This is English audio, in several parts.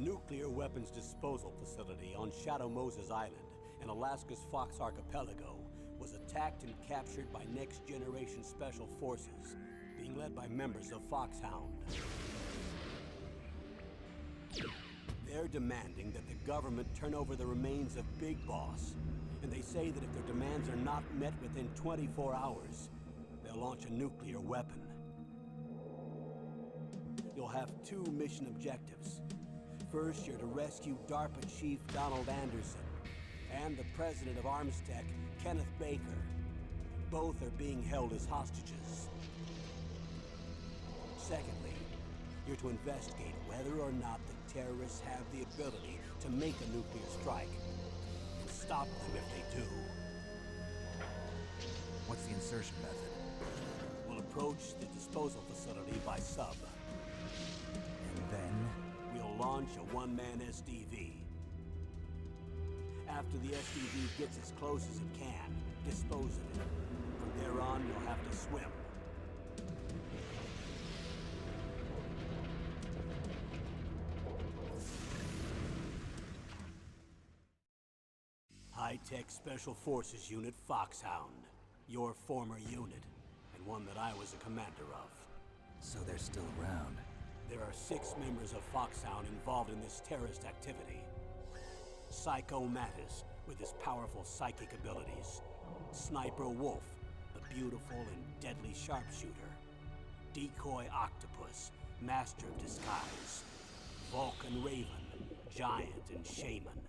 nuclear weapons disposal facility on Shadow Moses Island in Alaska's Fox Archipelago was attacked and captured by next-generation special forces, being led by members of Foxhound. They're demanding that the government turn over the remains of Big Boss, and they say that if their demands are not met within 24 hours, they'll launch a nuclear weapon. You'll have two mission objectives. First, you're to rescue DARPA Chief Donald Anderson and the president of Armstech, Kenneth Baker. Both are being held as hostages. Secondly, you're to investigate whether or not the terrorists have the ability to make a nuclear strike, and stop them if they do. What's the insertion method? We'll approach the disposal facility by sub. And then? We'll launch a one-man SDV. After the SDV gets as close as it can, dispose of it. From there on, you'll have to swim. High-Tech Special Forces Unit Foxhound. Your former unit, and one that I was a commander of. So they're still around. There are 6 members of Foxhound involved in this terrorist activity. Psycho Mattis, with his powerful psychic abilities. Sniper Wolf, the beautiful and deadly sharpshooter. Decoy Octopus, master of disguise. Vulcan Raven, giant and shaman.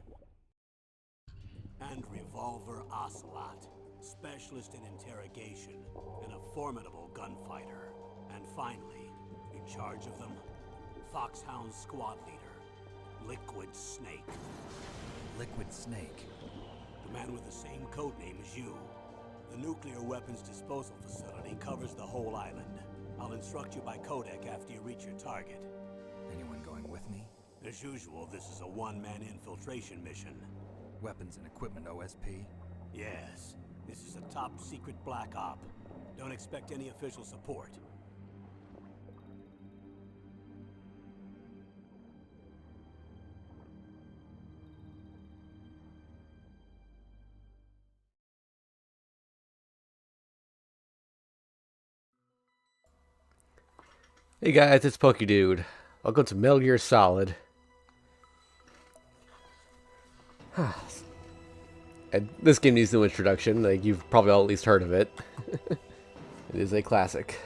And Revolver Ocelot, specialist in interrogation and a formidable gunfighter. And finally, in charge of them, Foxhound squad leader, Liquid Snake. Liquid Snake? The man with the same codename as you. The nuclear weapons disposal facility covers the whole island. I'll instruct you by codec after you reach your target. Anyone going with me? As usual, this is a one-man infiltration mission. Weapons and equipment OSP? Yes. This is a top-secret black op. Don't expect any official support. Hey guys, it's PokeDude. Welcome to Metal Gear Solid. And this game needs no introduction. Like, you've probably all at least heard of it. It is a classic.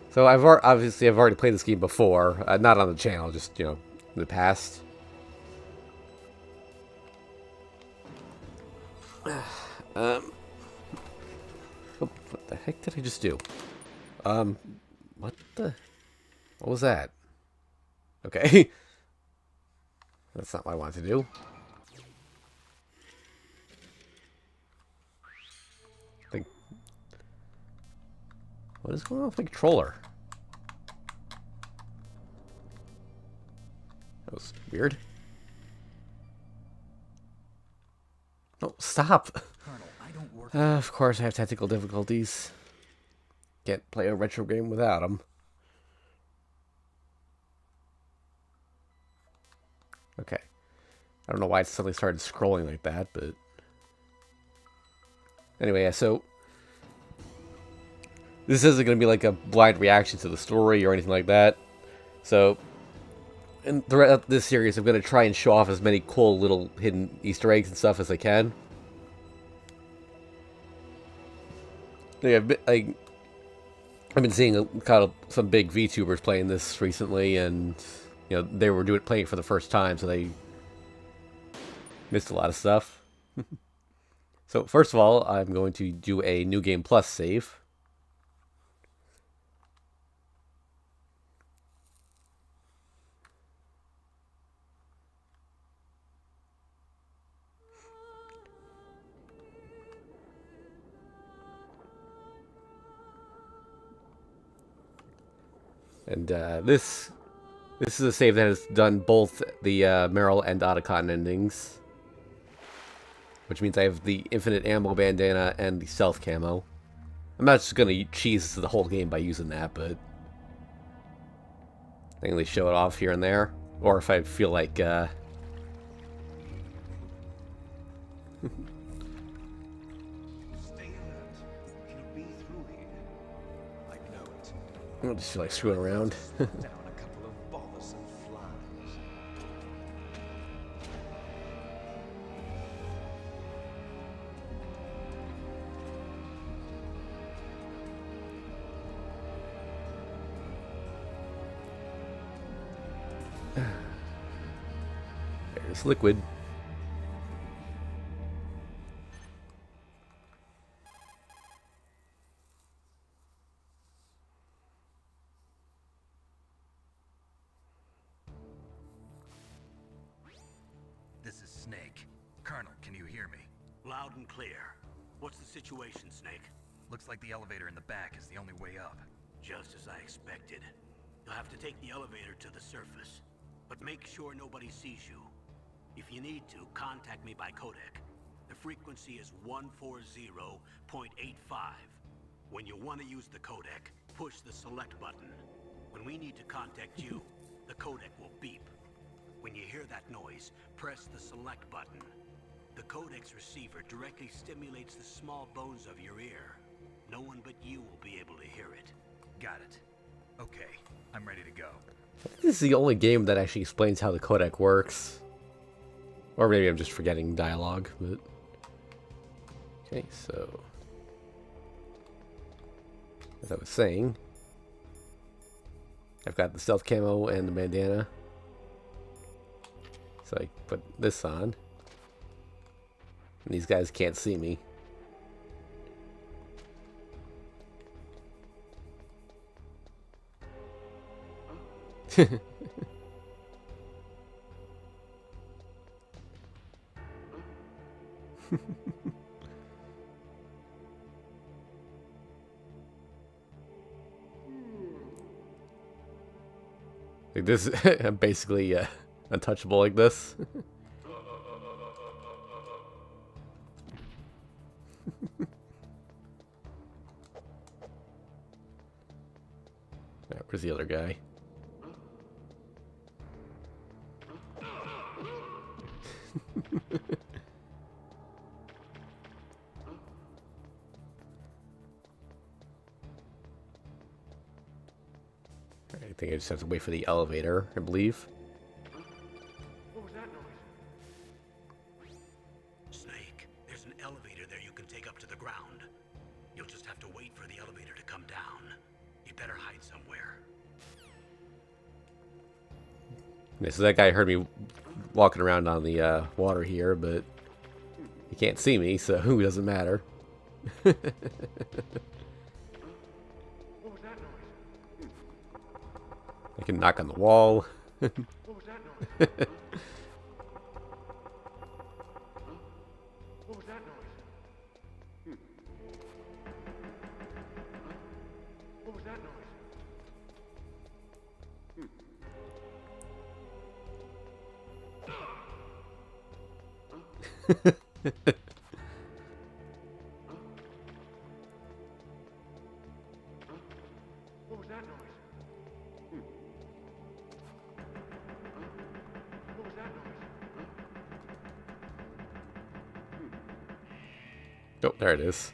So I've already played this game before, not on the channel, just in the past. What the heck did I just do? What was that? Okay. That's not what I wanted to do. What is going on with my controller? That was weird. No, stop! Colonel, I don't work. Of course I have technical difficulties. Can't play a retro game without them. Okay. I don't know why it suddenly started scrolling like that, but... Anyway, yeah, so... This isn't going to be like a blind reaction to the story or anything like that. So, throughout this series, I'm going to try and show off as many cool little hidden Easter eggs and stuff as I can. Yeah, I've been seeing kind of some big VTubers playing this recently, and they were playing it for the first time, so they missed a lot of stuff. So first of all, I'm going to do a New Game Plus save. And this is a save that has done both the Meryl and Otacon endings. Which means I have the infinite ammo bandana and the stealth camo. I'm not just going to cheese the whole game by using that, but... I can at least show it off here and there. Or if I feel like, Stay alert. It'll be through here. I know it. I don't just feel like screwing around. Down a couple of bothersome flies. There's Liquid. This is Snake. Colonel, can you hear me? Loud and clear. What's the situation, Snake? Looks like the elevator in the back is the only way up. Just as I expected. You'll have to take the elevator to the surface. But make sure nobody sees you. If you need to, contact me by codec. The frequency is 140.85. When you want to use the codec, push the select button. When we need to contact you, the codec will beep. When you hear that noise, press the select button. The codec's receiver directly stimulates the small bones of your ear. No one but you will be able to hear it. Got it. Okay, I'm ready to go. This is the only game that actually explains how the codec works. Or maybe I'm just forgetting dialogue, but... Okay, so... As I was saying... I've got the stealth camo and the bandana. So I put this on. And these guys can't see me. Like this, I'm basically untouchable like this. Alright, where's the other guy? I think I just have to wait for the elevator, I believe. What was that noise? Snake, there's an elevator there you can take up to the ground. You'll just have to wait for the elevator to come down. You better hide somewhere. Yeah, so that guy heard me walking around on the water here, but he can't see me, so it doesn't matter. What was that noise? I can knock on the wall. What was that noise? What was that noise? What was that noise? What was that noise? What was that noise? Oh, there it is.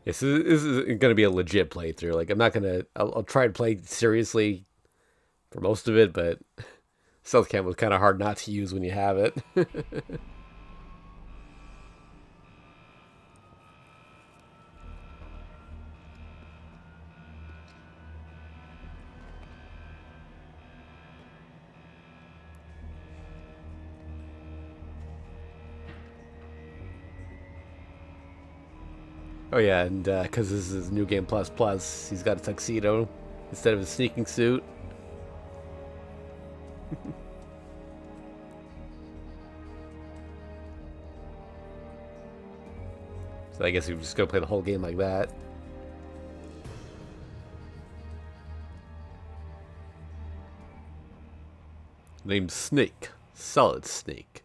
Yes, this is going to be a legit playthrough. Like, I'm not going to... I'll try and play seriously for most of it, but stealth cam was kind of hard not to use when you have it. Oh yeah, and because this is New Game Plus Plus, he's got a tuxedo instead of a sneaking suit. So I guess we just go play the whole game like that. Named Snake. Solid Snake.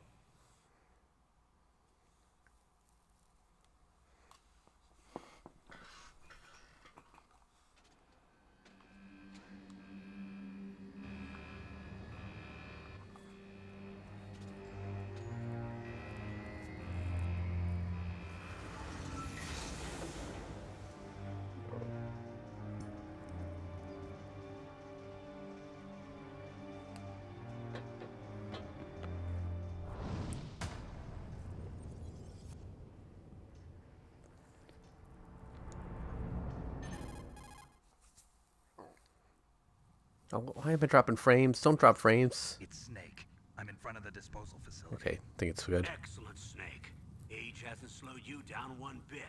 Oh, why am I dropping frames? Don't drop frames. It's Snake. I'm in front of the disposal facility. Okay, I think it's good. Excellent, Snake. Age hasn't slowed you down one bit.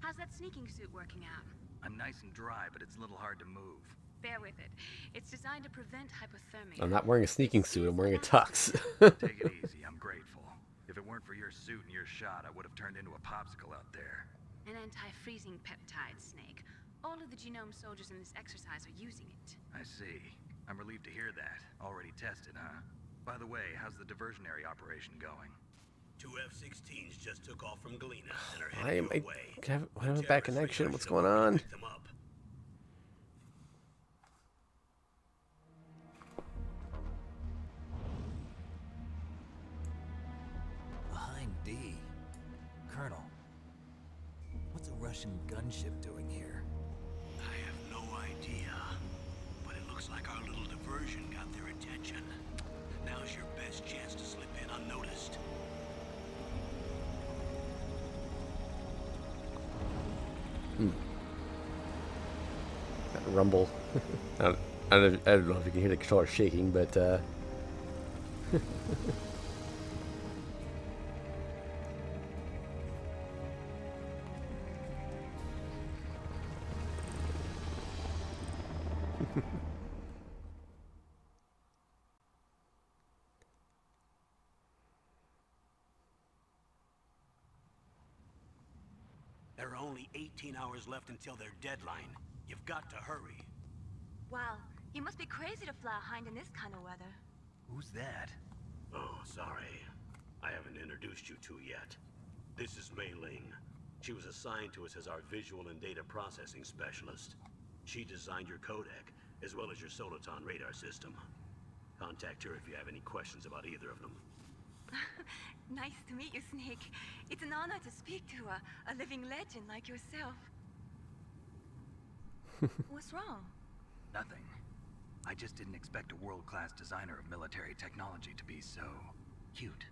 How's that sneaking suit working out? I'm nice and dry, but it's a little hard to move. Bear with it. It's designed to prevent hypothermia. I'm not wearing a sneaking suit, I'm wearing a tux. Take it easy, I'm grateful. If it weren't for your suit and your shot, I would have turned into a popsicle out there. An anti-freezing peptide, Snake. All of the genome soldiers in this exercise are using it. I see. I'm relieved to hear that. Already tested, huh? By the way, how's the diversionary operation going? 2 F-16s just took off from Galena and are Why heading am I... your way. Why am I back in action? What's going on? Pick them up. A Hind-D. Colonel, what's a Russian gunship doing here? I have no idea, but it looks like our little diversion got their attention. Now's your best chance to slip in unnoticed. That rumble. I don't know if you can hear the controller shaking, but There are only 18 hours left until their deadline. You've got to hurry. Wow, you must be crazy to fly a Hind in this kind of weather. Who's that? Oh, sorry. I haven't introduced you to yet. This is Mei Ling. She was assigned to us as our visual and data processing specialist. She designed your codec, as well as your Soliton radar system. Contact her if you have any questions about either of them. Nice to meet you, Snake. It's an honor to speak to a living legend like yourself. What's wrong? Nothing. I just didn't expect a world-class designer of military technology to be so cute.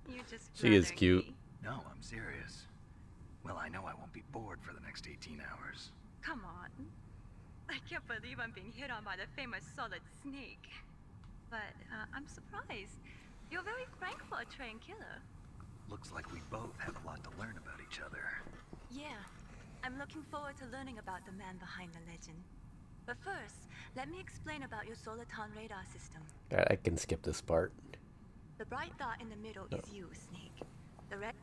You're just She is flattering cute. me. No, I'm serious. Well, I know I won't be bored for the next 18 hours. Come on. I can't believe I'm being hit on by the famous Solid Snake. But I'm surprised. You're very frank for a trained killer. Looks like we both have a lot to learn about each other. Yeah. I'm looking forward to learning about the man behind the legend. But first, let me explain about your Soliton radar system. I can skip this part. The bright dot in the middle is you, Snake. The red...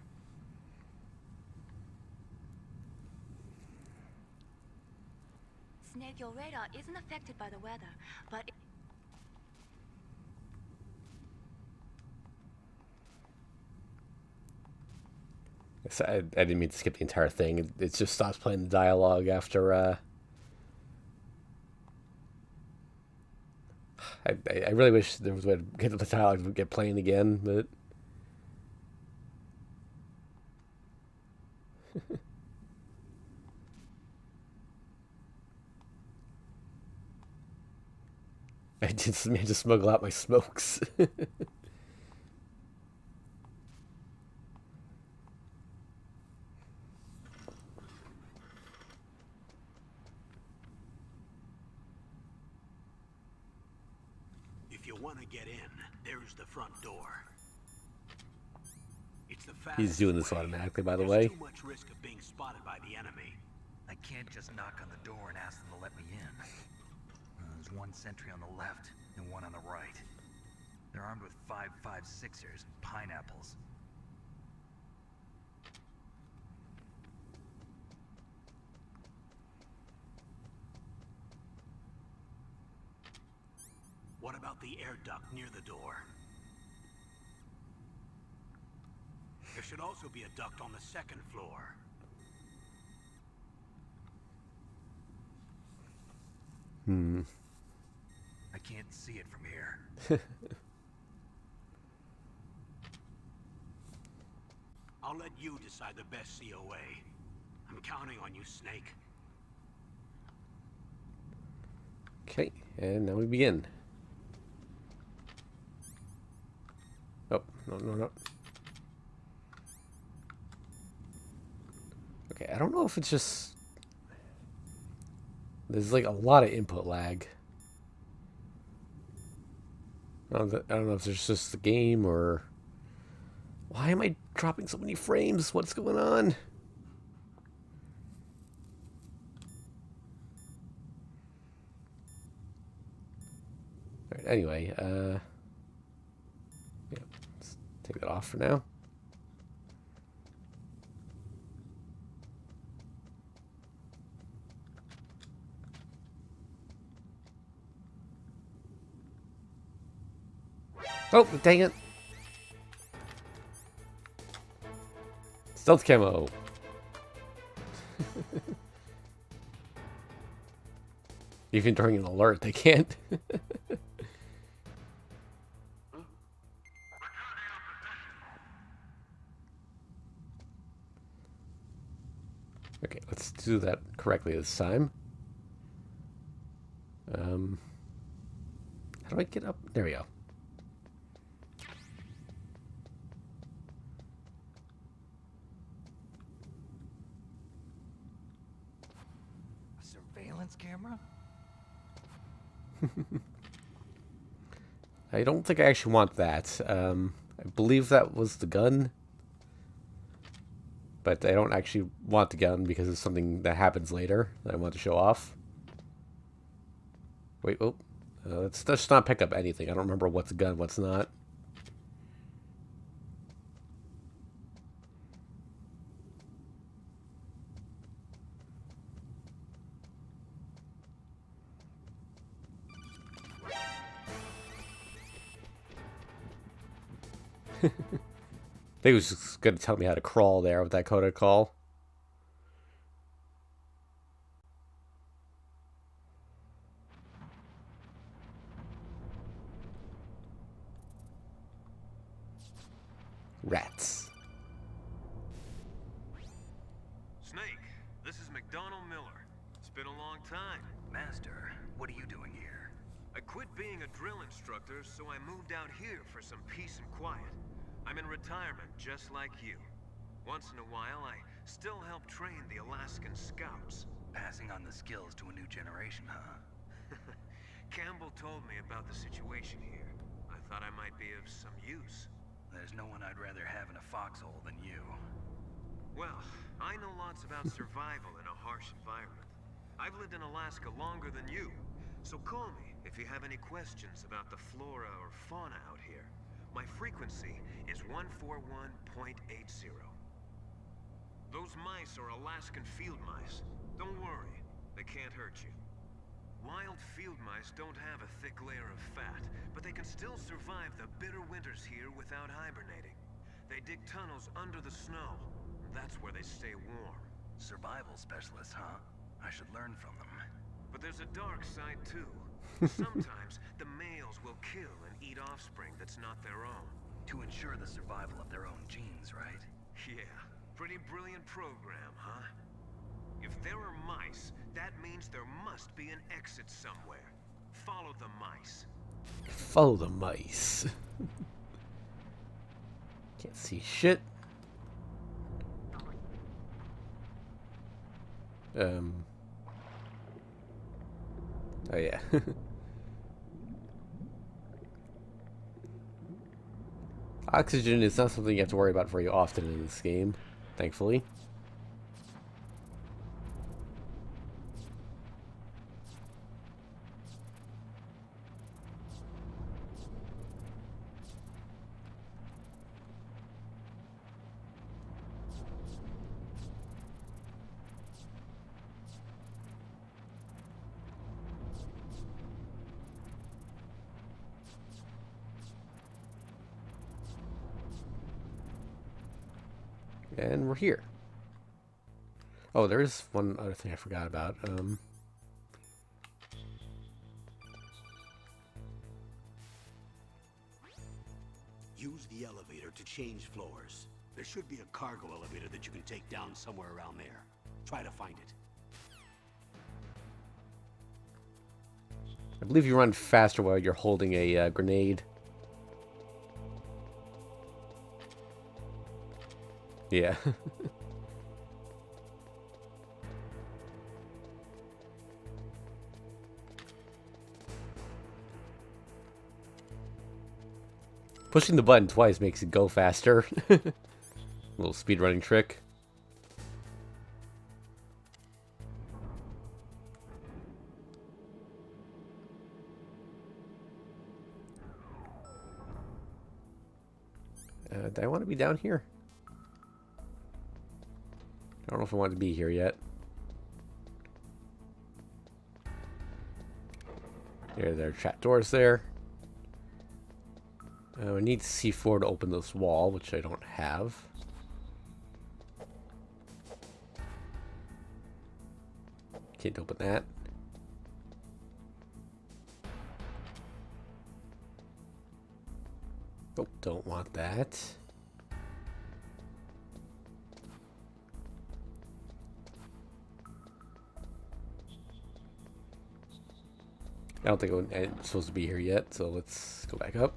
Snake, your radar isn't affected by the weather, but... I didn't mean to skip the entire thing. It just stops playing the dialogue after. I really wish there was a way to get the dialogue to get playing again, but. I just managed to smuggle out my smokes. If you want to get in, there's the front door. It's the fastest He's doing this way. automatically, by the There's way. too much risk of being spotted by the enemy. I can't just knock on the door and ask them to let me in. There's one sentry on the left and one on the right. They're armed with 5.56ers and pineapples. about the air duct near the door? There should also be a duct on the second floor. I can't see it from here. I'll let you decide the best COA. I'm counting on you, Snake. Okay, and now we begin. Oh, no. Okay, I don't know if it's just... There's like a lot of input lag. I don't know if it's just the game or... Why am I dropping so many frames? What's going on? Alright, anyway, yeah, let's take that off for now. Oh, dang it. Stealth camo. Even during an alert, they can't. Okay, let's do that correctly this time. How do I get up? There we go. A surveillance camera? I don't think I actually want that. I believe that was the gun. But I don't actually want the gun because it's something that happens later that I want to show off. Wait, oh. Let's just not pick up anything. I don't remember what's a gun, what's not. I think he was just going to tell me how to crawl there with that coded call. Rats. Snake, this is McDonald Miller. It's been a long time. Master, what are you doing here? I quit being a drill instructor, so I moved out here for some peace and quiet. I'm in retirement, just like you. Once in a while, I still help train the Alaskan Scouts. Passing on the skills to a new generation, huh? Campbell told me about the situation here. I thought I might be of some use. There's no one I'd rather have in a foxhole than you. Well, I know lots about survival in a harsh environment. I've lived in Alaska longer than you, so call me if you have any questions about the flora or fauna out here. My frequency is 141.80. Those mice are Alaskan field mice. Don't worry, they can't hurt you. Wild field mice don't have a thick layer of fat, but they can still survive the bitter winters here without hibernating. They dig tunnels under the snow. That's where they stay warm. Survival specialists, huh? I should learn from them. But there's a dark side too. Sometimes the males will kill and eat offspring that's not their own. To ensure the survival of their own genes, right? Yeah, pretty brilliant program, huh? If there are mice, that means there must be an exit somewhere. Follow the mice. Follow the mice. Can't see shit. Oh yeah. Oxygen is not something you have to worry about very often in this game, thankfully. And we're here. Oh, there's one other thing I forgot about. Use the elevator to change floors. There should be a cargo elevator that you can take down somewhere around there. Try to find it. I believe you run faster while you're holding a grenade. Yeah. Pushing the button twice makes it go faster. Little speedrunning trick. Do I want to be down here? I don't know if I want to be here yet. There are trapdoors there. I need C4 to open this wall, which I don't have. Can't open that. Oh, don't want that. I don't think I'm supposed to be here yet, so let's go back up.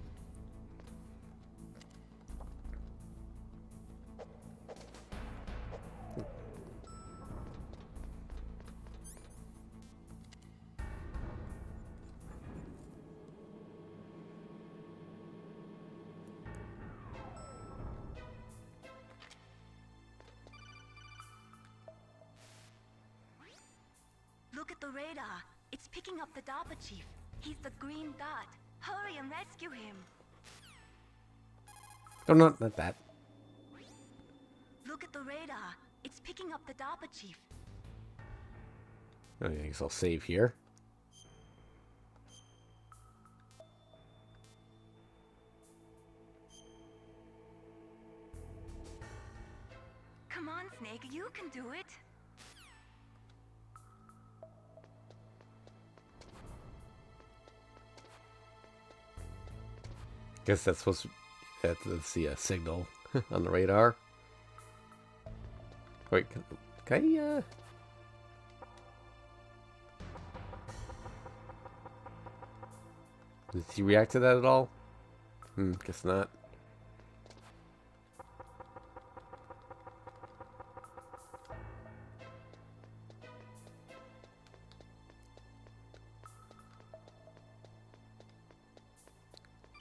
Look at the radar. It's picking up the DARPA chief. He's the green dot. Hurry and rescue him. Oh, not that. Look at the radar. It's picking up the DARPA chief. I guess I'll save here. Come on, Snake. You can do it. Guess that's supposed to. That's the signal on the radar. Wait, can I? Did he react to that at all? Guess not.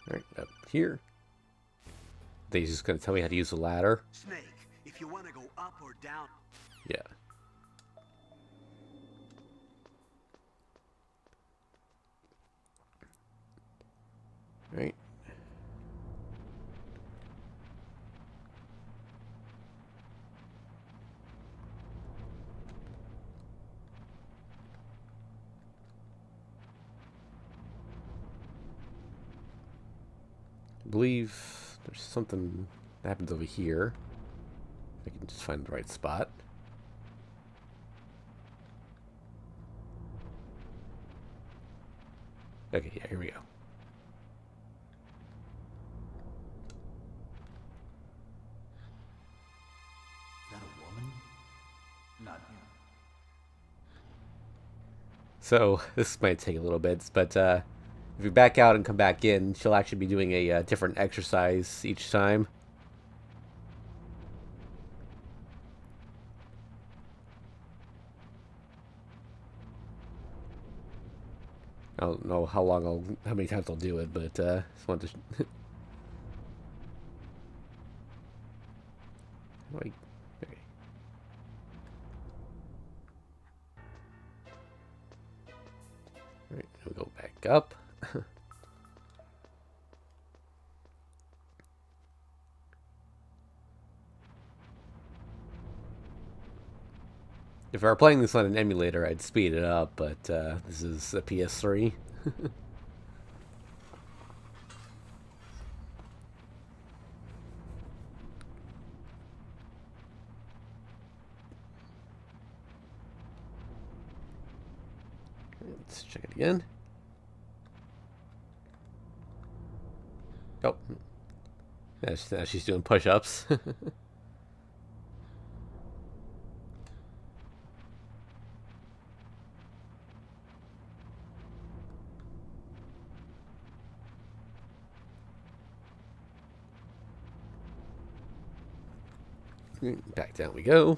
Alright, up here. He's just gonna tell me how to use the ladder. Snake, if you want to go up or down. Yeah. Right. I believe there's something that happens over here. I can just find the right spot. Okay, yeah, here we go. Is that a woman? Not you. So this might take a little bit, but if you back out and come back in, she'll actually be doing a different exercise each time. I don't know how many times I'll do it, but just want to. Okay. Alright, we'll go back up. If I were playing this on an emulator, I'd speed it up, but this is a PS3. Let's check it again. Oh. Now she's doing push-ups. Back down we go.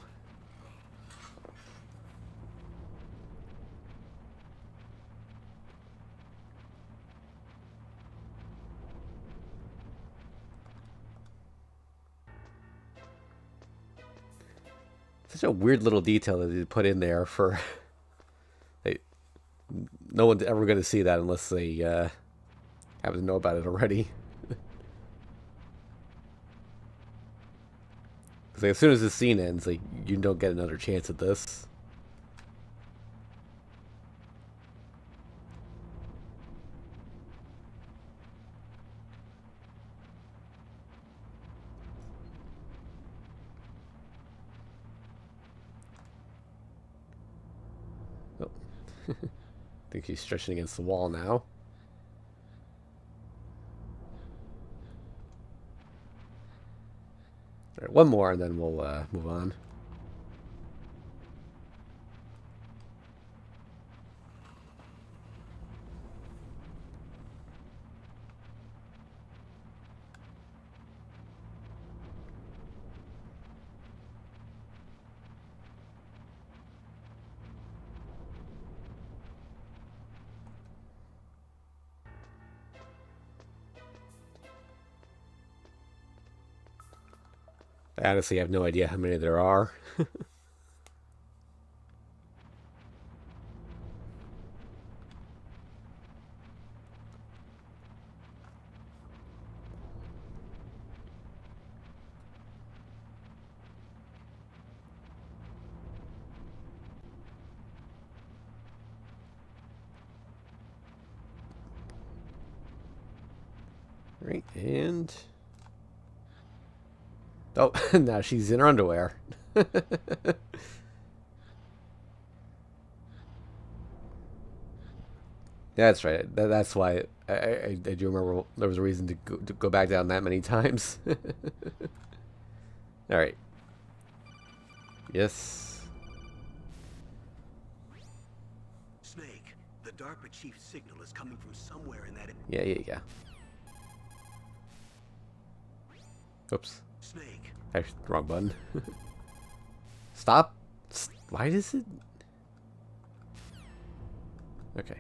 Such a weird little detail that they put in there for... no one's ever going to see that unless they happen to know about it already. Because as soon as the scene ends, like, you don't get another chance at this. Oh. I think she's stretching against the wall now. All right, one more and then we'll move on. I honestly have no idea how many there are. Right, and... oh, now she's in her underwear. That's right. That's why I do remember there was a reason to go back down that many times. All right. Yes. Snake, the DARPA chief's signal is coming from somewhere in that... Yeah. Oops. Snake. Actually, wrong button. Stop. Why does it... okay.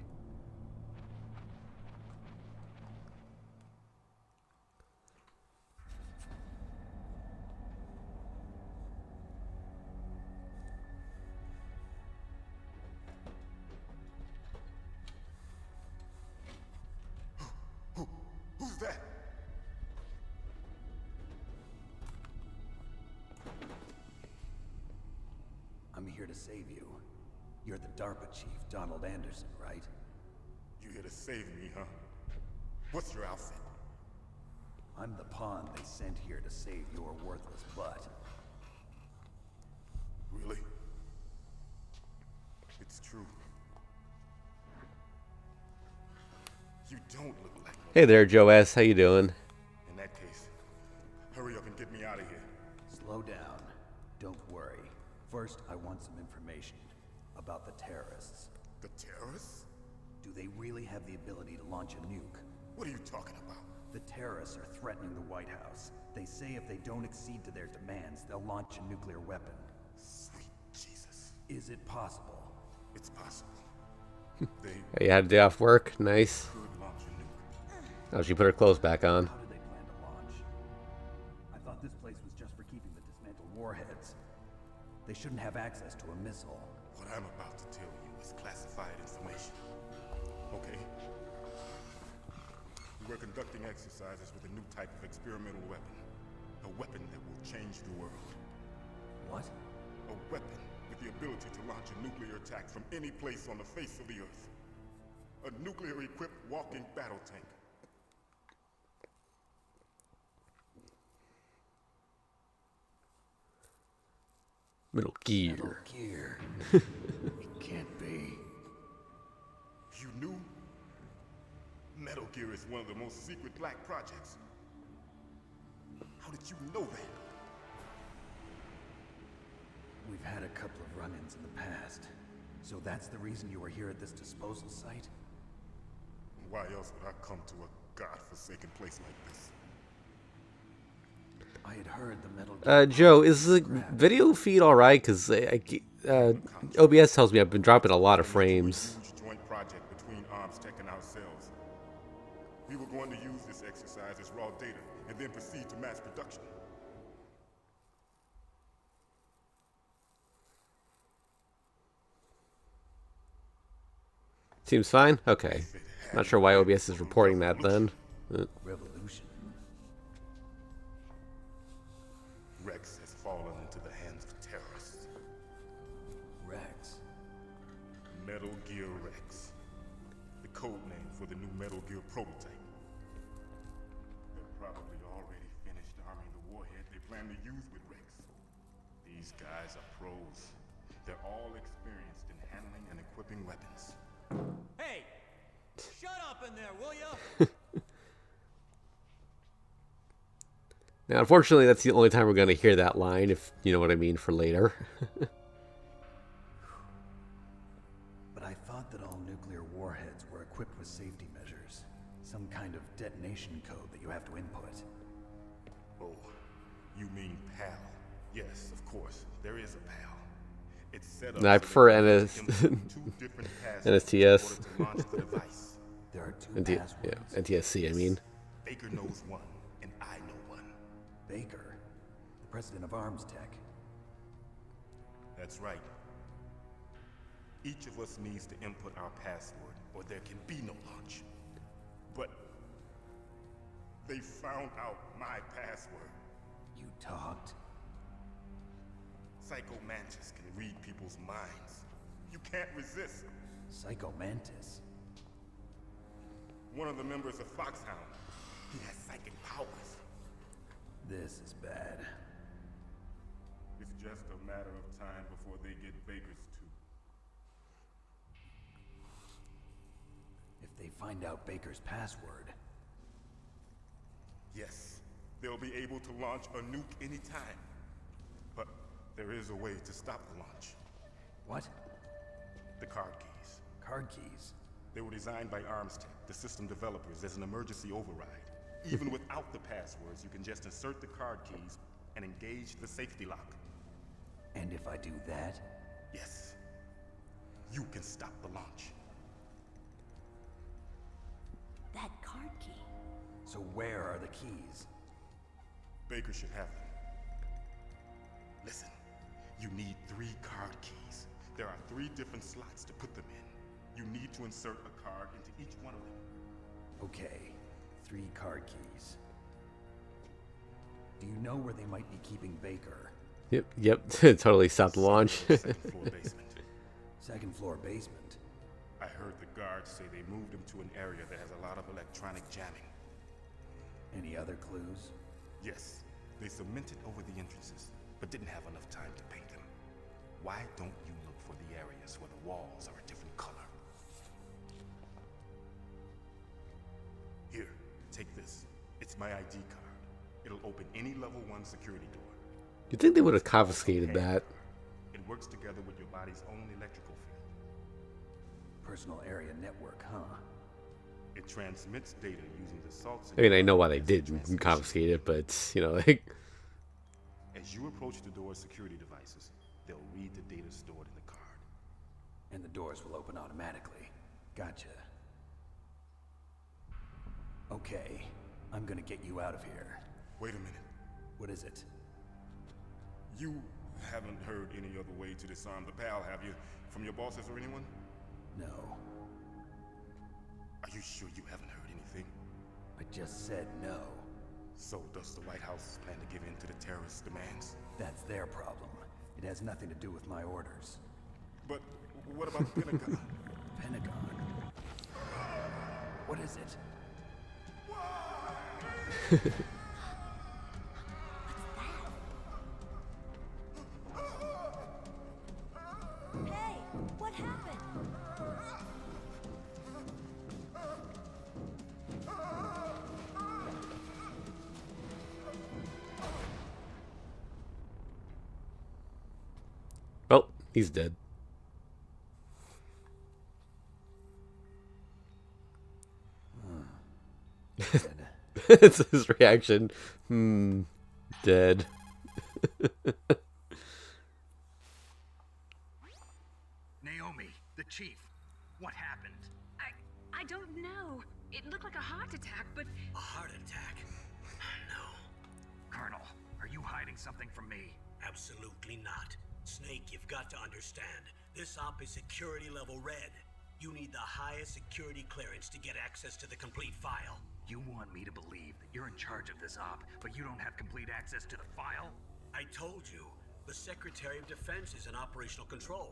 Who's that? I'm here to save you. You're the DARPA chief, Donald Anderson, right? You here to save me, huh? What's your outfit? I'm the pawn they sent here to save your worthless butt. Really? It's true. You don't look like one. Hey there, Joe S. How you doing? In that case, hurry up and get me out of here. Slow down. Don't worry. First, I want some information about the terrorists. The terrorists? Do they really have the ability to launch a nuke? What are you talking about? The terrorists are threatening the White House. They say if they don't accede to their demands, they'll launch a nuclear weapon. Sweet Jesus. Is it possible? It's possible. They You had a day off work. Nice. could launch a nuke. Oh, she put her clothes back on. How did they plan to launch? I thought this place was just for keeping the dismantled warheads. They shouldn't have access to a missile. What I'm about to tell you is classified information. Okay? We were conducting exercises with a new type of experimental weapon. A weapon that will change the world. What? A weapon with the ability to launch a nuclear attack from any place on the face of the Earth. A nuclear-equipped walking battle tank. Metal Gear. Metal Gear. It can't be. most secret black projects. How did you know that? We've had a couple of run-ins in the past. So that's the reason you were here at this disposal site? Why else would I come to a godforsaken place like this? I had heard the metal... Joe, is the video feed alright? Because OBS tells me I've been dropping a lot of frames. Huge joint project between Armstech and ourselves. We were going to use this exercise as raw data and then proceed to mass production. Seems fine? Okay. Not sure why OBS is reporting that then. Revolution. Rex has fallen into the hands of terrorists. Rex. Metal Gear Rex. The code name for the new Metal Gear prototype. They're probably already finished arming the warhead they plan to use with Rex. These guys are pros. They're all experienced in handling and equipping weapons. Hey! Shut up in there, will ya? Now, unfortunately, that's the only time we're going to hear that line, if you know what I mean, for later. But I thought that all nuclear warheads were equipped with safety measures. Some kind of detonation code that you have to input. Oh, you mean PAL? Yes, of course. There is a PAL. It's set up No, I prefer NSTS. There are two passwords. Yeah, NTSC, I mean. Baker knows one, and I know one. Baker, the president of Armstech. That's right. Each of us needs to input our password, or there can be no launch. But they found out my password. You talked? Psycho Mantis can read people's minds. You can't resist. Psycho Mantis? One of the members of Foxhound. He has psychic powers. This is bad. It's just a matter of time before they get Baker's too. If they find out Baker's password... Yes, they'll be able to launch a nuke anytime. But there is a way to stop the launch. What? The card keys. Card keys? They were designed by Armstech, the system developers, as an emergency override. Even without the passwords, you can just insert the card keys and engage the safety lock. And if I do that? Yes. You can stop the launch. That card key. So where are the keys? Baker should have them. Listen, you need 3 card keys. There are 3 different slots to put them in. You need to insert a card into each one of them. Okay, 3 card keys. Do you know where they might be keeping Baker? Yep, totally stopped the launch. Second floor basement. Second floor basement? I heard the guards say they moved him to an area that has a lot of electronic jamming. Any other clues? Yes, they cemented over the entrances, but didn't have enough time to paint them. Why don't you look for the areas where the walls are a different color? Here, take this. It's my ID card. It'll open any level 1 security door. You'd think they would have confiscated that. It works together with your body's own electrical field. Personal area network, huh? It transmits data using the salts. I mean, I know why they did confiscate it, but, you know, like... As you approach the door's security devices, they'll read the data stored in the card. And the doors will open automatically. Gotcha. Okay, I'm gonna get you out of here. Wait a minute. What is it? You haven't heard any other way to disarm the PAL, have you? From your bosses or anyone? No. Are you sure you haven't heard anything? I just said no. So does the White House plan to give in to the terrorists' demands? That's their problem. It has nothing to do with my orders. But what about the Pentagon? Pentagon? What is it? Hey, what happened? He's dead. It's his reaction. Dead. Naomi, the chief. What happened? I don't know. It looked like a heart attack, but A heart attack? No, Colonel, are you hiding something from me? absolutely not. Snake, you've got to understand. This op is security level red. You need the highest security clearance to get access to the complete file. You want me to believe that you're in charge of this op, but you don't have complete access to the file? I told you, the Secretary of Defense is in operational control.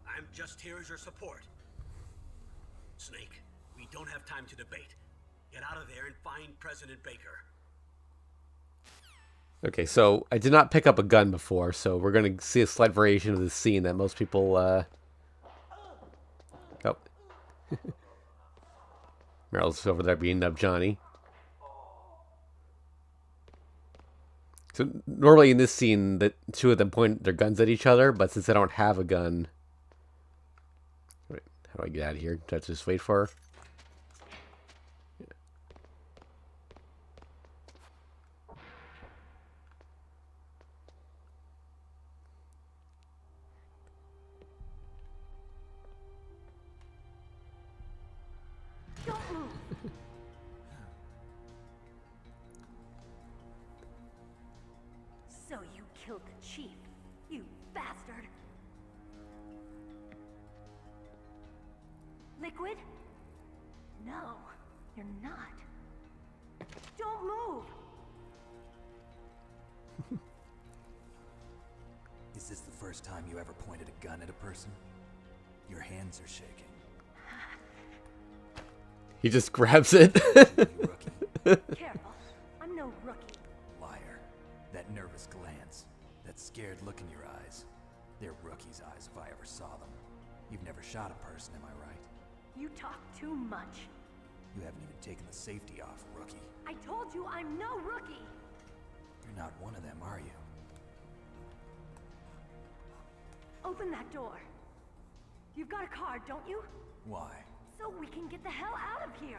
I'm just here as your support. Snake, we don't have time to debate. Get out of there and find President Baker. Okay, so I did not pick up a gun before, so we're going to see a slight variation of this scene that most people, Oh. Meryl's over there beating up Johnny. So normally in this scene, the two of them point their guns at each other, but since I don't have a gun... Wait, how do I get out of here? Do I have to just wait for her? Don't move. So you killed the chief, you bastard. Liquid? No, you're not. Don't move. Is this the first time you ever pointed a gun at a person? Your hands are shaking. He just grabs it. You rookie. Careful, I'm no rookie. Liar. That nervous glance. That scared look in your eyes. They're rookies' eyes if I ever saw them. You've never shot a person, am I right? You talk too much. You haven't even taken the safety off, rookie. I told you I'm no rookie. You're not one of them, are you? Open that door. You've got a card, don't you? Why? So we can get the hell out of here.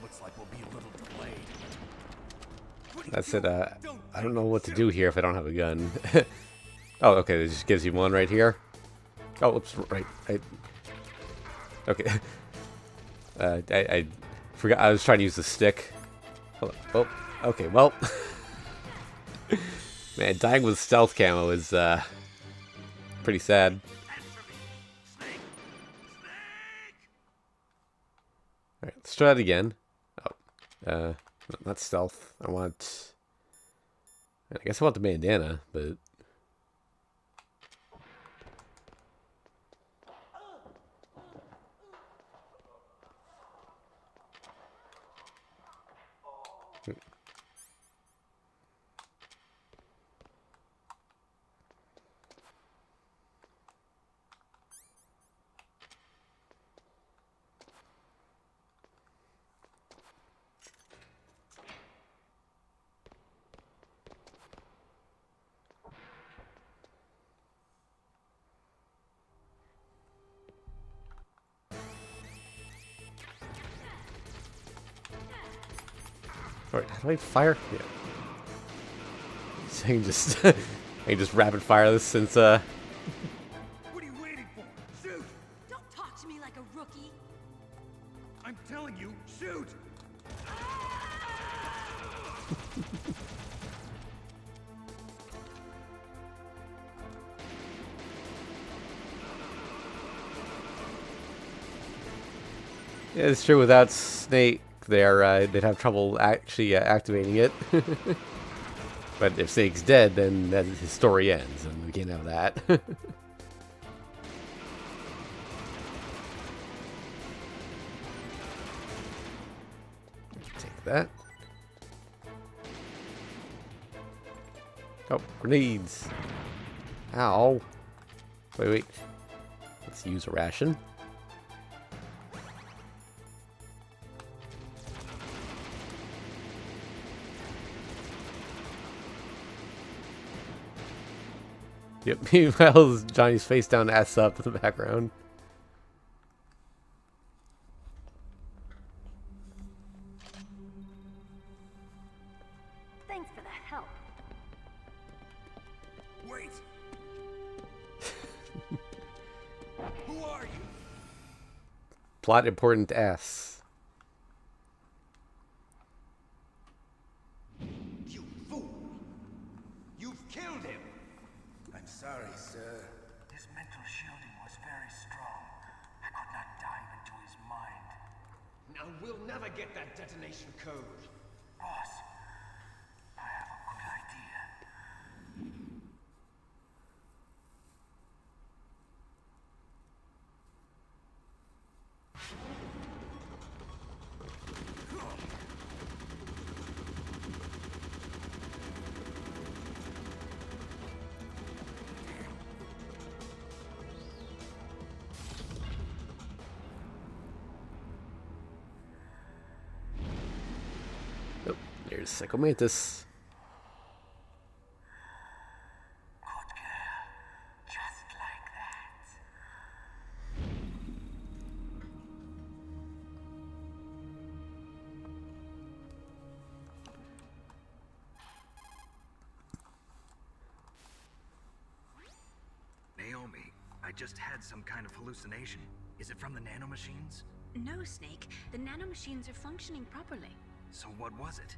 Looks like we'll be a little delayed. That's it. I don't know what to do here if I don't have a gun. Oh, okay. It just gives you one right here. Oh, oops. Right. Okay. I forgot. I was trying to use the stick. Hold on. Oh, okay. Well, man, dying with stealth camo is pretty sad. All right, let's try it again. Oh, not stealth. I guess I want the bandana, but. Alright, how do I fire? Yeah. So I can just I can just rapid fire this since What are you waiting for? Shoot! Don't talk to me like a rookie. I'm telling you, shoot! yeah, it's true without Snake there they'd have trouble actually activating it. But if Snake's dead, then his story ends and we can't have that. Take that. Oh, grenades. Ow. Wait. Let's use a ration. Yep. Meanwhile, Johnny's face down, ass up in the background. Thanks for the help. Wait! Who are you? Plot important ass. You fool! You've killed him! I'm sorry, sir. His mental shielding was very strong. I could not dive into his mind. Now we'll never get that detonation code. Boss, I have a good idea. Oh, there's Psycho Mantis. Good girl. Just like that. Naomi, I just had some kind of hallucination. Is it from the nanomachines? No, Snake. The nanomachines are functioning properly. So what was it?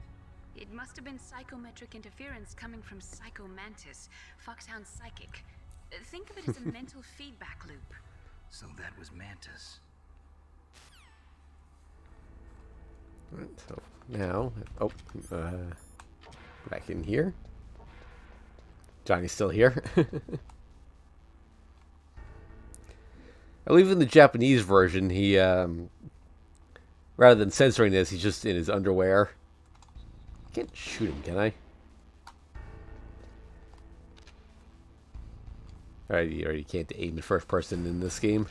It must have been psychometric interference coming from Psycho Mantis, Foxhound's psychic. Think of it as a mental feedback loop. So that was Mantis. Alright, so now, back in here. Johnny's still here. I believe in the Japanese version, he, rather than censoring this, he's just in his underwear. I can't shoot him, can I? Alright, you can't aim in first person in this game.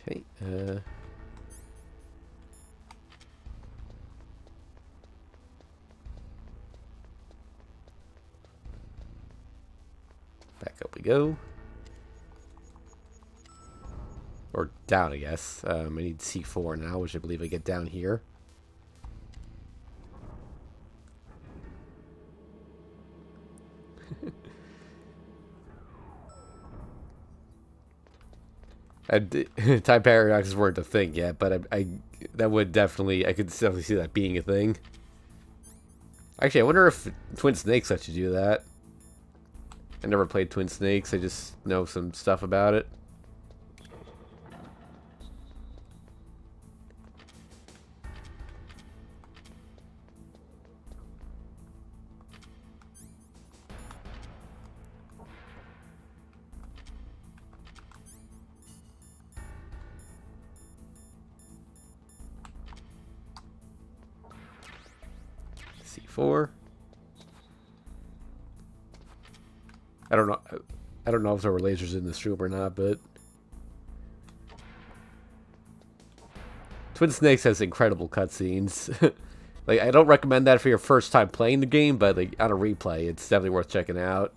Okay, back up we go. Or down, I guess. I need C4 now, which I believe I get down here. Time paradoxes weren't a thing yet, but I that would definitely, I could definitely see that being a thing. Actually, I wonder if Twin Snakes let you do that. I never played Twin Snakes, I just know some stuff about it. C4. I don't know if there were lasers in this room or not, but Twin Snakes has incredible cutscenes. Like, I don't recommend that for your first time playing the game, but like on a replay, it's definitely worth checking out.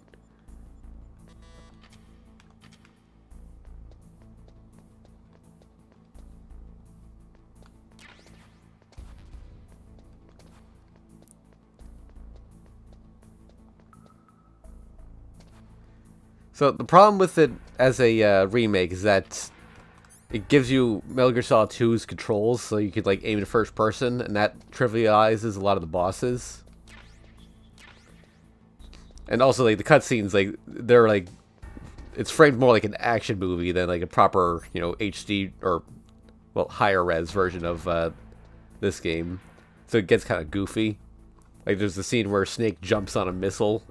So the problem with it as a remake is that it gives you Metal Gear Solid 2's controls, so you could like aim in first person, and that trivializes a lot of the bosses. And also, like, the cutscenes, like, they're like, it's framed more like an action movie than like a proper, you know, HD or, well, higher res version of this game. So it gets kind of goofy. Like, there's the scene where Snake jumps on a missile.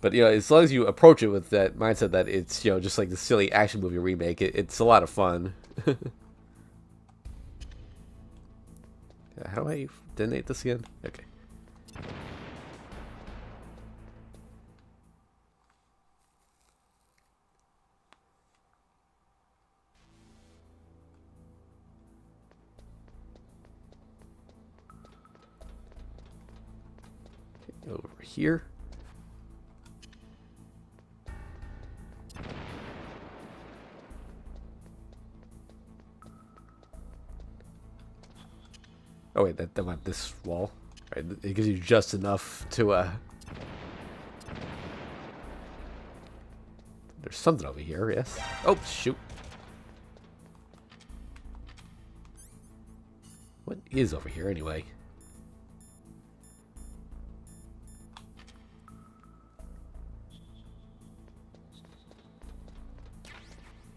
But, you know, as long as you approach it with that mindset that it's, you know, just like the silly action movie remake, it's a lot of fun. How do I detonate this again? Okay. Over here. Oh wait, that went this wall. Right, it gives you just enough to There's something over here, yes. Oh shoot. What is over here anyway?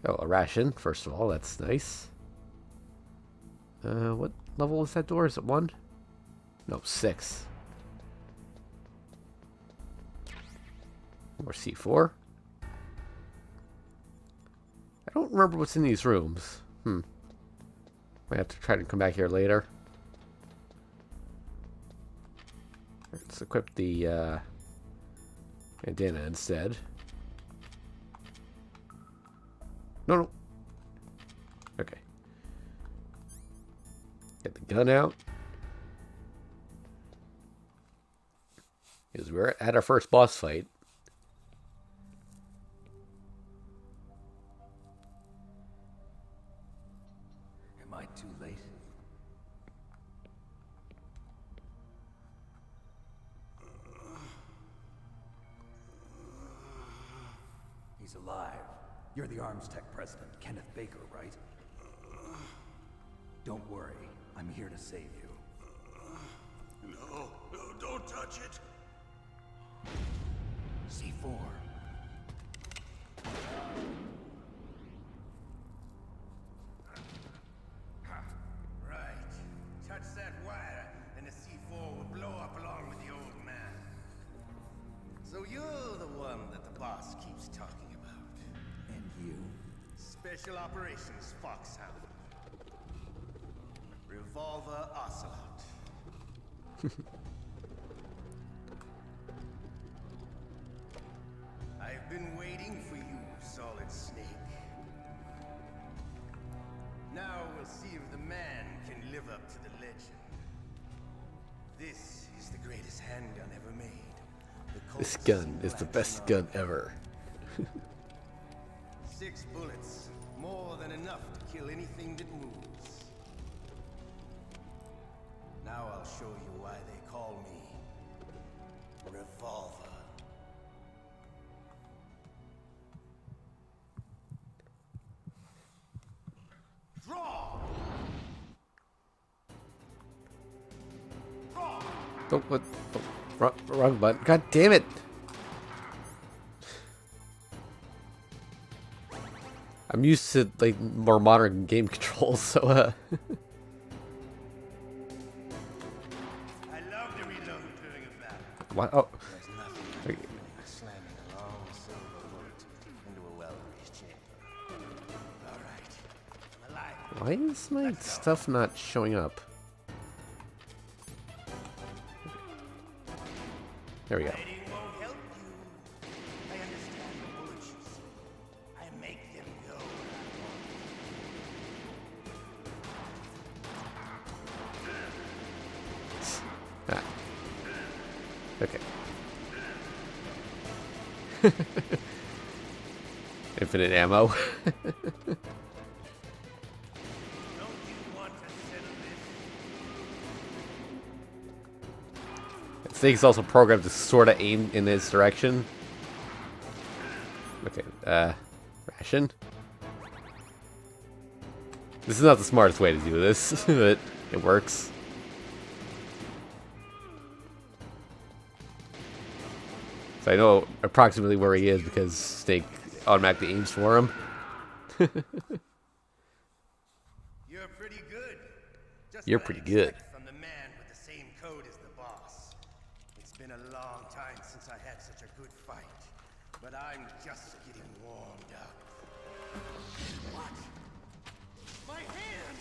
Oh, a ration, first of all, that's nice. What level is that door? Is it 1? No, 6. More C4. I don't remember what's in these rooms. Might have to try to come back here later. Let's equip the bandana instead. No. Okay. Get the gun out. Because we're at our first boss fight. Am I too late? He's alive. You're the Arms Tech president, Kenneth Baker, right? Don't worry. I'm here to save you. No, don't touch it. C4. Right. Touch that wire, and the C4 will blow up along with the old man. So you're the one that the boss keeps talking about. And you? Special Operations Foxhound. Revolver Ocelot. I've been waiting for you, Solid Snake. Now we'll see if the man can live up to the legend. This is the greatest handgun ever made. This gun is the best gun ever. 6 bullets, more than enough to kill anything that moves. Now I'll show you why they call me Revolver. Draw! Draw! Oh, what? Oh, wrong button. God damn it! I'm used to like more modern game controls, so I love to reload during a battle. what? Oh, There's nothing like slamming a long silver bullet into a well-greased chamber. All right, I'm alive. why is my stuff not showing up? There we go. Fighting won't help you. I understand the bullets you see. I make them go. Ah. Okay. Infinite ammo. Don't you want to settle this? This thing's also programmed to sort of aim in this direction. Okay, ration. This is not the smartest way to do this, but it works. So I know approximately where he is because Snake automatically aims for him. You're pretty good. Just You're what I pretty good. expect from the man with the same code as the boss. It's been a long time since I had such a good fight, but I'm just getting warmed up. What? My hand!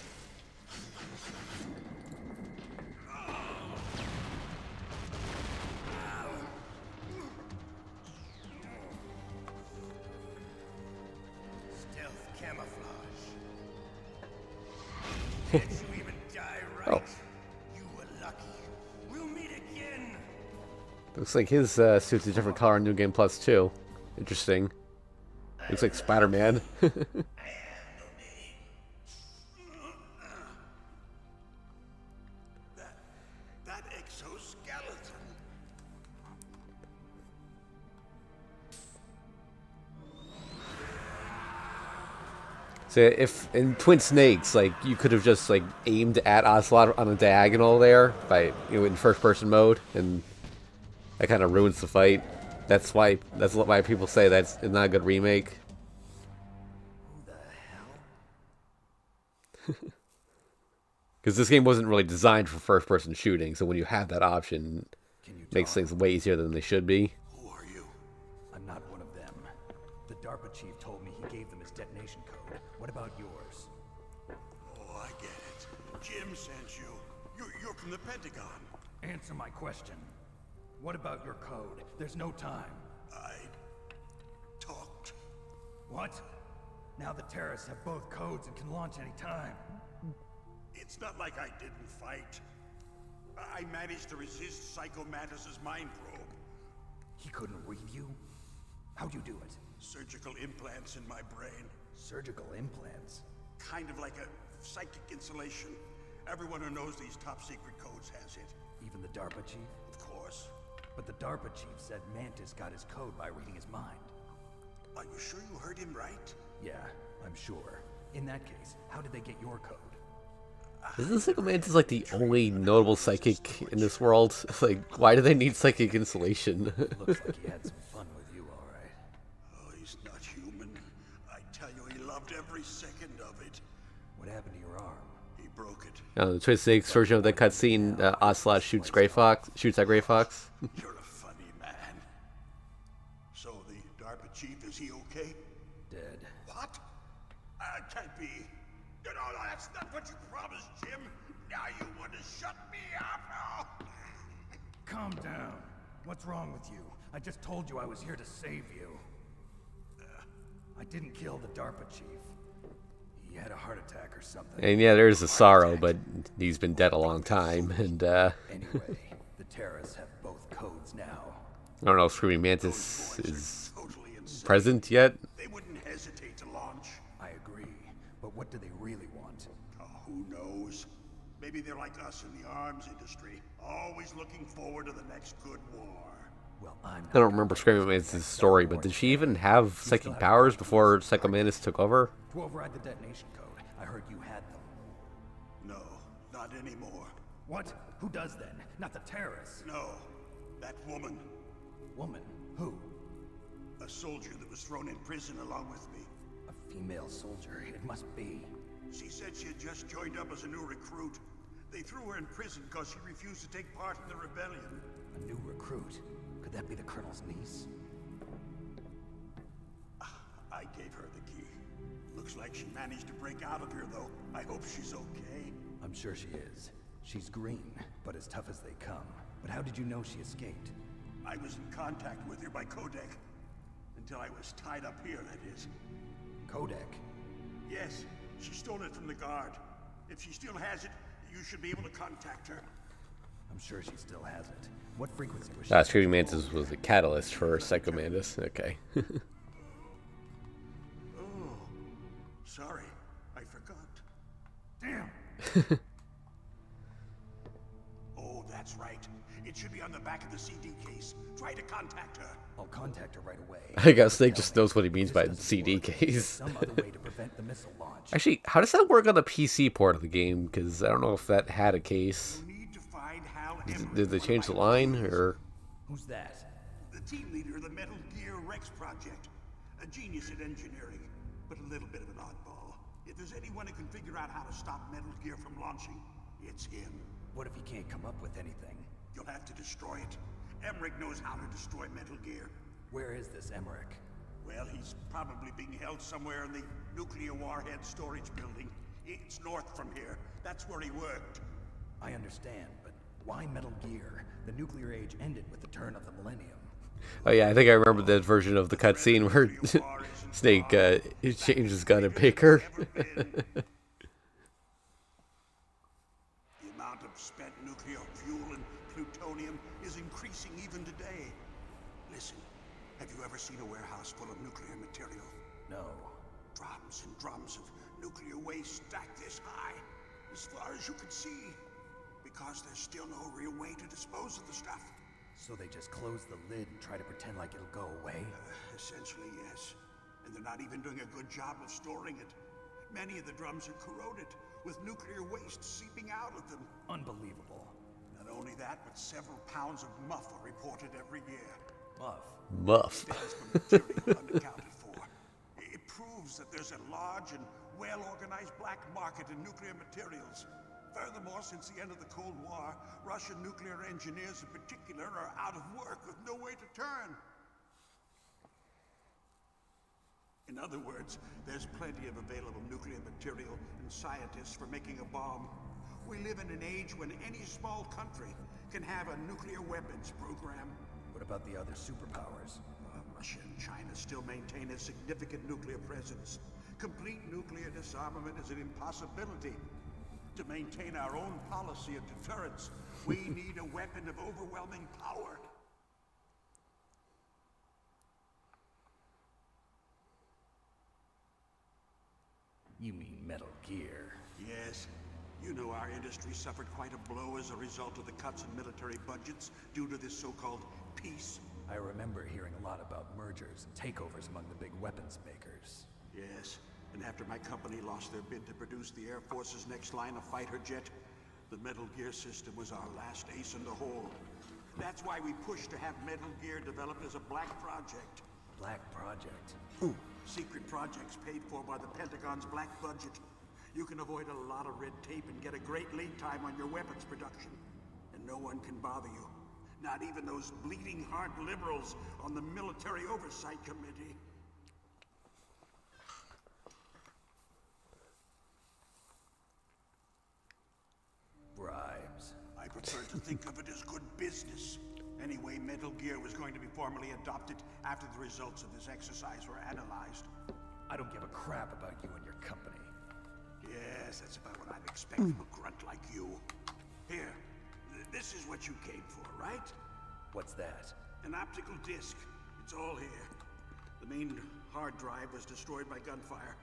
Stealth camouflage. Can't you even die right? Oh. You were lucky. We'll meet again. Looks like his suit's a different color in New Game Plus too. Interesting. Looks like Spider-Man. That exoskeleton. So if in Twin Snakes, like you could have just like aimed at Ocelot on a diagonal there by in first person mode, and that kind of ruins the fight. That's why people say that's not a good remake. Who the hell? Because this game wasn't really designed for first person shooting, so when you have that option, it makes things way easier than they should be. Who are you? I'm not one of them. The DARPA chief told me he gave them his detonation code. What about yours? Oh, I get it. Jim sent you. You're from the Pentagon. Answer my question. What about your code? There's no time. I talked. What? Now the terrorists have both codes and can launch any time. It's not like I didn't fight. I managed to resist Psycho Mantis's mind probe. He couldn't read you? How'd you do it? Surgical implants in my brain. Surgical implants? Kind of like a psychic insulation. Everyone who knows these top secret codes has it. Even the DARPA chief? Of course. But the DARPA chief said Mantis got his code by reading his mind. Are you sure you heard him right? Yeah, I'm sure. In that case, how did they get your code? Isn't Psycho Mantis like the only notable psychic in this world? Like, why do they need psychic insulation? Looks like he had some fun with you, alright. Oh, he's not human. I tell you, he loved every second of it. What happened to your arm? He broke it. The Twin Snakes version of the cutscene, Ocelot shoots at Grey Fox. You're a funny man. So the DARPA chief, is he okay? Dead. What? Can't be. No, that's not what you promised, Jim. Now you want to shut me up? Oh. Calm down. What's wrong with you? I just told you I was here to save you. I didn't kill the DARPA chief. He had a heart attack or something. And yeah, there's a Sorrow, but he's been dead a long time, and Anyway, the terrorists have both codes now. I don't know if Screaming Mantis is present yet. They wouldn't hesitate to launch. I agree, but what do they really want? Oh, who knows? Maybe they're like us in the arms industry, always looking forward to the next good war. Well, I don't remember Screaming Mantis' story, but did she even have psychic powers before Psycho Mantis took over? To override the detonation code, I heard you had them. No, not anymore. What? Who does then? Not the terrorists. No, that woman. Woman? Who? A soldier that was thrown in prison along with me. A female soldier, it must be. She said she had just joined up as a new recruit. They threw her in prison because she refused to take part in the rebellion. A new recruit? Could that be the Colonel's niece? I gave her the key. Looks like she managed to break out of here, though. I hope she's okay. I'm sure she is. She's green, but as tough as they come. But how did you know she escaped? I was in contact with her by codec. Until I was tied up here, that is. Codec? Yes, she stole it from the guard. If she still has it, you should be able to contact her. I'm sure she still has it. What frequency was she? Screaming Mantis was the catalyst for Psycho Mantis. Okay. Oh, sorry. I forgot. Damn! Oh, that's right. It should be on the back of the CD case. Try to contact her. I'll contact her right away. I guess Snake just knows what he means by CD case. Some other way to prevent the missile launch. Actually, how does that work on the PC port of the game? Because I don't know if that had a case. You need to find Hal Did they change the line, or? Who's that? The team leader of the Metal Gear Rex project. A genius at engineering, but a little bit of an oddball. If there's anyone who can figure out how to stop Metal Gear from launching, it's him. What if he can't come up with anything? You'll have to destroy it. Emmerich knows how to destroy Metal Gear. Where is this Emmerich? Well, he's probably being held somewhere in the nuclear warhead storage building. It's north from here. That's where he worked. I understand, but why Metal Gear? The nuclear age ended with the turn of the millennium. Oh yeah, I think I remember that version of the cutscene where Snake changed his gun and Baker. The amount of spent nuclear fuel and plutonium plutonium is increasing even today. Listen, have you ever seen a warehouse full of nuclear material? No. Drums and drums of nuclear waste stacked this high, as far as you can see. Because there's still no real way to dispose of the stuff. So they just close the lid and try to pretend like it'll go away? Essentially, yes. And they're not even doing a good job of storing it. Many of the drums are corroded, with nuclear waste seeping out of them. Unbelievable. Not only that, but several pounds of muff are reported every year. Muff? Muff. Material unaccounted for. It proves that there's a large and well-organized black market in nuclear materials. Furthermore, since the end of the Cold War, Russian nuclear engineers in particular are out of work with no way to turn. In other words, there's plenty of available nuclear material and scientists for making a bomb. We live in an age when any small country can have a nuclear weapons program. What about the other superpowers? Russia and China still maintain a significant nuclear presence. Complete nuclear disarmament is an impossibility. To maintain our own policy of deterrence, we need a weapon of overwhelming power. You mean Metal Gear? Yes. You know our industry suffered quite a blow as a result of the cuts in military budgets due to this so-called peace. I remember hearing a lot about mergers and takeovers among the big weapons makers. Yes. And after my company lost their bid to produce the Air Force's next line of fighter jet, the Metal Gear system was our last ace in the hole. That's why we pushed to have Metal Gear developed as a black project. Black project? Secret projects paid for by the Pentagon's black budget. You can avoid a lot of red tape and get a great lead time on your weapons production. And no one can bother you. Not even those bleeding heart liberals on the Military Oversight Committee. Bribes. I prefer to think of it as good business. Anyway, Metal Gear was going to be formally adopted after the results of this exercise were analyzed. I don't give a crap about you and your company. Yes, that's about what I'd expect from a grunt like you. Here, this is what you came for, right? What's that? An optical disc. It's all here. The main hard drive was destroyed by gunfire.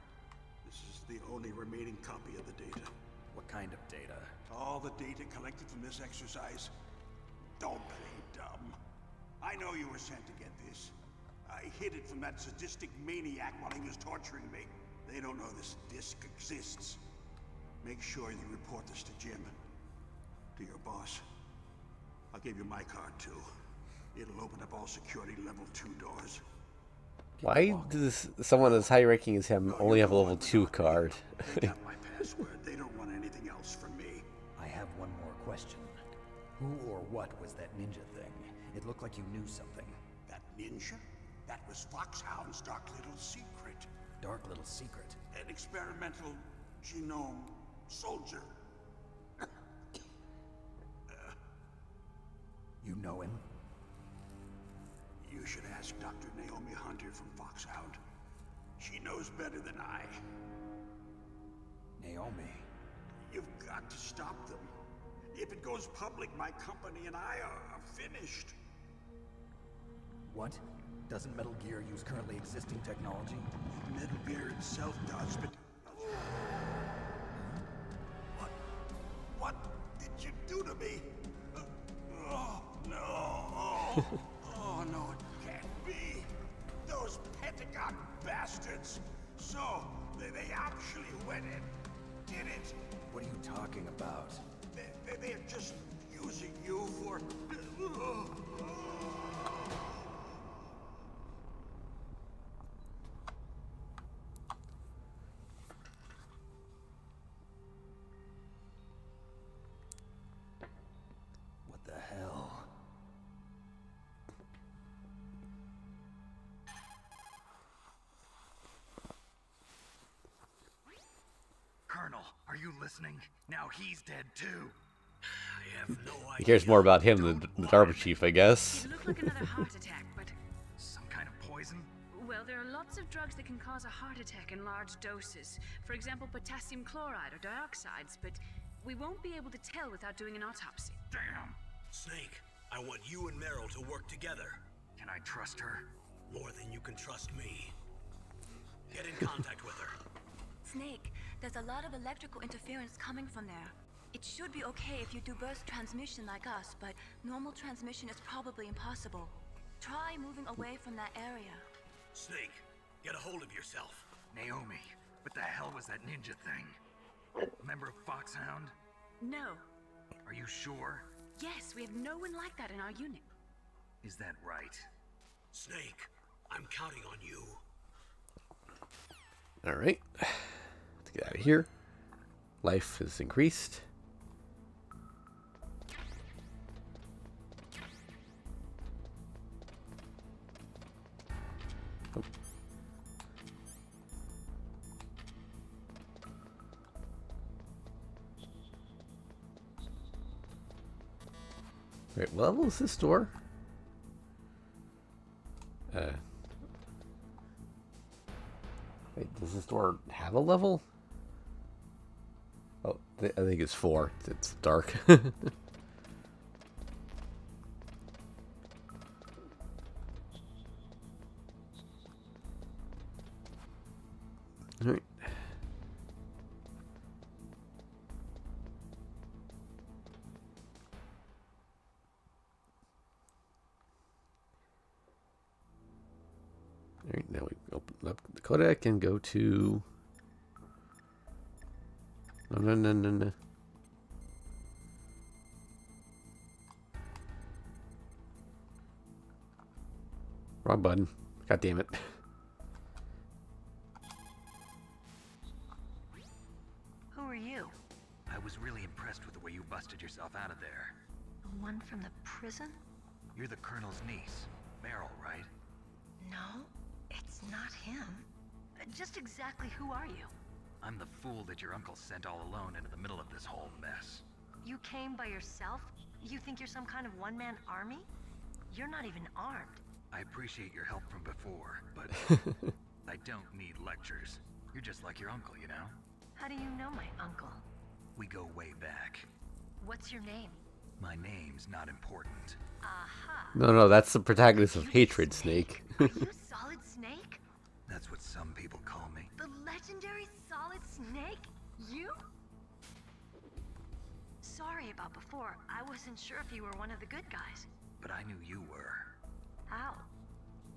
This is the only remaining copy of the data. What kind of data? All the data collected from this exercise. Don't play dumb. I know you were sent to get this. I hid it from that sadistic maniac while he was torturing me. They don't know this disc exists. Make sure you report this to Jim. To your boss. I'll give you my card too. It'll open up all security level 2 doors. Why does someone as high ranking as him only have a level 2 card? They got my password. They don't want anything else from me. I have one more question. Who or what was that ninja thing? It looked like you knew something. That ninja? That was Foxhound's dark little secret. Dark little secret? An experimental genome soldier. You know him? You should ask Dr. Naomi Hunter from Foxhound. She knows better than I. Naomi? You've got to stop them. If it goes public, my company and I are finished. What? Doesn't Metal Gear use currently existing technology? Metal Gear itself does, but... What did you do to me? Oh, no. Oh, no, it can't be. Those Pentagon bastards. So, they actually went and did it. What are you talking about? They're just using you for... What the hell? Colonel, are you listening? Now he's dead too. I have no idea. He cares more about him than the DARPA chief, I guess. It looked like another heart attack, but... Some kind of poison? Well, there are lots of drugs that can cause a heart attack in large doses. For example, potassium chloride or dioxides, but we won't be able to tell without doing an autopsy. Damn! Snake, I want you and Meryl to work together. Can I trust her? More than you can trust me. Get in contact with her. Snake, there's a lot of electrical interference coming from there. It should be okay if you do burst transmission like us, but normal transmission is probably impossible. Try moving away from that area. Snake, get a hold of yourself. Naomi, what the hell was that ninja thing? Member of Foxhound? No. Are you sure? Yes, we have no one like that in our unit. Is that right? Snake, I'm counting on you. All right. Let's get out of here. Life is increased. Oh. Right, what level is this door? Wait, does this door have a level? Oh, I think it's 4. It's dark. All right. Alright, now we open up the codec and go to... No. Wrong button. God damn it. Who are you? I was really impressed with the way you busted yourself out of there. The one from the prison? You're the Colonel's niece, Meryl, right? No, it's not him. Just exactly who are you? I'm the fool that your uncle sent all alone into the middle of this whole mess. You came by yourself? You think you're some kind of one-man army? You're not even armed. I appreciate your help from before, but I don't need lectures. You're just like your uncle, you know? How do you know my uncle? We go way back. What's your name? My name's not important. Aha. No, that's the protagonist of Hatred, Snake. Are you Solid Snake? That's what some people call me. The legendary Solid Snake? You? Sorry about before. I wasn't sure if you were one of the good guys. But I knew you were. How?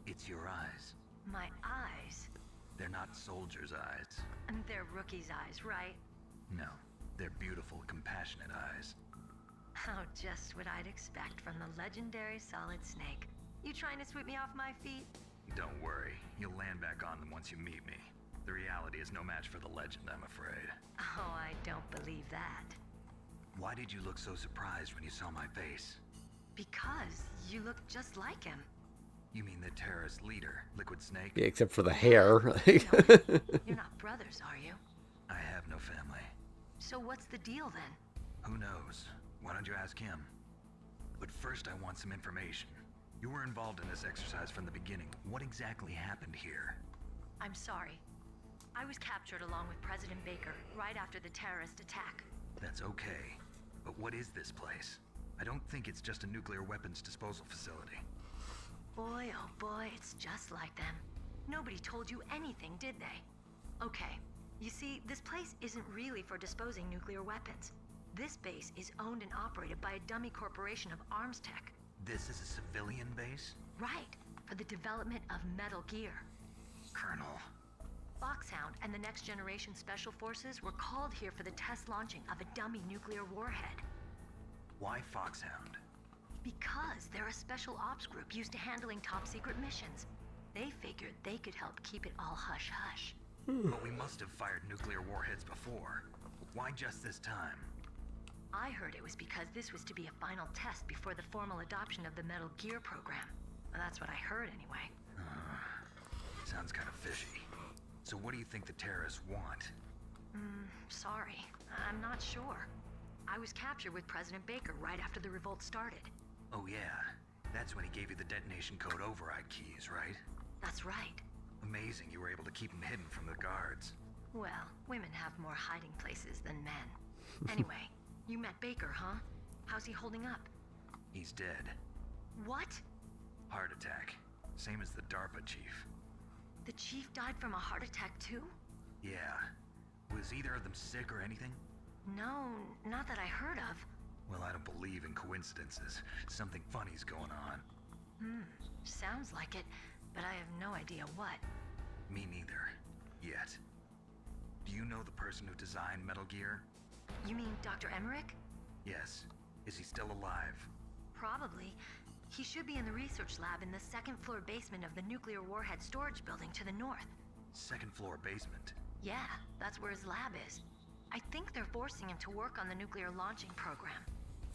It's your eyes. My eyes? They're not soldiers' eyes. And they're rookies' eyes, right? No, they're beautiful, compassionate eyes. Oh, just what I'd expect from the legendary Solid Snake. You trying to sweep me off my feet? Don't worry, you'll land back on them once you meet me. The reality is no match for the legend, I'm afraid. Oh, I don't believe that. Why did you look so surprised when you saw my face? Because you look just like him. You mean the terrorist leader, Liquid Snake? Yeah, except for the hair. You're not brothers, are you? I have no family. So what's the deal then? Who knows? Why don't you ask him? But first I want some information. You were involved in this exercise from the beginning. What exactly happened here? I'm sorry. I was captured along with President Baker right after the terrorist attack. That's okay. But what is this place? I don't think it's just a nuclear weapons disposal facility. Boy, oh boy, it's just like them. Nobody told you anything, did they? Okay, you see, this place isn't really for disposing nuclear weapons. This base is owned and operated by a dummy corporation of arms tech. This is a civilian base? Right, for the development of Metal Gear. Colonel. Foxhound and the Next Generation Special Forces were called here for the test launching of a dummy nuclear warhead. Why Foxhound? Because they're a special ops group used to handling top secret missions. They figured they could help keep it all hush-hush. But we must have fired nuclear warheads before. Why just this time? I heard it was because this was to be a final test before the formal adoption of the Metal Gear program. Well, that's what I heard anyway. Sounds kind of fishy. So what do you think the terrorists want? Sorry. I'm not sure. I was captured with President Baker right after the revolt started. Oh yeah, that's when he gave you the detonation code override keys, right? That's right. Amazing you were able to keep them hidden from the guards. Well, women have more hiding places than men. Anyway, you met Baker, huh? How's he holding up? He's dead. What? Heart attack. Same as the DARPA chief. The chief died from a heart attack too? Yeah. Was either of them sick or anything? No, not that I heard of. Well, I don't believe in coincidences. Something funny's going on. Sounds like it, but I have no idea what. Me neither. Yet. Do you know the person who designed Metal Gear? You mean Dr. Emmerich? Yes. Is he still alive? Probably. He should be in the research lab in the second floor basement of the nuclear warhead storage building to the north. Second floor basement? Yeah, that's where his lab is. I think they're forcing him to work on the nuclear launching program.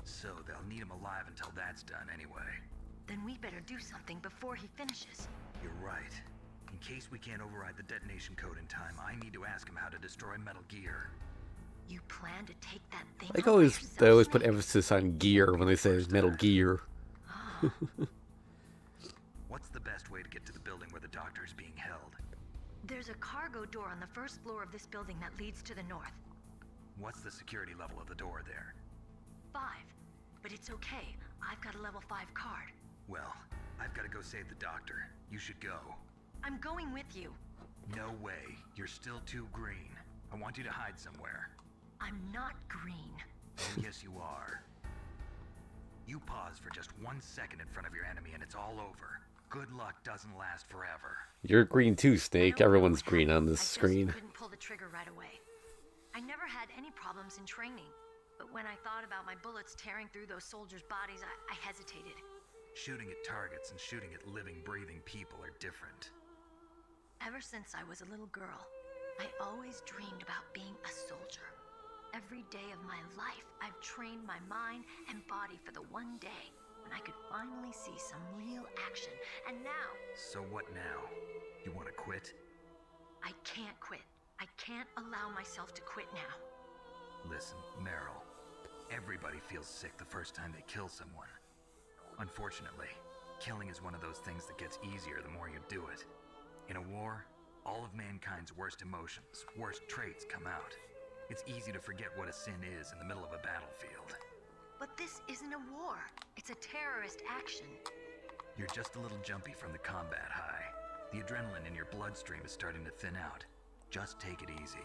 So they'll need him alive until that's done anyway. Then we better do something before he finishes. You're right. In case we can't override the detonation code in time, I need to ask him how to destroy Metal Gear. You plan to take that thing Like on always, yourself, they always Snake? put emphasis on gear when they say Metal Gear. What's the best way to get to the building where the doctor is being held? There's a cargo door on the first floor of this building that leads to the north. What's the security level of the door there? 5. But it's okay. I've got a level 5 card. Well, I've got to go save the doctor. You should go. I'm going with you. No way. You're still too green. I want you to hide somewhere. I'm not green. Oh, yes, you are. You pause for just 1 second in front of your enemy and it's all over. Good luck doesn't last forever. You're green too, Snake. Everyone's green on this I screen. just couldn't pull the trigger right away. I never had any problems in training, but when I thought about my bullets tearing through those soldiers' bodies, I hesitated. Shooting at targets and shooting at living, breathing people are different. Ever since I was a little girl, I always dreamed about being a soldier. Every day of my life, I've trained my mind and body for the one day when I could finally see some real action. And now... So what now? You want to quit? I can't quit. I can't allow myself to quit now. Listen, Meryl. Everybody feels sick the first time they kill someone. Unfortunately, killing is one of those things that gets easier the more you do it. In a war, all of mankind's worst emotions, worst traits come out. It's easy to forget what a sin is in the middle of a battlefield. But this isn't a war. It's a terrorist action. You're just a little jumpy from the combat high. The adrenaline in your bloodstream is starting to thin out. Just take it easy.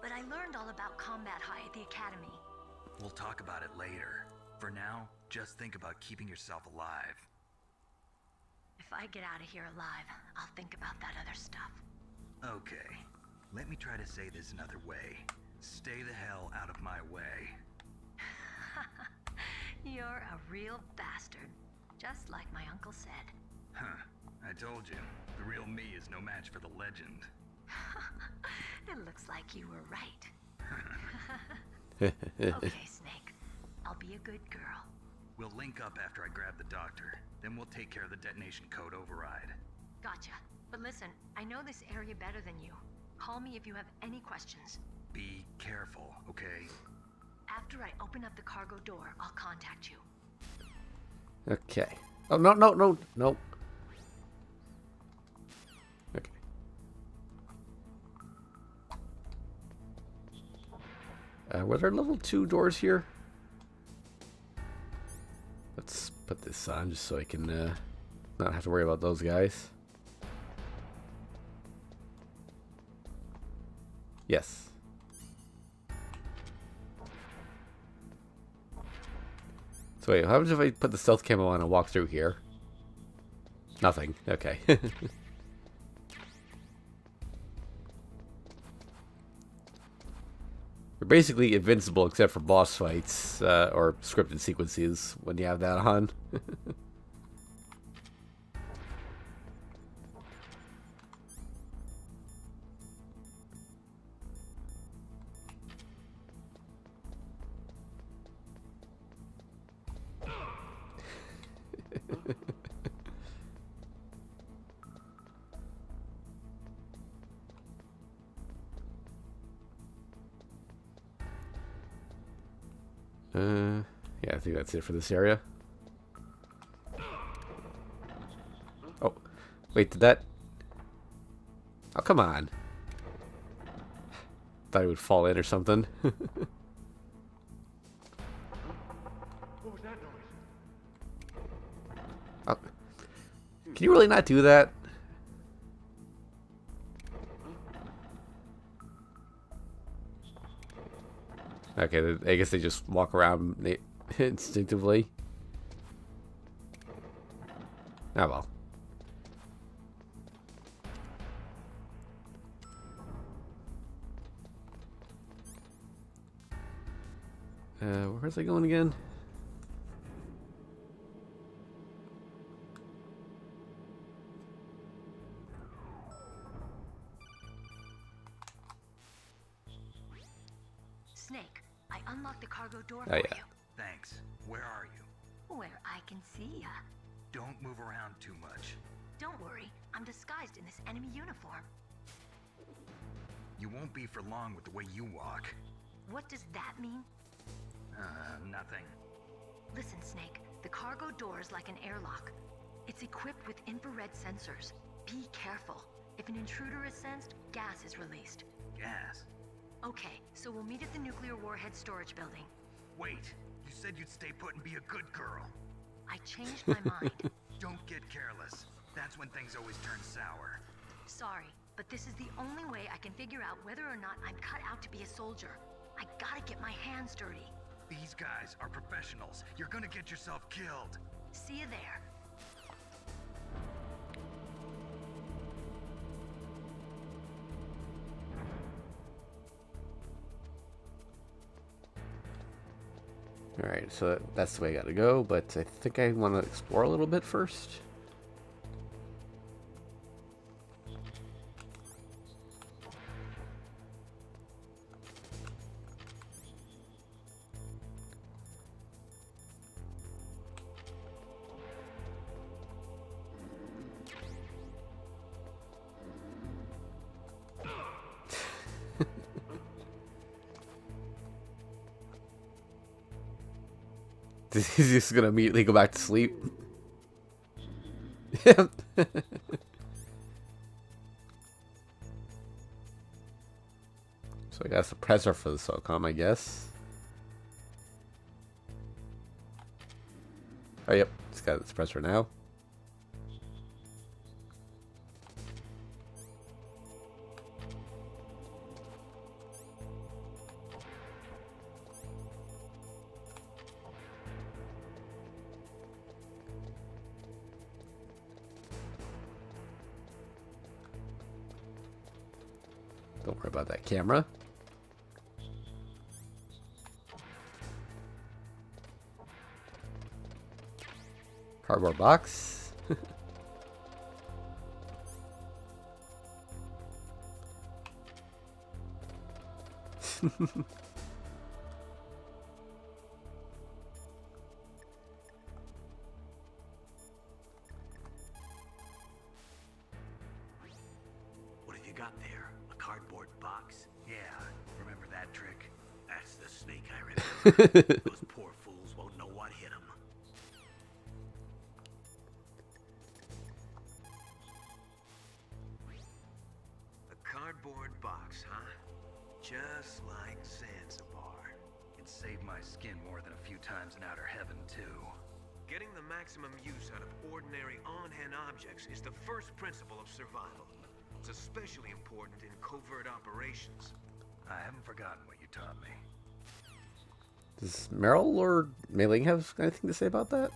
But I learned all about combat high at the academy. We'll talk about it later. For now, just think about keeping yourself alive. If I get out of here alive, I'll think about that other stuff. Okay. Let me try to say this another way. Stay the hell out of my way. You're a real bastard. Just like my uncle said. Huh. I told you. The real me is no match for the legend. It looks like you were right. Okay, Snake. I'll be a good girl. We'll link up after I grab the doctor. Then we'll take care of the detonation code override. Gotcha. But listen, I know this area better than you. Call me if you have any questions. Be careful, okay? After I open up the cargo door, I'll contact you. Okay. Oh, no, no, no, no. Okay. Were there level 2 doors here? Let's put this on just so I can not have to worry about those guys. Yes. So wait, how happens if I put the stealth camo on and walk through here? Nothing. Okay. You're basically invincible except for boss fights or scripted sequences when you have that on. Yeah, I think that's it for this area. Oh, wait, did that... Oh, come on. Thought it would fall in or something. What was that noise? Can you really not do that? Okay, I guess they just walk around instinctively. Oh well. Where's I going again? Snake, I unlocked the cargo door Oh, for yeah. you. Thanks. Where are you? Where I can see ya. Don't move around too much. Don't worry, I'm disguised in this enemy uniform. You won't be for long with the way you walk. What does that mean? Nothing. Listen, Snake, the cargo door is like an airlock. It's equipped with infrared sensors. Be careful. If an intruder is sensed, gas is released. Gas? Okay, so we'll meet at the nuclear warhead storage building. Wait, you said you'd stay put and be a good girl. I changed my mind. Don't get careless. That's when things always turn sour. Sorry, but this is the only way I can figure out whether or not I'm cut out to be a soldier. I gotta get my hands dirty. These guys are professionals. You're gonna get yourself killed. See you there. Alright, so that's the way I gotta go, but I think I want to explore a little bit first. He's just gonna immediately go back to sleep. Yep. So I got a suppressor for the SOCOM, I guess. Oh, yep. It's got a suppressor now. Don't worry about that camera. Cardboard box. What have you got there? A cardboard box? Yeah, remember that trick? That's the Snake I remember. Those poor fools won't know what hit them. A cardboard box, huh? Just like Zanzibar. It saved my skin more than a few times in outer heaven, too. Getting the maximum use out of ordinary on-hand objects is the first principle of survival. It's especially important in covert operations. I haven't forgotten what you taught me. Does Meryl or Mei Ling have anything to say about that?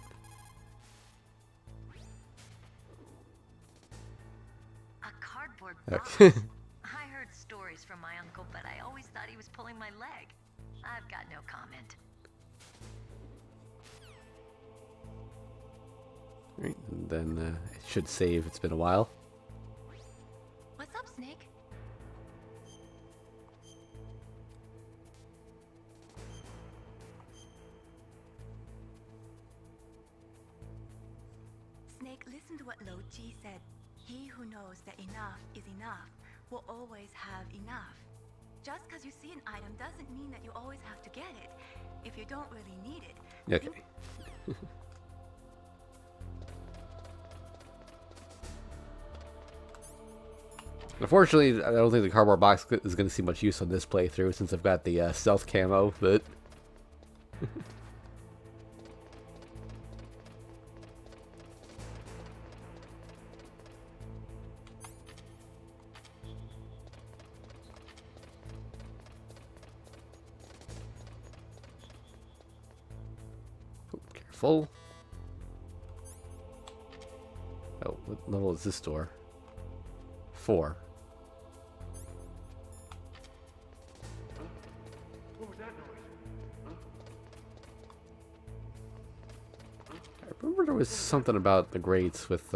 A cardboard box? Okay. I heard stories from my uncle, but I always thought he was pulling my leg. I've got no comment. Right, and then it should save. It's been a while. What's up, Snake? Snake, listen to what Lo Ji said. He who knows that enough is enough will always have enough. Just because you see an item doesn't mean that you always have to get it. If you don't really need it. Okay. Unfortunately, I don't think the cardboard box is going to see much use on this playthrough since I've got the stealth camo, but... full. Oh, what level is this door? 4. What was that noise? I remember there was something about the grates with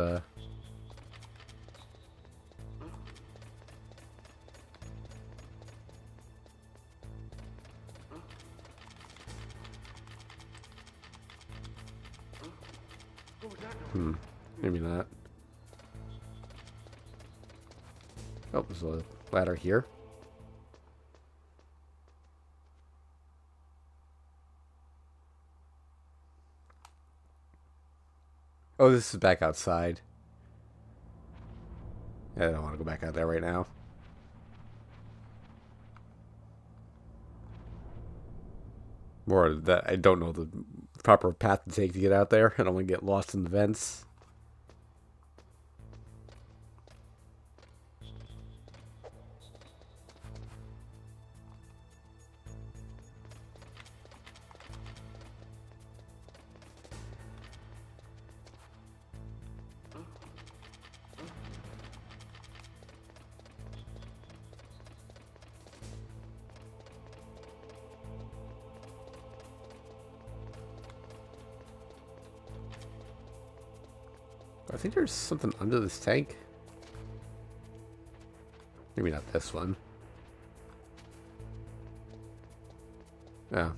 maybe not. Oh, there's a ladder here. Oh, this is back outside. Yeah, I don't want to go back out there right now. More that I don't know the proper path to take to get out there. I don't want to get lost in the vents. I think there's something under this tank. Maybe not this one. Yeah.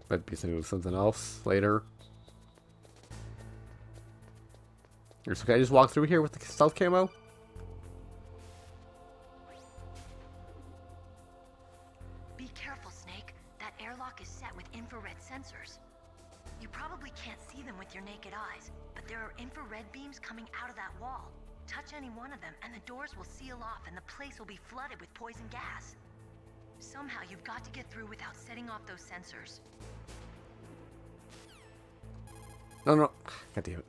Might be something else later. So can I just walk through here with the stealth camo? Be careful, Snake. That airlock is set with infrared sensors. You probably can't see them with your naked eyes, but there are infrared beams coming out of that wall. Touch any one of them and the doors will seal off and the place will be flooded with poison gas. Somehow you've got to get through without setting off those sensors. No. God damn it.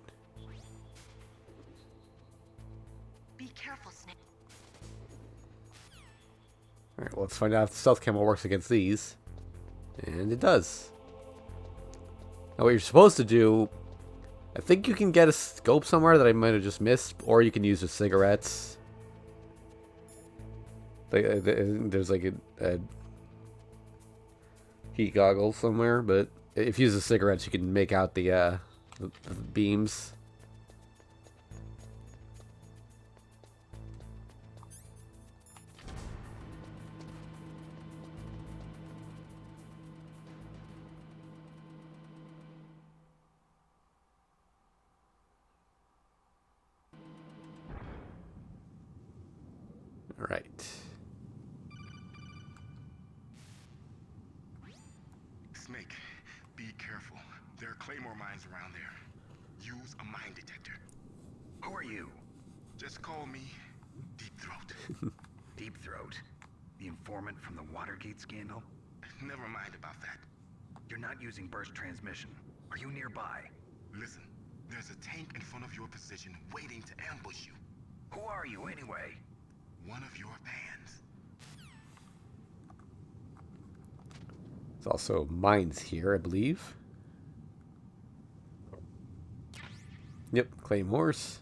Be careful, Snake. Alright, well, let's find out if the stealth camo works against these. And it does. Now what you're supposed to do, I think you can get a scope somewhere that I might have just missed, or you can use the cigarettes. There's like a heat goggle somewhere, but if you use the cigarettes, you can make out the beams. All right. Snake, be careful. There are claymore mines around there. Use a mine detector. Who are you? Just call me Deep Throat. Deep Throat? The informant from the Watergate scandal? Never mind about that. You're not using burst transmission. Are you nearby? Listen, there's a tank in front of your position waiting to ambush you. Who are you anyway? One of your bands. There's also mines here, I believe. Yep, claymores.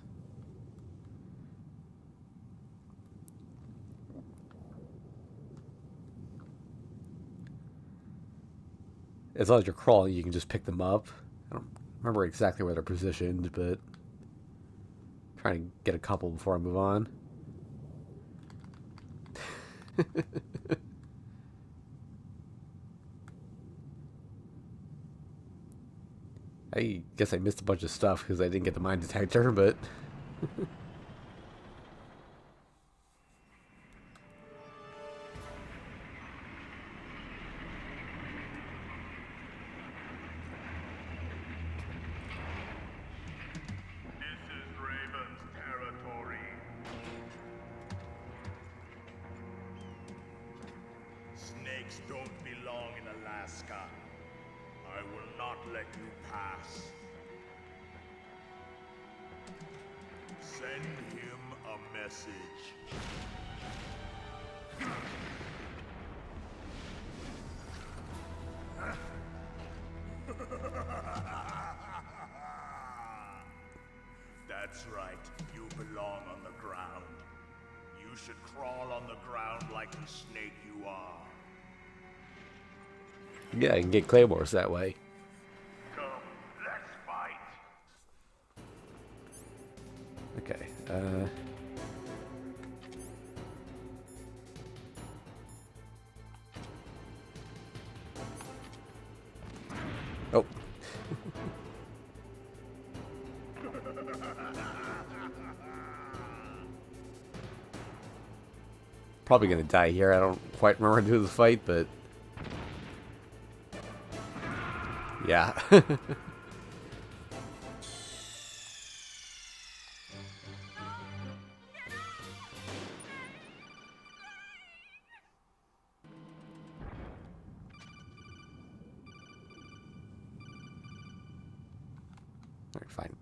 As long as you're crawling, you can just pick them up. I don't remember exactly where they're positioned, but I'm trying to get a couple before I move on. I guess I missed a bunch of stuff because I didn't get the mine detector, but... Snakes don't belong in Alaska. I will not let you pass. Send him a message. That's right. You belong on the ground. You should crawl on the ground like the snake you are. Yeah, I can get claymores that way. Come, let's fight. Okay. Oh. Probably gonna die here. I don't quite remember how to do the fight, but yeah. Alright, fine.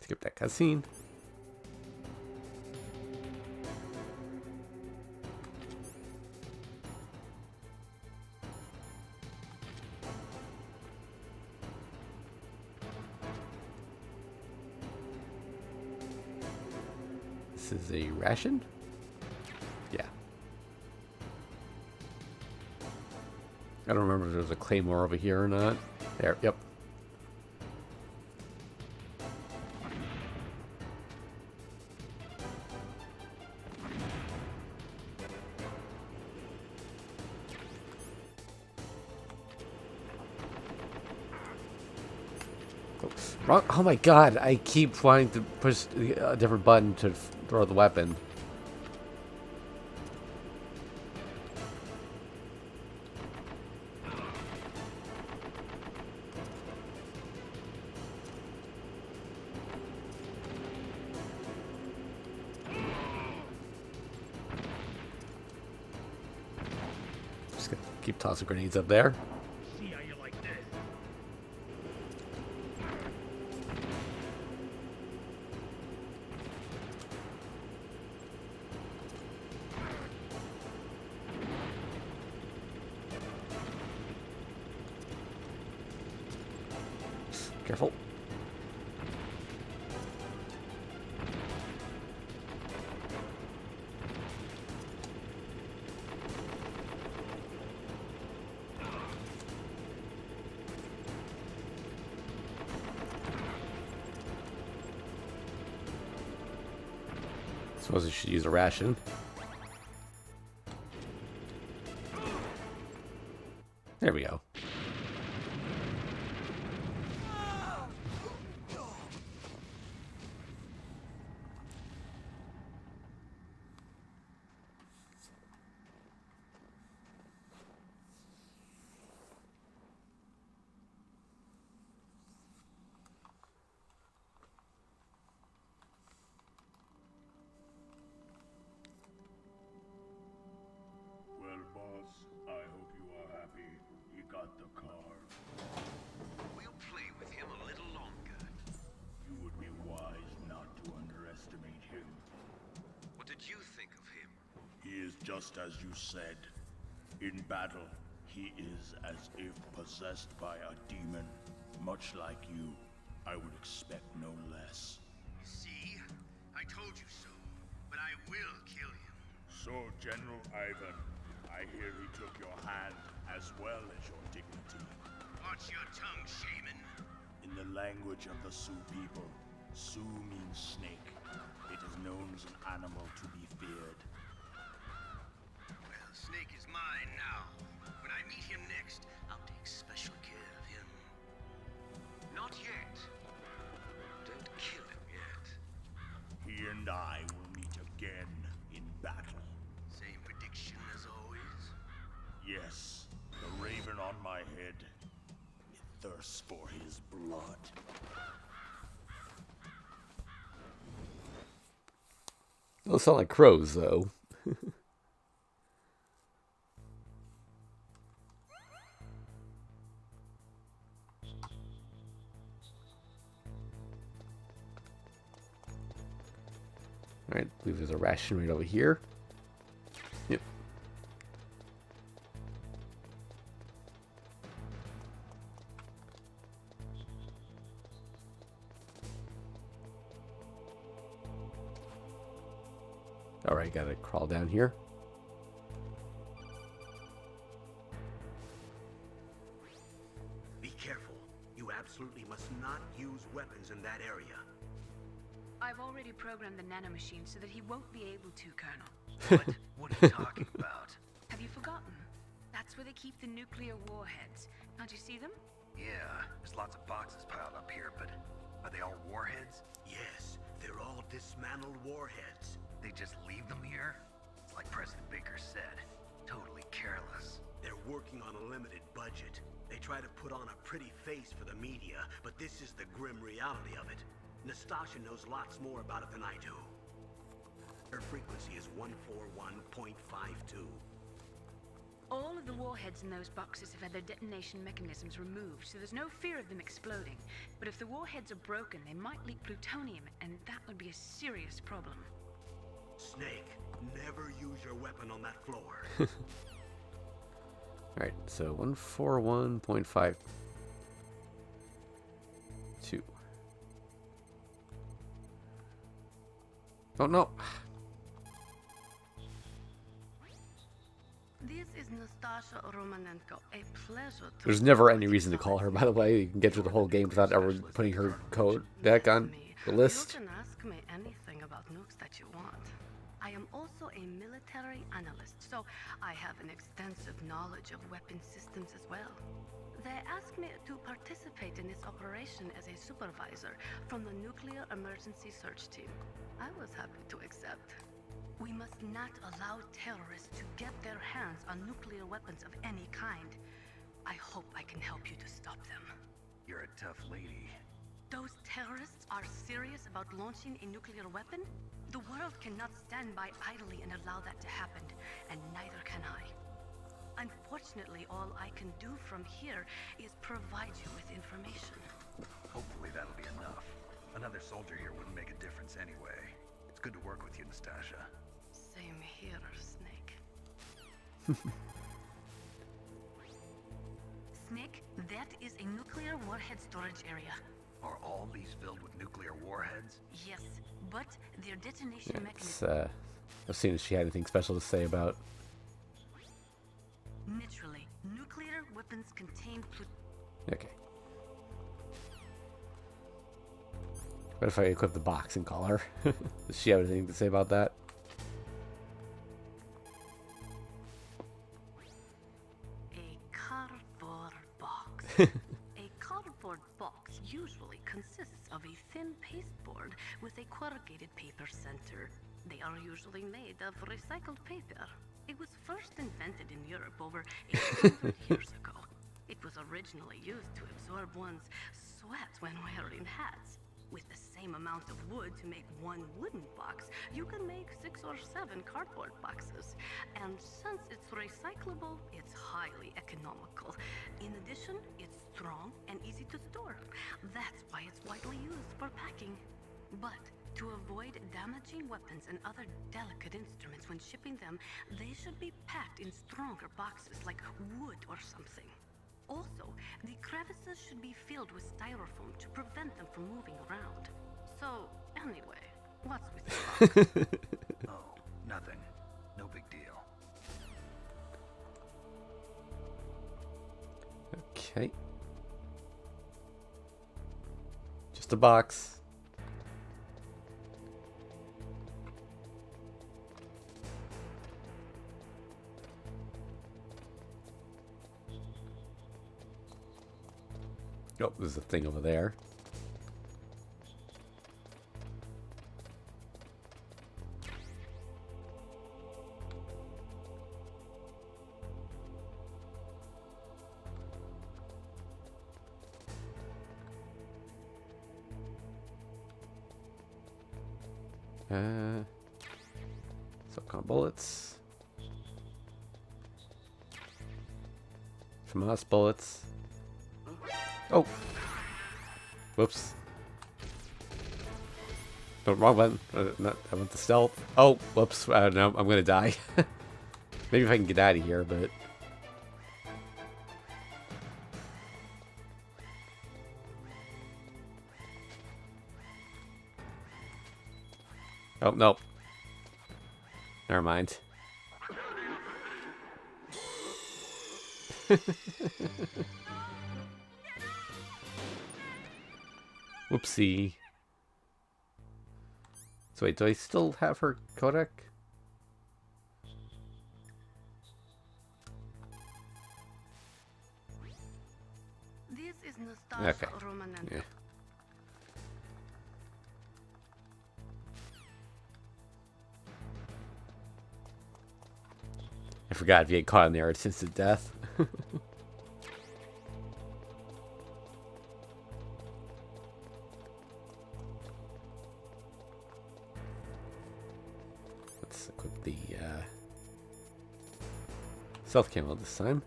Skip that cutscene. This is a ration? Yeah. I don't remember if there was a claymore over here or not. There, yep. Wrong. Oh my god, I keep wanting to push a different button to throw the weapon. Just gonna keep tossing grenades up there. See how you like this. Careful. Suppose I should use a ration. There we go. Well, boss, I hope you are happy. You got the car. We'll play with him a little longer. You would be wise not to underestimate him. What did you think of him? He is just as you said. In battle, he is as if possessed by a demon. Much like you, I would expect no less. See? I told you so. But I will kill him. So, General Ivan, I hear he took your hand as well as your dignity. Watch your tongue, shaman. In the language of the Sioux people, Sioux means snake. It is known as an animal to be feared. Well, Snake is mine now. When I meet him next, I'll take special care of him. Not yet. Don't kill him yet. He and I will meet again in battle. Same prediction as always. Yes, the raven on my head. It thirsts for his blood. Those sound like crows, though. Alright, I believe there's a ration right over here. Yep. Alright, gotta crawl down here. Be careful. You absolutely must not use weapons in that area. I've already programmed the nanomachine so that he won't be able to, Colonel. What are you talking about? Have you forgotten? That's where they keep the nuclear warheads. Can't you see them? Yeah, there's lots of boxes piled up here, but are they all warheads? Yes, they're all dismantled warheads. They just leave them here? It's like President Baker said. Totally careless. They're working on a limited budget. They try to put on a pretty face for the media, but this is the grim reality of it. Nastasha knows lots more about it than I do. Her frequency is 141.52. All of the warheads in those boxes have had their detonation mechanisms removed, so there's no fear of them exploding. But if the warheads are broken, they might leak plutonium, and that would be a serious problem. Snake, never use your weapon on that floor. Alright, so 141.52. Oh no! This is Nastasha Romanenko. A pleasure to There's never any reason to call her, by the way. You can get through the whole game without ever putting her code deck on the list. You can ask me anything about nukes that you want. I am also a military analyst, so I have an extensive knowledge of weapon systems as well. They asked me to participate in this operation as a supervisor from the Nuclear Emergency Search Team. I was happy to accept. We must not allow terrorists to get their hands on nuclear weapons of any kind. I hope I can help you to stop them. You're a tough lady. Those terrorists are serious about launching a nuclear weapon? The world cannot stand by idly and allow that to happen, and neither can I. Unfortunately, all I can do from here is provide you with information. Hopefully that'll be enough. Another soldier here wouldn't make a difference anyway. It's good to work with you, Nastasha. Same here, Snake. Snake, that is a nuclear warhead storage area. Are all these filled with nuclear warheads? Yes, but their detonation It's, mechanism... I've seen if she had anything special to say about. Naturally, nuclear weapons contain Okay. What if I equip the box and call her? Does she have anything to say about that? A cardboard box. A cardboard box usually consists of a thin pasteboard with a corrugated paper center. They are usually made of recycled paper. It was first invented in Europe over 800 years ago. It was originally used to absorb one's sweat when wearing hats. With the same amount of wood to make one wooden box, you can make 6 or 7 cardboard boxes. And since it's recyclable, it's highly economical. In addition, it's strong and easy to store. That's why it's widely used for packing. But to avoid damaging weapons and other delicate instruments when shipping them, they should be packed in stronger boxes like wood or something. Also, the crevices should be filled with styrofoam to prevent them from moving around. So, anyway, what's with you? Oh, nothing. No big deal. Okay. Just a box. Oh, there's a thing over there. Silicone bullets. FAMAS bullets. Oh! Whoops. No, wrong button. I want the stealth. Oh, whoops. No, I'm gonna die. Maybe if I can get out of here, but... Oh, no. Never mind. Whoopsie. So wait, do I still have her codec? This is Nastasha Okay. Romanenko. Yeah. I forgot if you get caught in there, it's instant death. Let's equip the stealth camo this time.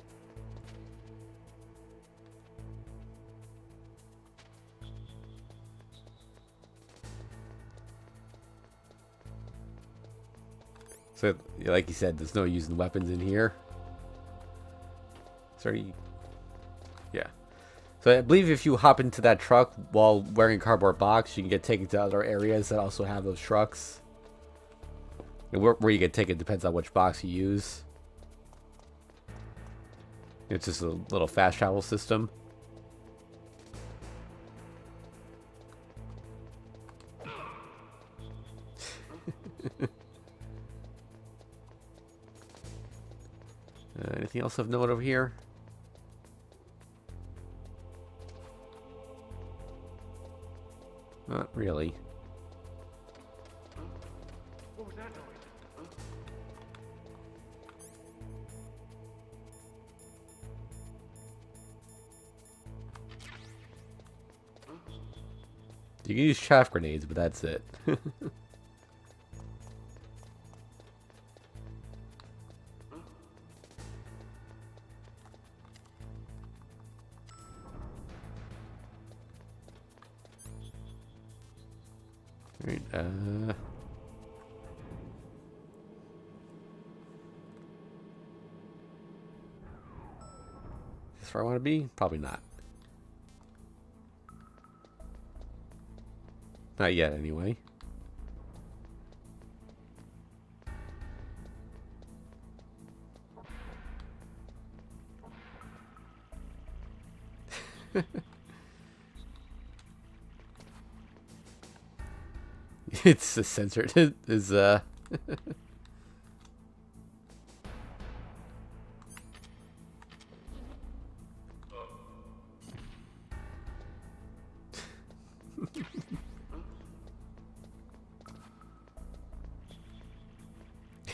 So, like you said, there's no using weapons in here. Sorry. Yeah. So I believe if you hop into that truck while wearing a cardboard box, you can get taken to other areas that also have those trucks. And where you get taken depends on which box you use. It's just a little fast travel system. Anything else of note over here? Not really. What was that noise? You can use chaff grenades, but that's it. Right, is this where I want to be? Probably not. Not yet, anyway. It's censored. It is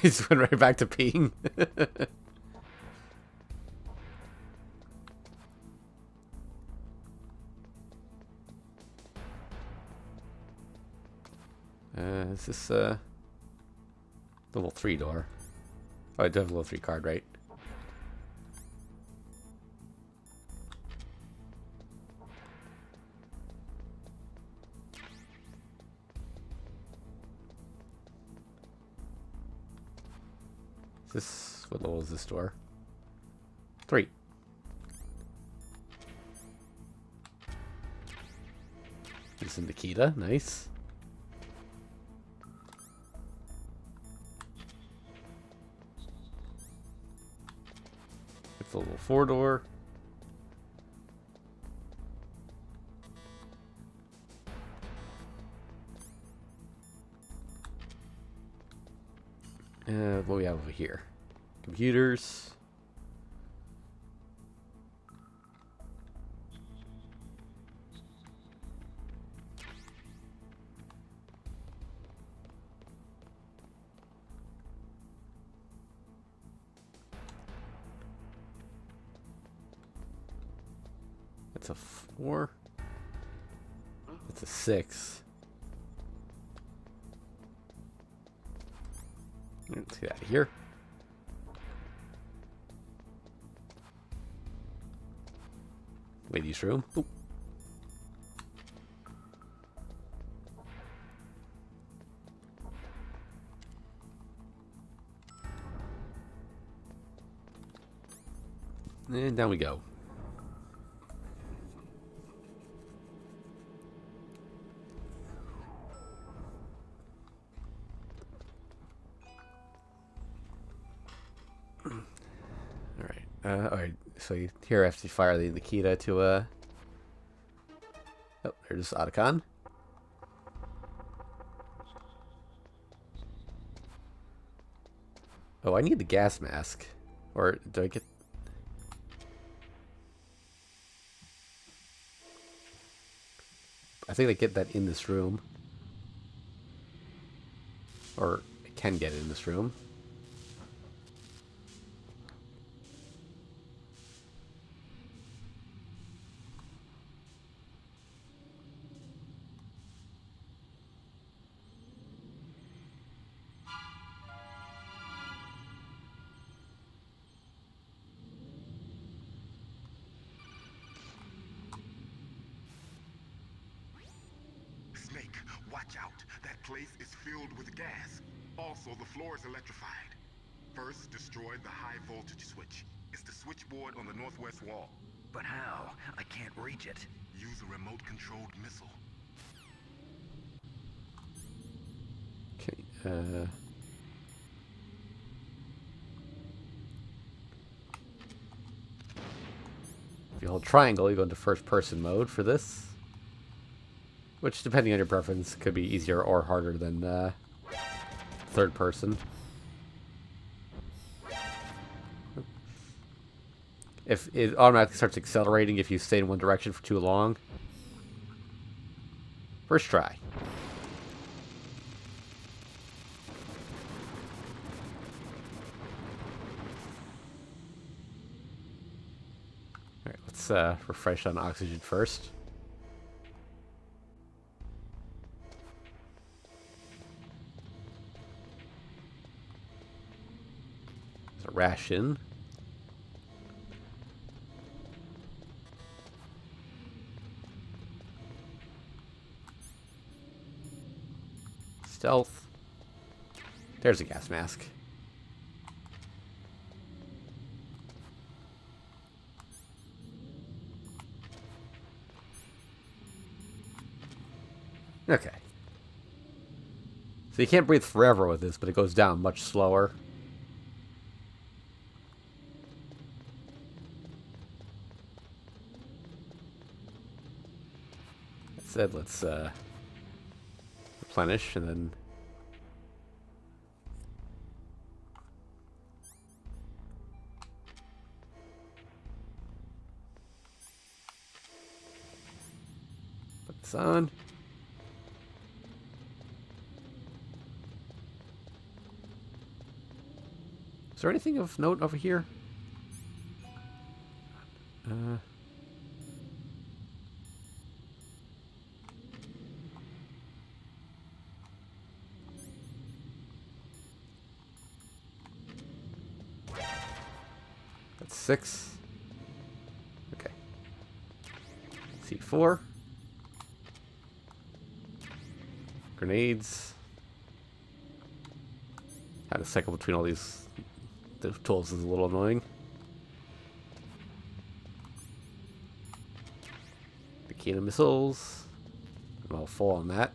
He just went right back to peeing. Is this level 3 door? Oh, I do have a level 3 card, right? Is this, what level is this door? 3. This is Nikita, nice. It's a level 4 door. What do we have over here? Computers. That's a 4. That's a 6. Let's get out of here. Ladies' room. Oop. And down we go. Alright, so here I have to fire the Nikita to, oh, there's Otacon. Oh, I need the gas mask. Or, do I get... I think I get that in this room. Or, I can get it in this room. Snake, watch out. That place is filled with gas. Also, the floor is electrified. First, destroy the high voltage switch. It's the switchboard on the northwest wall. But how? I can't reach it. Use a remote-controlled missile. Okay, if you hold triangle, you go into first-person mode for this. Which, depending on your preference, could be easier or harder than third person. If it automatically starts accelerating if you stay in one direction for too long. First try. Alright, let's refresh on oxygen first. There's a ration. Stealth. There's a gas mask. Okay. So you can't breathe forever with this, but it goes down much slower. That said, let's replenish and then put this on. Is there anything of note over here? That's 6. Okay. C4. Grenades. How to cycle between all these tools is a little annoying. Bikini missiles. I'm all full on that.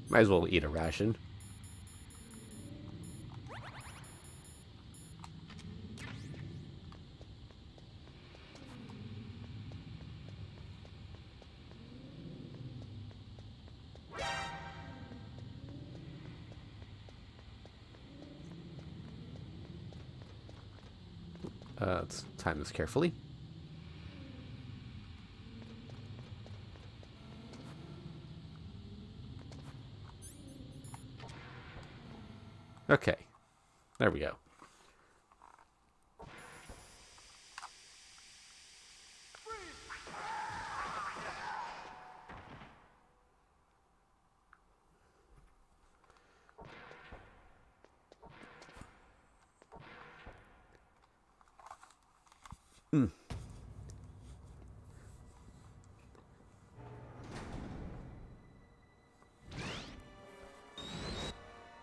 Might as well eat a ration. Let's time this carefully. Okay, There we go.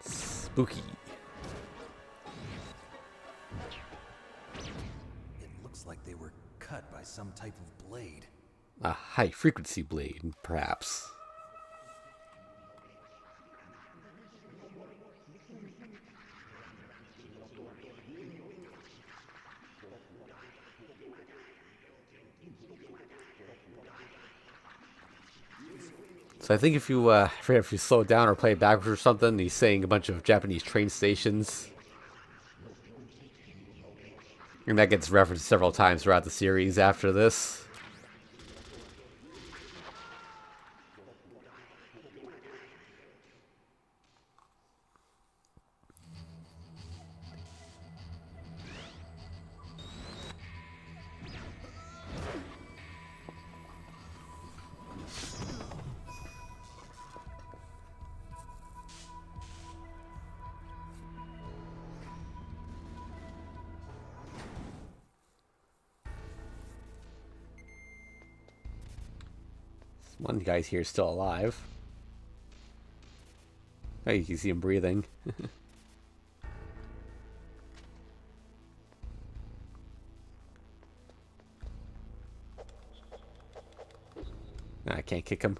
Spooky. It looks like they were cut by some type of blade. A high-frequency blade, perhaps. So I think if you, I forget if you slow it down or play it backwards or something, he's saying a bunch of Japanese train stations. And that gets referenced several times throughout the series after this. One guy's here still alive. Oh, you can see him breathing. I can't kick him.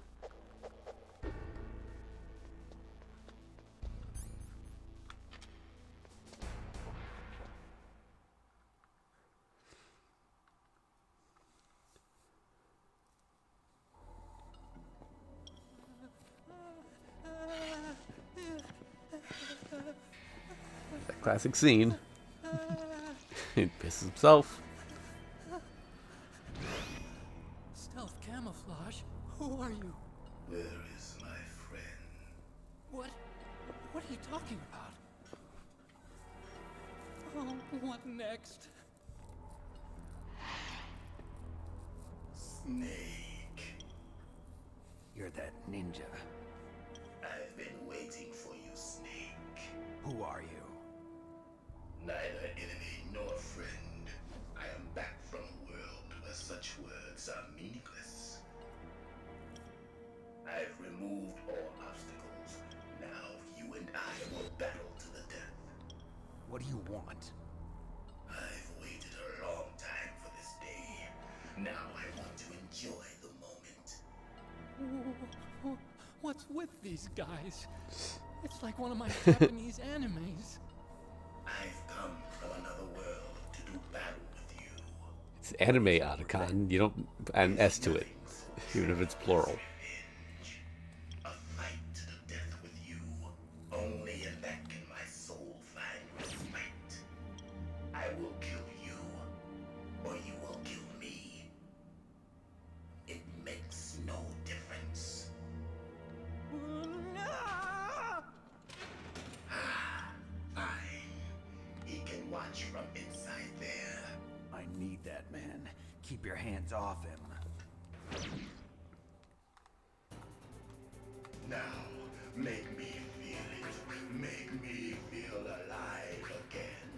Classic scene. He pisses himself. Stealth camouflage? Who are you? Where is my friend? What are you talking about? Oh, what next? Snake. You're that ninja. I've been waiting for you, Snake. Who are you? Neither enemy nor friend. I am back from a world where such words are meaningless. I've removed all obstacles. Now you and I will battle to the death. What do you want? I've waited a long time for this day. Now I want to enjoy the moment. What's with these guys? It's like one of my Japanese animes. I've come from another world to do battle with you. It's anime Otacon. You don't add an S to it, even if it's plural. A fight to the death with you. Only in that can my soul find respite. I will kill you, or you will kill me. It makes no difference. He can watch from inside there. I need that man. Keep your hands off him. Now, make me feel it. Make me feel alive again.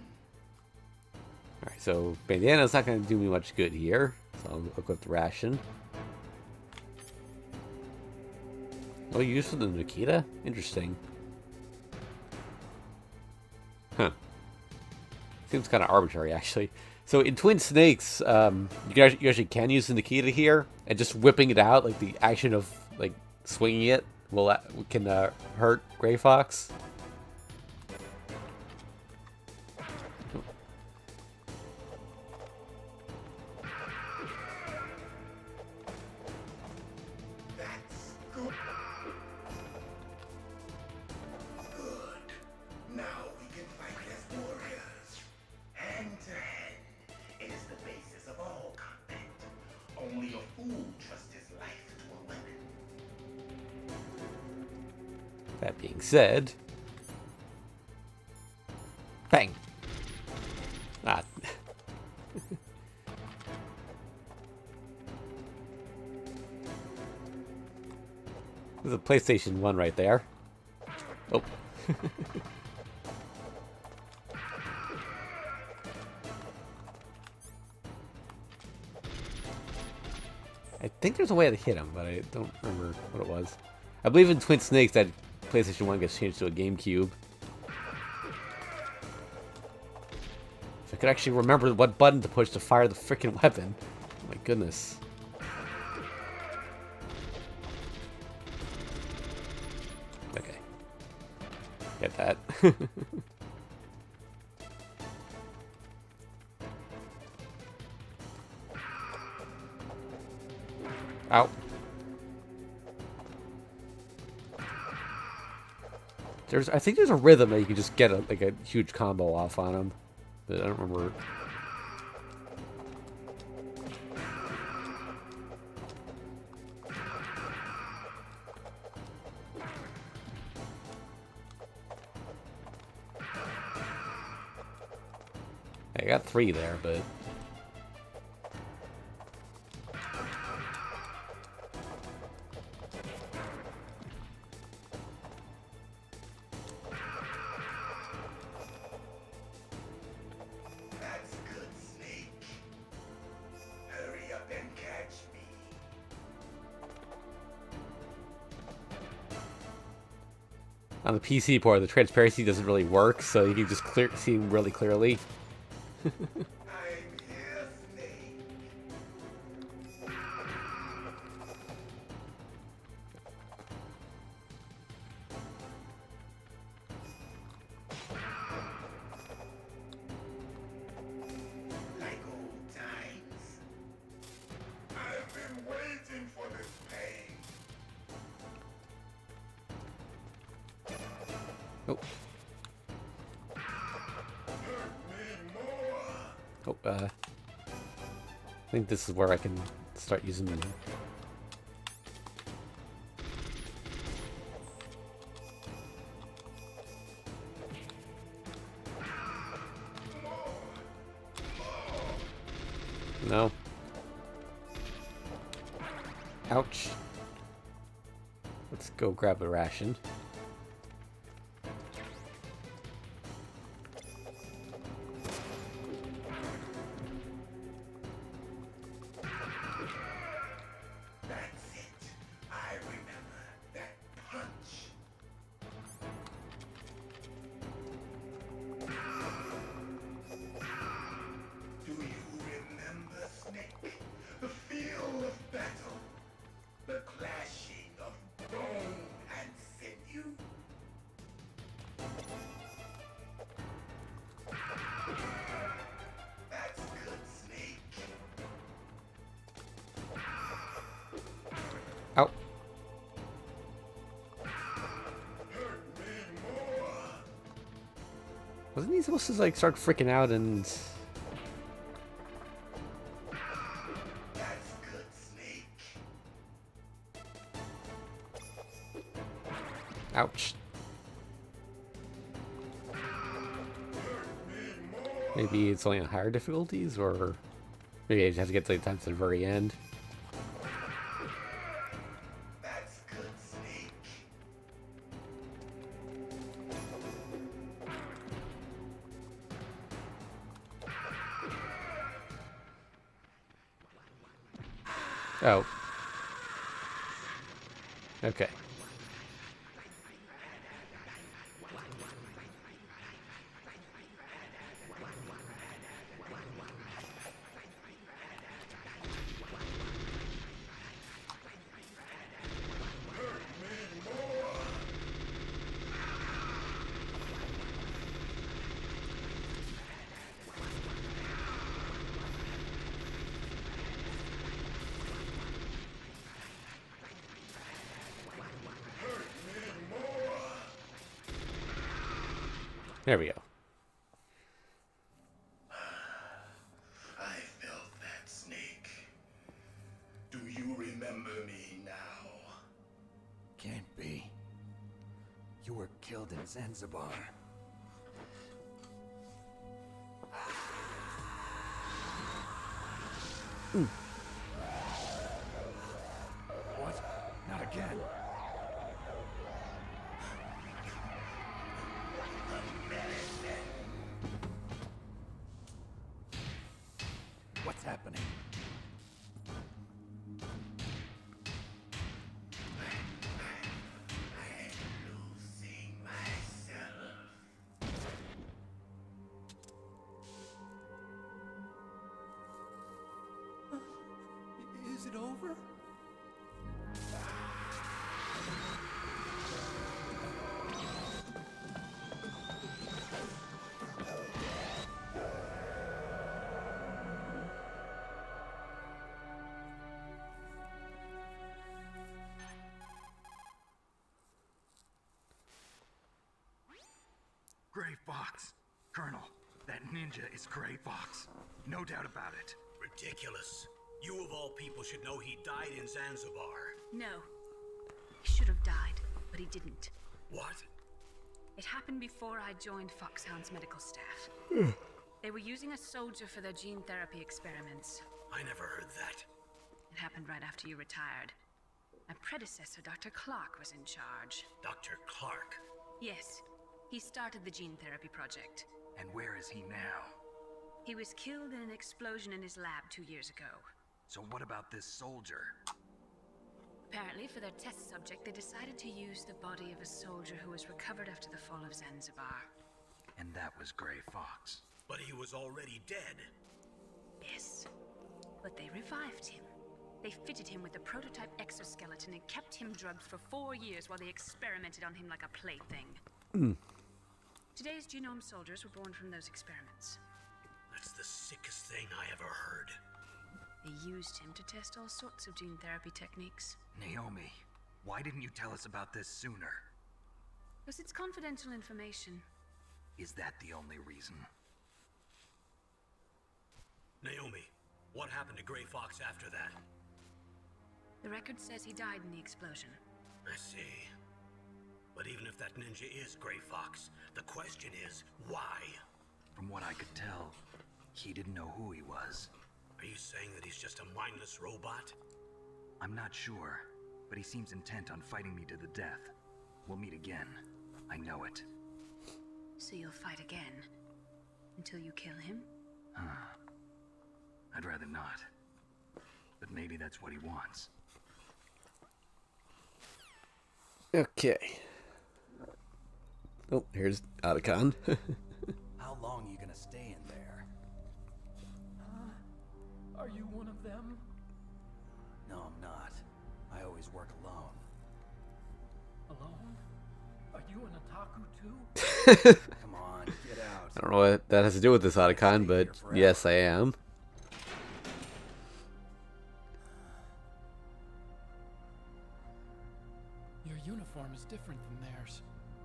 Alright, so bandana's not going to do me much good here. So I'll equip the ration. Oh, you used for the Nikita? Interesting. Huh. Seems kind of arbitrary, actually. So in Twin Snakes, you actually can use the Nikita here, and just whipping it out, like the action of like swinging it, can hurt Gray Fox. That being said, bang. Ah. There's a PlayStation 1 right there. Oh. I think there's a way to hit him, but I don't remember what it was. I believe in Twin Snakes that PlayStation 1 gets changed to a GameCube. If I could actually remember what button to push to fire the freaking weapon. Oh my goodness. Okay. Get that. Ow. I think there's a rhythm that you can just get a huge combo off on him, but I don't remember. I got 3 there, but That's good, Snake. Hurry up and catch me. on the PC port, the transparency doesn't really work, so you can just see him really clearly. I'm here, Snake. Like old times. I've been waiting for this pain. Oh. Oh, I think this is where I can start using them. No. Ouch. Let's go grab a ration. That's it. I remember that punch. Do you remember, Snake? The feel of battle. The clashing of bone and sinew. That's good, Snake. Ow. Wasn't he supposed to like start freaking out and... That's good, Snake. Ouch. Maybe it's only on higher difficulties, or maybe I just have to get to the very end. That's good, Snake. Oh. Okay. There we go. I felt that, Snake. Do you remember me now? Can't be. You were killed in Zanzibar. What? Not again. What's happening? Is it over? Gray Fox. Colonel, that ninja is Gray Fox. No doubt about it. Ridiculous. You of all people should know he died in Zanzibar. No. He should have died, but he didn't. What? It happened before I joined Foxhound's medical staff. They were using a soldier for their gene therapy experiments. I never heard that. It happened right after you retired. My predecessor, Dr. Clark, was in charge. Dr. Clark? Yes. He started the gene therapy project. And where is he now? He was killed in an explosion in his lab 2 years ago. So what about this soldier? Apparently, for their test subject, they decided to use the body of a soldier who was recovered after the fall of Zanzibar. And that was Gray Fox. But he was already dead. Yes. But they revived him. They fitted him with a prototype exoskeleton and kept him drugged for 4 years while they experimented on him like a plaything. Today's genome soldiers were born from those experiments. That's the sickest thing I ever heard. They used him to test all sorts of gene therapy techniques. Naomi, why didn't you tell us about this sooner? Because it's confidential information. Is that the only reason? Naomi, what happened to Gray Fox after that? The record says he died in the explosion. I see. But even if that ninja is Gray Fox, the question is, why? From what I could tell, he didn't know who he was. Are you saying that he's just a mindless robot? I'm not sure, but he seems intent on fighting me to the death. We'll meet again. I know it. So you'll fight again? Until you kill him? I'd rather not. But maybe that's what he wants. Okay. Oh, here's Otacon. How long are you gonna stay in there? Are you one of them? No, I'm not. I always work alone. Alone? Are you an otaku too? Come on, get out. I don't know what that has to do with this Otacon, but yes, I am. Your uniform is different than theirs.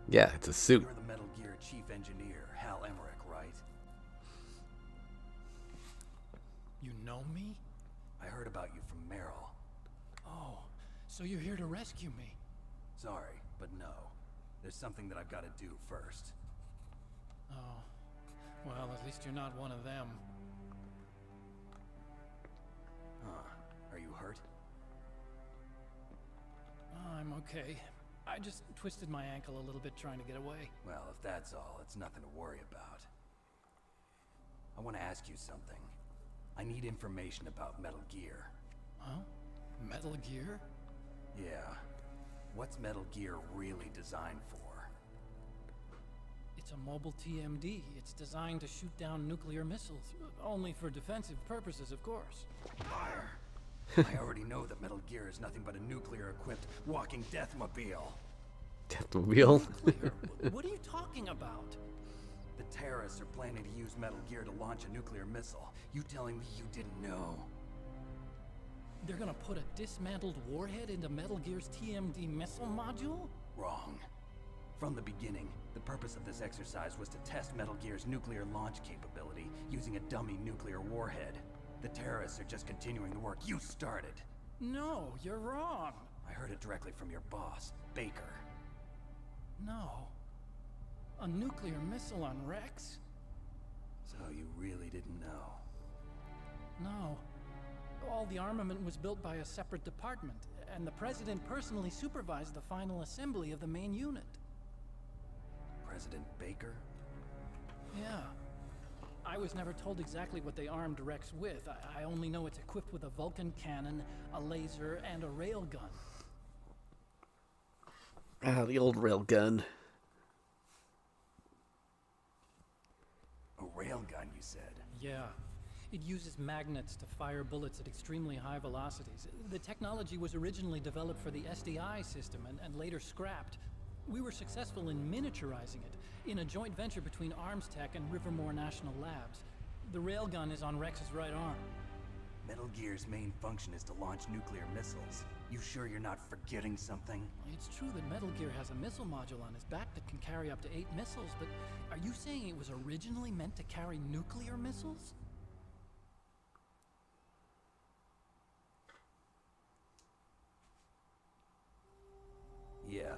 Yeah, it's a suit. You're the Metal Gear chief engineer, Hal Emmerich, right? You know me? I heard about you from Meryl. Oh, so you're here to rescue me? Sorry, but no. There's something that I've got to do first. Oh, well, at least you're not one of them. Are you hurt? I'm okay. I just twisted my ankle a little bit trying to get away. Well, if that's all, it's nothing to worry about. I want to ask you something. I need information about Metal Gear. Huh? Metal Gear? Yeah. What's Metal Gear really designed for? It's a mobile TMD. It's designed to shoot down nuclear missiles. Only for defensive purposes, of course. Fire. I already know that Metal Gear is nothing but a nuclear-equipped walking deathmobile. Deathmobile? What are you talking about? The terrorists are planning to use Metal Gear to launch a nuclear missile. You telling me you didn't know? They're gonna put a dismantled warhead into Metal Gear's TMD missile module? Wrong. From the beginning, the purpose of this exercise was to test Metal Gear's nuclear launch capability using a dummy nuclear warhead. The terrorists are just continuing the work you started. No, you're wrong. I heard it directly from your boss, Baker. No. A nuclear missile on Rex? So you really didn't know? No. All the armament was built by a separate department, and the President personally supervised the final assembly of the main unit. President Baker? Yeah. I was never told exactly what they armed Rex with. I only know it's equipped with a Vulcan cannon, a laser, and a railgun. Ah, the old railgun. A railgun, you said? Yeah. It uses magnets to fire bullets at extremely high velocities. The technology was originally developed for the SDI system and later scrapped. We were successful in miniaturizing it in a joint venture between Arms Tech and Rivermore National Labs. The railgun is on Rex's right arm. Metal Gear's main function is to launch nuclear missiles. You sure you're not forgetting something? It's true that Metal Gear has a missile module on his back that can carry up to 8 missiles, but are you saying it was originally meant to carry nuclear missiles? Yeah,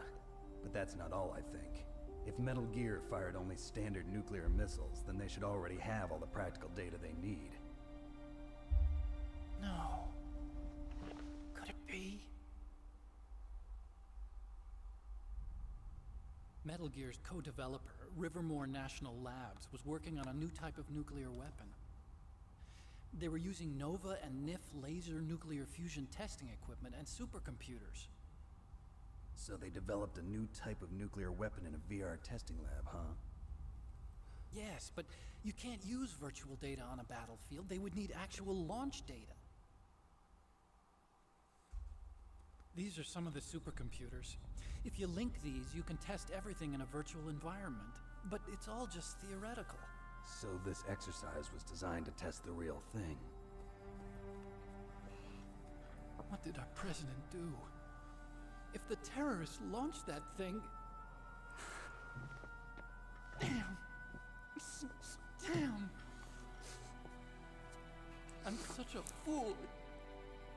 but that's not all, I think. If Metal Gear fired only standard nuclear missiles, then they should already have all the practical data they need. No. Could it be? Metal Gear's co-developer, Rivermore National Labs, was working on a new type of nuclear weapon. They were using Nova and NIF laser nuclear fusion testing equipment and supercomputers. So they developed a new type of nuclear weapon in a VR testing lab, huh? Yes, but you can't use virtual data on a battlefield. They would need actual launch data. These are some of the supercomputers. If you link these, you can test everything in a virtual environment. But it's all just theoretical. So this exercise was designed to test the real thing. What did our president do? If the terrorists launched that thing... Damn. Damn. I'm such a fool.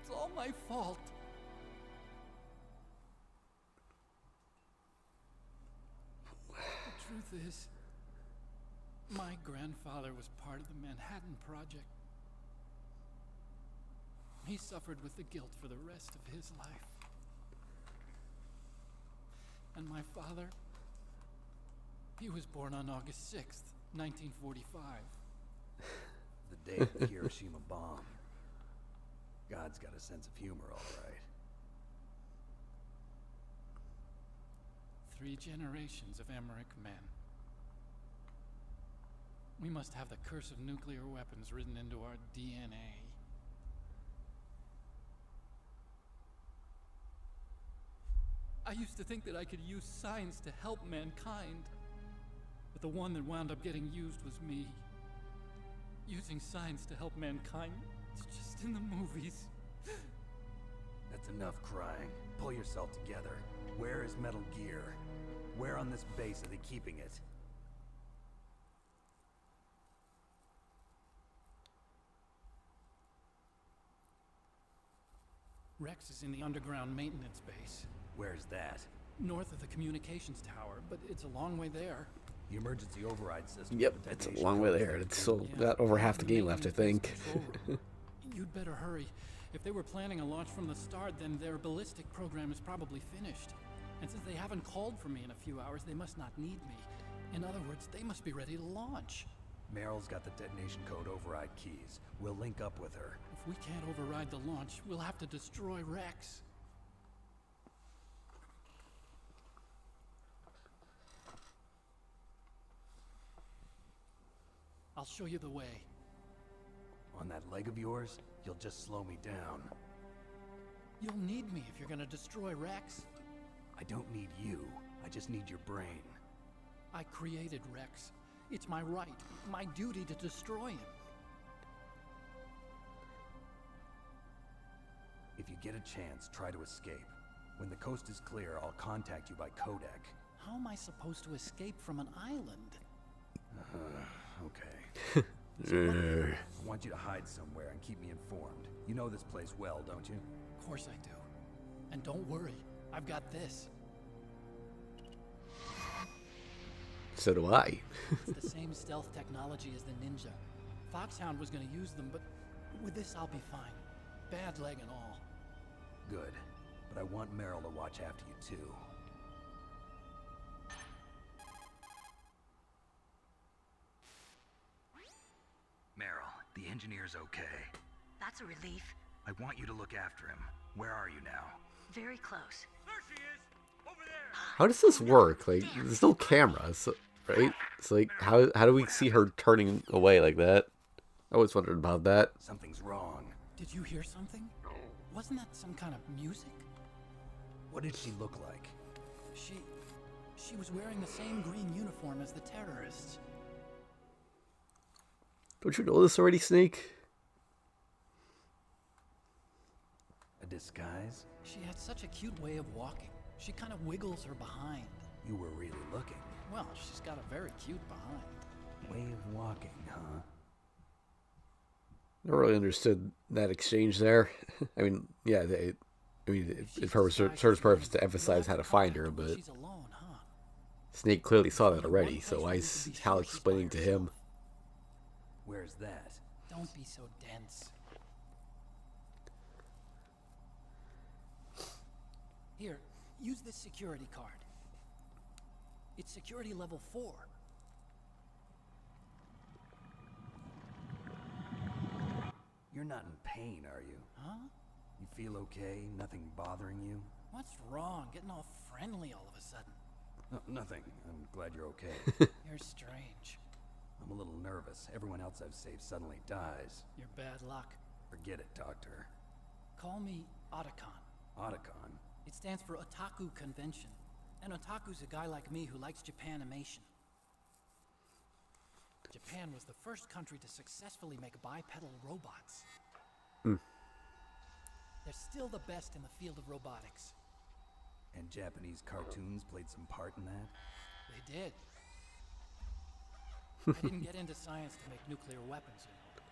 It's all my fault. The truth is, my grandfather was part of the Manhattan Project. He suffered with the guilt for the rest of his life. And my father, he was born on August 6th, 1945. The day of the Hiroshima bomb. God's got a sense of humor, all right. 3 generations of Emmerich men. We must have the curse of nuclear weapons written into our DNA. I used to think that I could use science to help mankind, but the one that wound up getting used was me. Using science to help mankind, it's just in the movies. That's enough crying. Pull yourself together. Where is Metal Gear? Where on this base are they keeping it? Rex is in the underground maintenance base. Where's that? North of the communications tower, but it's a long way there. The emergency override system. Yep, it's a long way there. It's still got over half the game left, I think. You'd better hurry. If they were planning a launch from the start, then their ballistic program is probably finished. And since they haven't called for me in a few hours, they must not need me. In other words, they must be ready to launch. Meryl's got the detonation code override keys. We'll link up with her. If we can't override the launch, we'll have to destroy Rex. I'll show you the way. On that leg of yours, you'll just slow me down. You'll need me if you're gonna destroy Rex. I don't need you. I just need your brain. I created Rex. It's my right, my duty to destroy him. If you get a chance, try to escape. When the coast is clear, I'll contact you by codec. How am I supposed to escape from an island? Okay. I want you to hide somewhere and keep me informed. You know this place well, don't you? Of course I do. And don't worry, I've got this. So do I. It's the same stealth technology as the Ninja. Foxhound was going to use them, but with this I'll be fine. bad leg and all. Good. But I want Meryl to watch after you, too. Meryl, the engineer's okay. That's a relief. I want you to look after him. Where are you now? Very close. There she is! Over there! How does this work? Like, there's no camera, so, right? It's like, how do we see her turning away like that? I always wondered about that. Something's wrong. Did you hear something? Wasn't that some kind of music? What did she look like? She was wearing the same green uniform as the terrorists. Don't you know this already, Snake? A disguise? She had such a cute way of walking. She kind of wiggles her behind. You were really looking. Well, she's got a very cute behind. Way of walking, huh? Never really understood that exchange there. I mean, yeah, it serves purpose to emphasize how to find her, but Snake clearly saw that already, so why is Hal explaining to him? Where's that? Don't be so dense. Here, use this security card. It's security level 4. You're not in pain, are you? Huh? You feel okay? Nothing bothering you? What's wrong? Getting all friendly all of a sudden. No, nothing. I'm glad you're okay. You're strange. I'm a little nervous. Everyone else I've saved suddenly dies. You're bad luck. Forget it, Doctor. Call me Otacon. Otacon? It stands for Otaku Convention. And Otaku's a guy like me who likes Japanimation. Japan was the first country to successfully make bipedal robots. They're still the best in the field of robotics. And Japanese cartoons played some part in that? They did. I didn't get into science to make nuclear weapons, you know.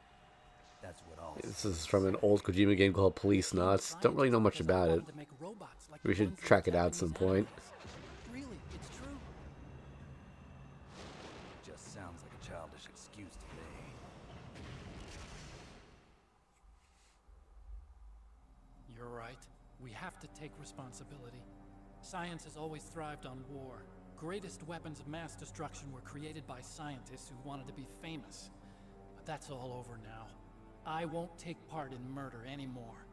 That's what all. This is from an old Kojima game called Police Knots. Don't really know much about it. We should track it out at some point. Really, it's true. Just sounds like a childish excuse to me. You're right. We have to take responsibility. Science has always thrived on war. Greatest weapons of mass destruction were created by scientists who wanted to be famous. But that's all over now. I won't take part in murder anymore.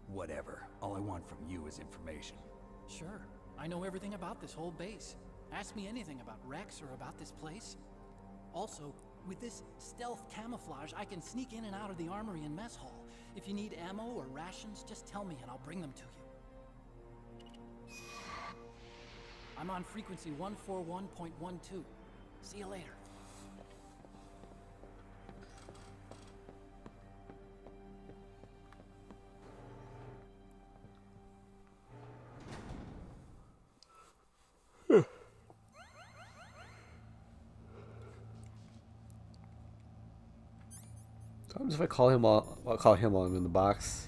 Whatever. All I want from you is information. Sure. I know everything about this whole base. Ask me anything about Rex or about this place. Also, with this stealth camouflage, I can sneak in and out of the armory and mess hall. If you need ammo or rations, just tell me and I'll bring them to you. I'm on frequency 141.12. See you later. Sometimes if I call him while I'm in the box.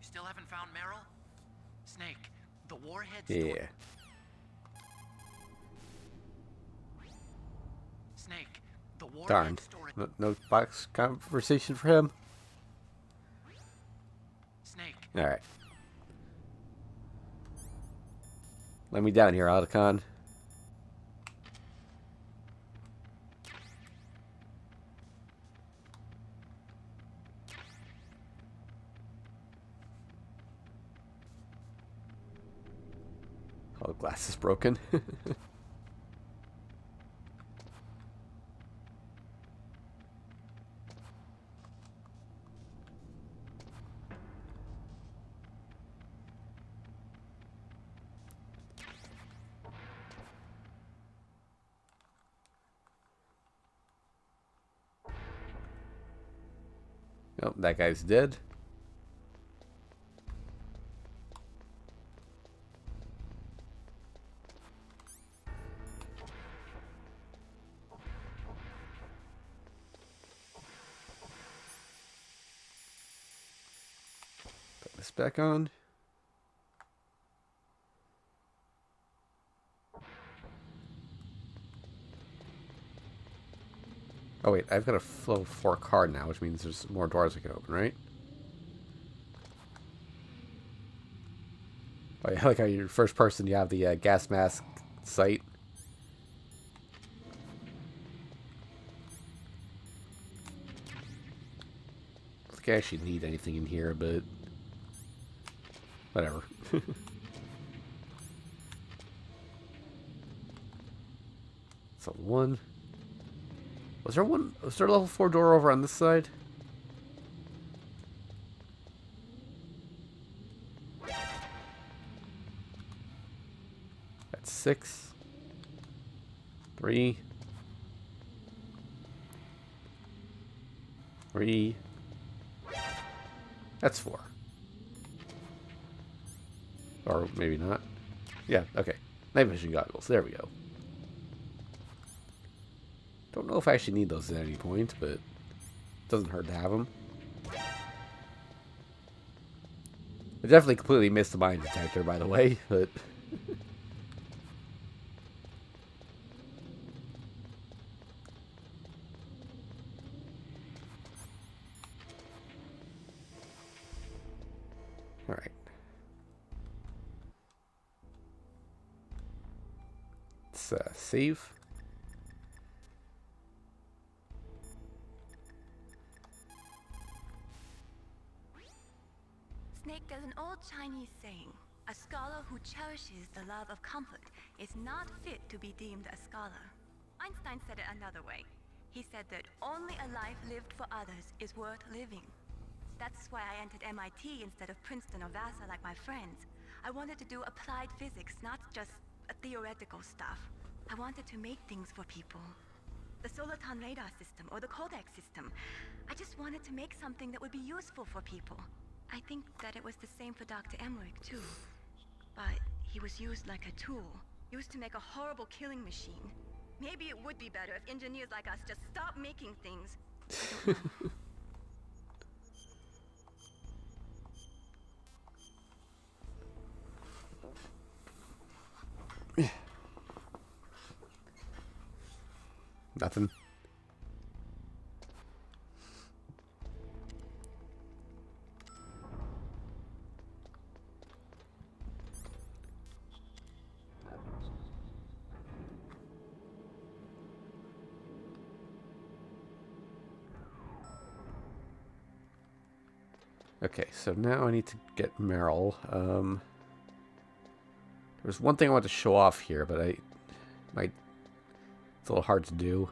Still haven't found Meryl? Snake, the warhead Yeah. store. Snake, the warhead Darn. storage. No box conversation for him. Snake. All right. Let me down here, Otacon. Oh, the glass is broken. Oh, that guy's dead. this back on. Oh wait, I've got a flow 4 card now, which means there's more doors I can open, right? Oh yeah, I like how you're first person, you have the gas mask sight. I don't think I actually need anything in here, but whatever. So one. Was there a level 4 door over on this side? That's 6. 3. 3. That's 4. Or maybe not. Yeah, okay. Night vision goggles. There we go. Don't know if I actually need those at any point, but it doesn't hurt to have them. I definitely completely missed the mine detector, by the way, but... Alright. Let's save. Snake, there's an old Chinese saying, a scholar who cherishes the love of comfort is not fit to be deemed a scholar. Einstein said it another way. He said that only a life lived for others is worth living. That's why I entered MIT instead of Princeton or Vassar like my friends. I wanted to do applied physics, not just theoretical stuff. I wanted to make things for people. The Soliton radar system or the Codex system. I just wanted to make something that would be useful for people. I think that it was the same for Dr. Emmerich, too. But he was used like a tool, used to make a horrible killing machine. Maybe it would be better if engineers like us just stopped making things. I don't know. Nothing. Okay, so now I need to get Meryl. There's one thing I want to show off here, but it's a little hard to do.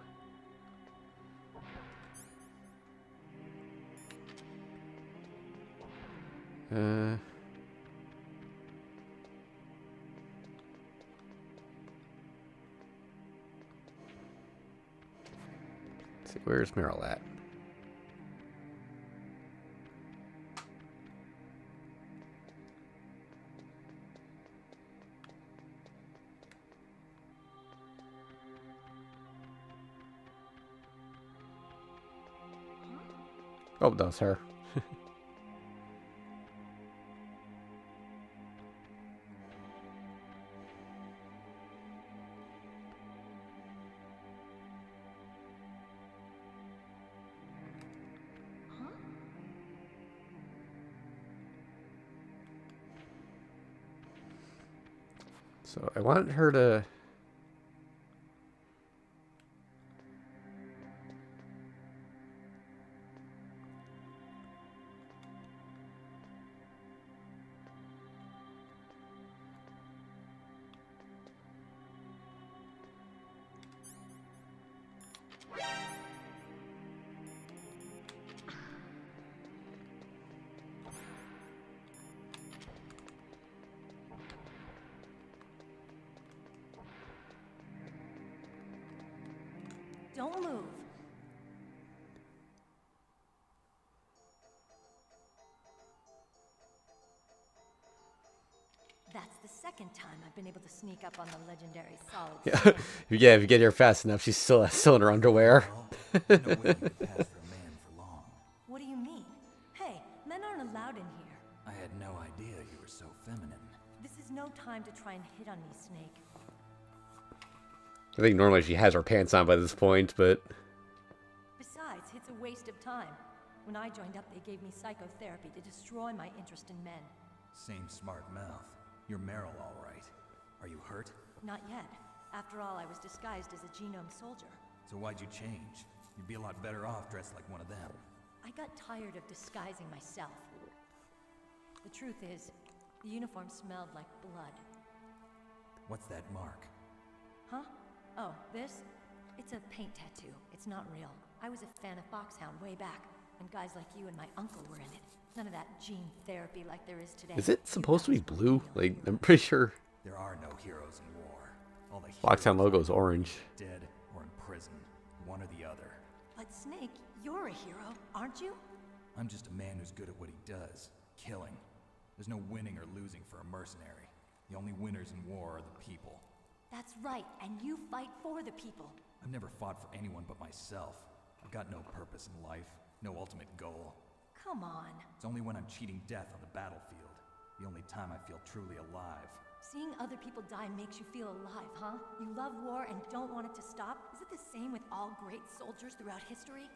Let's see, where's Meryl at? Oh, that was her. So I wanted her to... Don't move. That's the second time I've been able to sneak up on the legendary solid. Yeah, if you get here fast enough, she's still in her underwear. No way you could pass for a man for long. What do you mean? Hey, men aren't allowed in here. I had no no time to try and hit on me, Snake. I think normally she has her pants on by this point, but... Besides, it's a waste of time. When I joined up, they gave me psychotherapy to destroy my interest in men. Same smart mouth. You're Meryl, all right. Are you hurt? Not yet. After all, I was disguised as a genome soldier. So why'd you change? You'd be a lot better off dressed like one of them. I got tired of disguising myself. The truth is, the uniform smelled like blood. What's that mark? Huh? Oh, this? It's a paint tattoo. It's not real. I was a fan of Foxhound way back, and guys like you and my uncle were in it. None of that gene therapy like there is today. Is it supposed to be blue? Like, I'm pretty sure There are no heroes in war. All the Foxhound heroes logo is orange. are dead or in prison, one or the other. But Snake, you're a hero, aren't you? I'm just a man who's good at what he does, killing. There's no winning or losing for a mercenary. The only winners in war are the people. That's right, and you fight for the people. I've never fought for anyone but myself. I've got no purpose in life, no ultimate goal. Come on. It's only when I'm cheating death on the battlefield. The only time I feel truly alive. Seeing other people die makes you feel alive, huh? You love war and don't want it to stop? Is it the same with all great soldiers throughout history?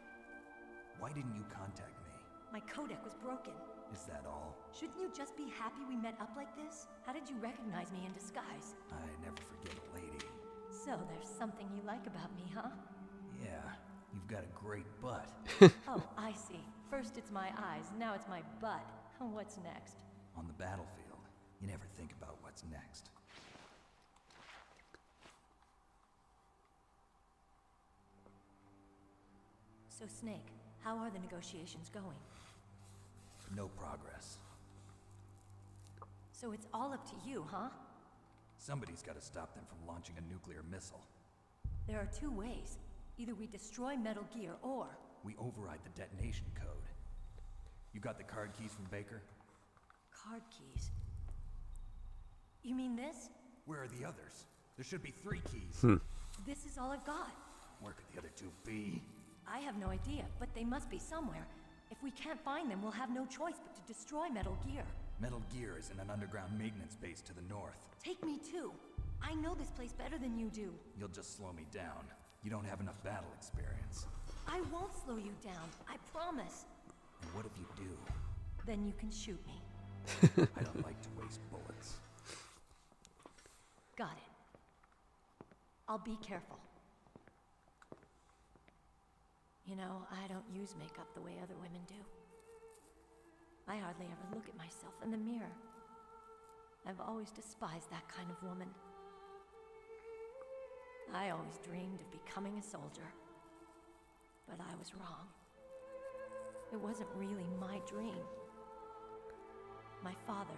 Why didn't you contact me? My codec was broken. Is that all? Shouldn't you just be happy we met up like this? How did you recognize me in disguise? I never forget a lady. So there's something you like about me, huh? Yeah, you've got a great butt. Oh, I see. First it's my eyes, now it's my butt. What's next? On the battlefield, you never think about what's next. So Snake, how are the negotiations going? No progress. So it's all up to you, huh? Somebody's got to stop them from launching a nuclear missile. There are two ways. Either we destroy Metal Gear, or... We override the detonation code. You got the card keys from Baker? Card keys? You mean this? Where are the others? There should be 3 keys. This is all I've got. Where could the other 2 be? I have no idea, but they must be somewhere. If we can't find them, we'll have no choice but to destroy Metal Gear. Metal Gear is in an underground maintenance base to the north. Take me too. I know this place better than you do. You'll just slow me down. You don't have enough battle experience. I won't slow you down, I promise. And what if you do? Then you can shoot me. I don't like to waste bullets. Got it. I'll be careful. You know, I don't use makeup the way other women do. I hardly ever look at myself in the mirror. I've always despised that kind of woman. I always dreamed of becoming a soldier. But I was wrong. It wasn't really my dream. My father,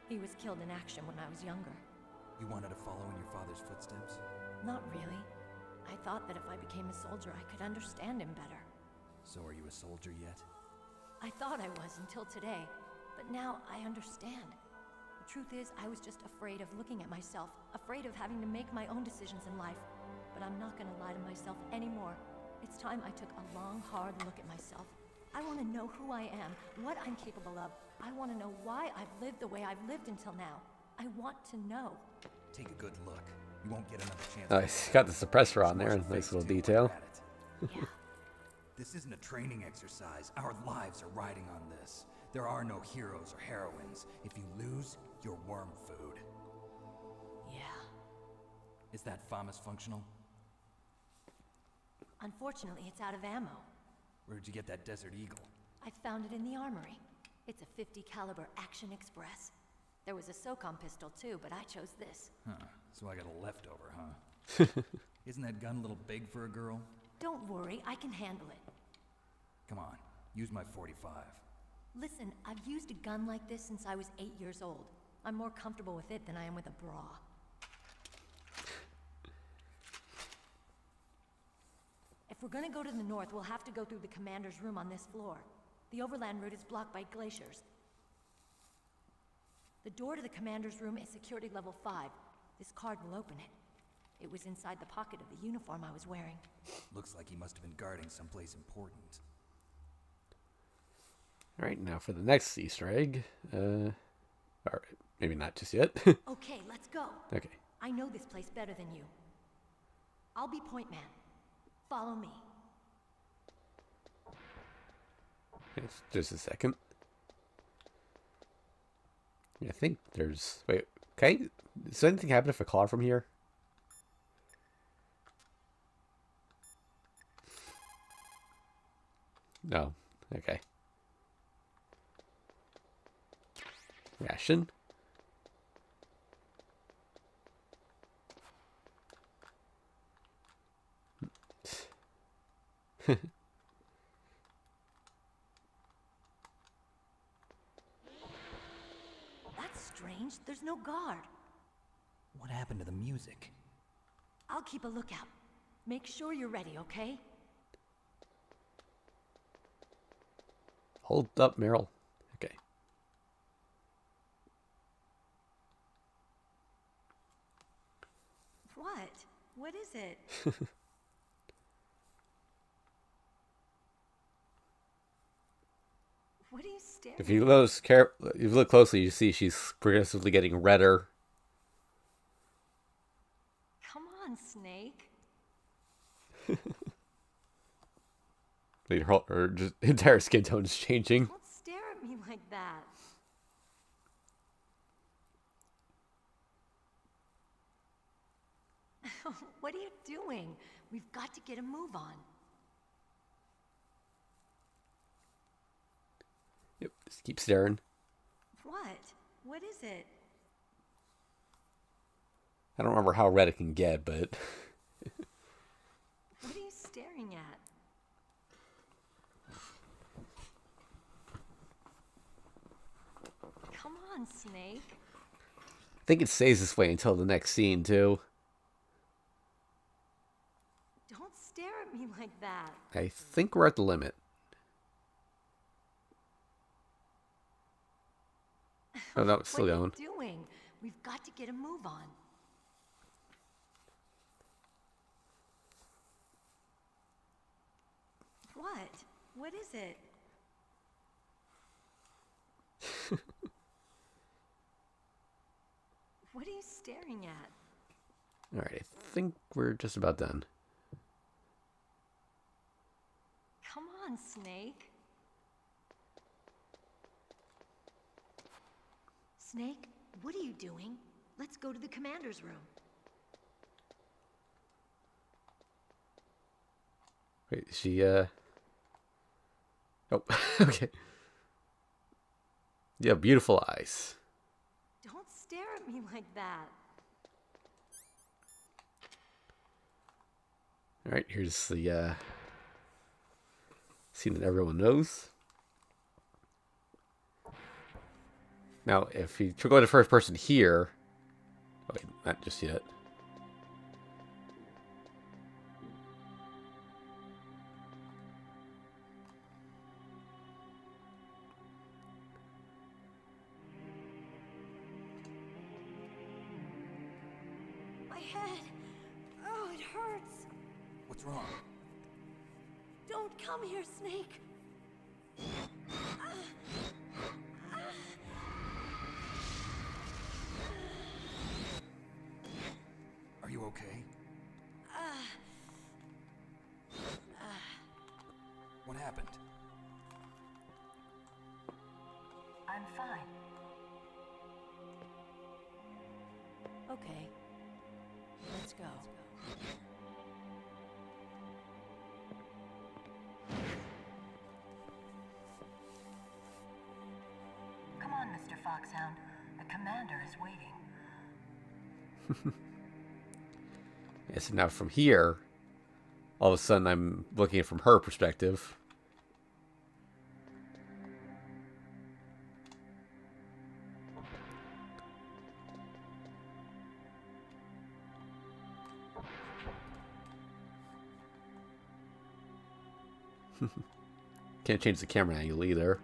he was killed in action when I was younger. You wanted to follow in your father's footsteps? Not really. I thought that if I became a soldier, I could understand him better. So are you a soldier yet? I thought I was until today, but now I understand. The truth is, I was just afraid of looking at myself, afraid of having to make my own decisions in life. But I'm not gonna lie to myself anymore. It's time I took a long, hard look at myself. I want to know who I am, what I'm capable of. I want to know why I've lived the way I've lived until now. I want to know. Take a good look. You won't get another chance. Nice. Got the suppressor on there. Nice little detail. Yeah. This isn't a training exercise. Our lives are riding on this. There are no heroes or heroines. If you lose, you're worm food. Yeah. Is that FAMAS functional? Unfortunately, it's out of ammo. Where'd you get that Desert Eagle? I found it in the armory. It's a 50 caliber Action Express. There was a SOCOM pistol too, but I chose this. Huh. So I got a leftover, huh? Isn't that gun a little big for a girl? Don't worry, I can handle it. Come on, use my 45. Listen, I've used a gun like this since I was 8 years old. I'm more comfortable with it than I am with a bra. If we're gonna go to the north, we'll have to go through the commander's room on this floor. The overland route is blocked by glaciers. The door to the commander's room is security level 5. This card will open it. It was inside the pocket of the uniform I was wearing. Looks like he must have been guarding someplace important. Alright, now for the next Easter egg. Alright. maybe not just yet. Okay, let's go. Okay. I know this place better than you. I'll be point man. Follow me. It's just a second. I think there's... Wait, okay? Does anything happen if I call her from here? No. Okay. Ration? That's strange. There's no guard. What happened to the music? I'll keep a lookout. Make sure you're ready, okay? Hold up, Meryl. Okay. What? What is it? What are you staring If you look closely, you see she's progressively getting redder. Come on, Snake. Her just entire skin tone is changing. Don't stare at me like that. What are you doing? We've got to get a move on. Yep, just keep staring. What? What is it? I don't remember how red it can get, but... What are you staring at? Come on, Snake. I think it stays this way until the next scene, too. Don't stare at me like that. I think we're at the limit. Oh, no, it's still going. What are you doing? We've got to get a move on. What? What is it? What are you staring at? Alright, I think we're just about done. Come on, Snake. Snake, what are you doing? Let's go to the commander's room. Wait, she, Oh, okay. You have beautiful eyes. Don't stare at me like that. Alright, here's the, scene that everyone knows. Now, if you go to first person here... Oh, wait, not just yet. My head. Oh, it hurts. What's wrong? Don't come here, Snake. Are you okay? What happened? I'm fine. Okay. Let's go. Come on, Mr. Foxhound. The commander is waiting. Yeah, so now from here, all of a sudden I'm looking at it from her perspective. Can't change the camera angle either.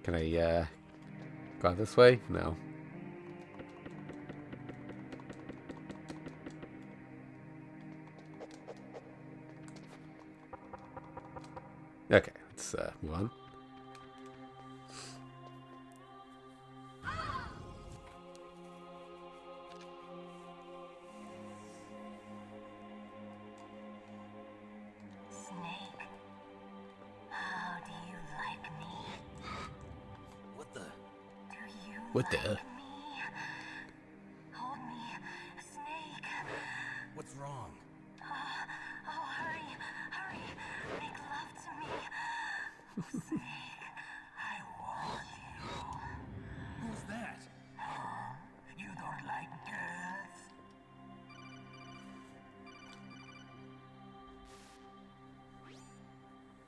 Can I, go out this way? No. Let's move on. Snake, how do you like me? What the? Do you What the? like me? Hold me, Snake. What's wrong? Oh, hurry, hurry. Make love to me. Snake, I want you. Who's that? You don't like girls?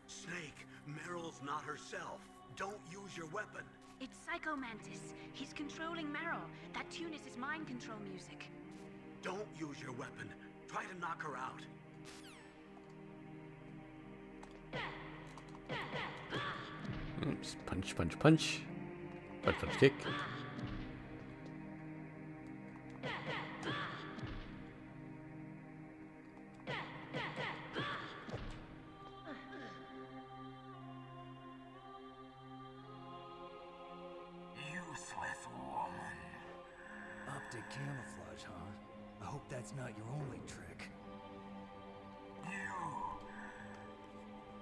Snake, Meryl's not herself. Don't use your weapon. It's Psycho Mantis. He's controlling Meryl. That tune is his mind control music. Don't use your weapon. Try to knock her out. Just punch, punch, punch. Punch, punch, kick. Useless woman. Optic camouflage, huh? I hope that's not your only trick.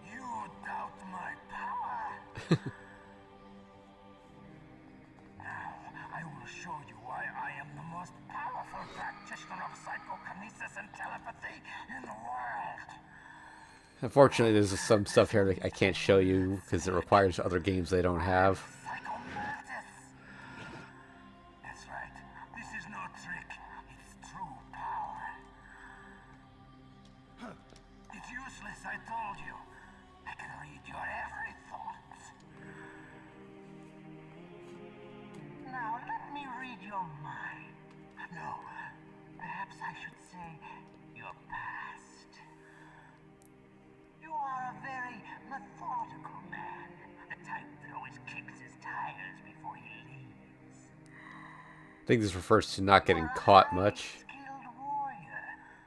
You doubt my power? Now, I will show you why I am the most powerful practitioner of psychokinesis and telepathy in the world. Unfortunately, there's some stuff here that I can't show you because it requires other games they don't have. That's right. This is no trick. It's true power. It's useless, I told you. I can read your every thought. Now, let me read your mind. No, perhaps I should say your past. You are a very methodical man. The type that always kicks his tires before he leaves. I think this refers to not getting caught much.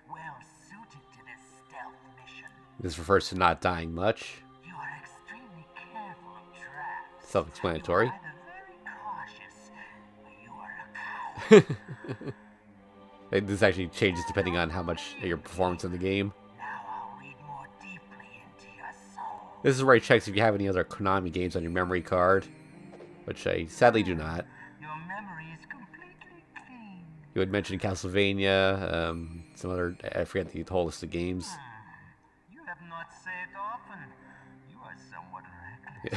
Well suited to this stealth mission. This refers to not dying much. You are extremely careful of traps. Self-explanatory. Either very cautious, or you are a coward. This actually changes depending on how much your performance in the game. Now I'll read more deeply into your soul. This is where it checks if you have any other Konami games on your memory card, which I sadly do not. Your memory is completely clean. You had mentioned Castlevania, some other, I forget the whole list of games. You have not saved often. You are somewhat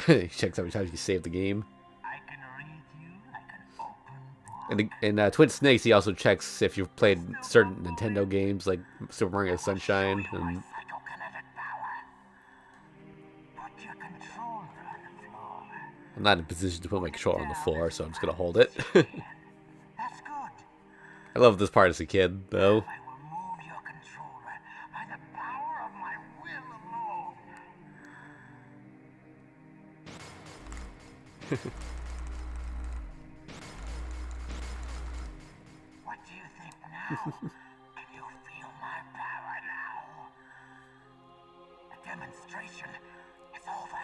reckless. He checks how many times you save the game. I can read you like an open book. And in Twin Snakes, he also checks if you've played certain Nintendo games like Super Mario Sunshine. And Psychokinetic power. Put your controller on the floor. I'm not in a position to put my controller on the floor, so I'm just gonna hold it. That's good. I love this part as a kid, though. I will move your controller by the power of my will alone. What do you think now? Can you feel my power now? The demonstration is over.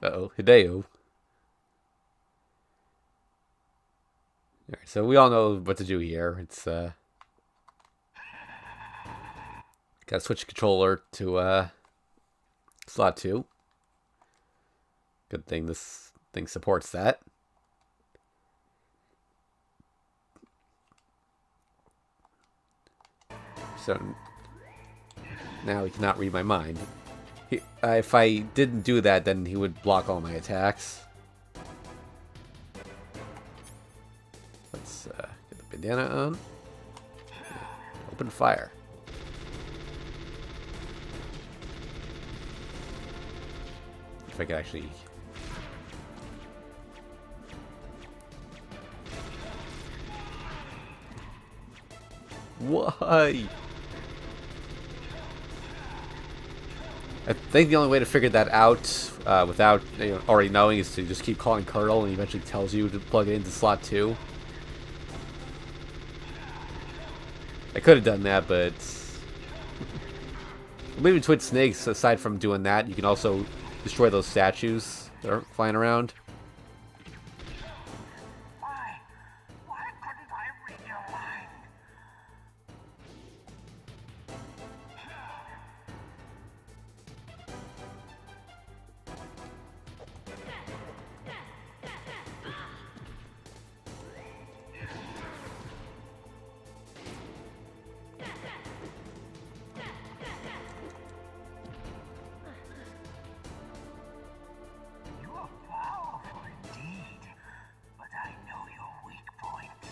Uh-oh, Hideo. Alright, so we all know what to do here. It's, gotta switch the controller to, slot 2. Good thing this thing supports that. So, now he cannot read my mind. If I didn't do that, then he would block all my attacks. Let's get the bandana on. Open fire. If I could actually... Why? I think the only way to figure that out without already knowing is to just keep calling Colonel, and he eventually tells you to plug it into slot 2. I could have done that, but maybe Twin Snakes, aside from doing that, you can also destroy those statues that are flying around. Why couldn't I read your mind? You are powerful indeed, but I know your weak point.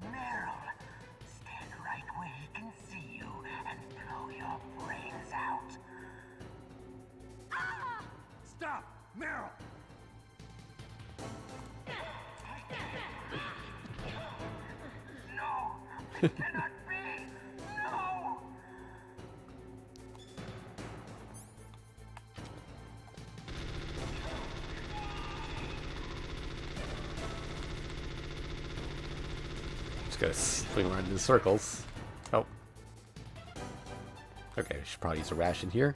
Meryl, stand right where he can see you and blow your brains out. Stop! Meryl! No! It cannot be! No! Just gotta swing around in circles. Oh. Okay, I should probably use a ration here.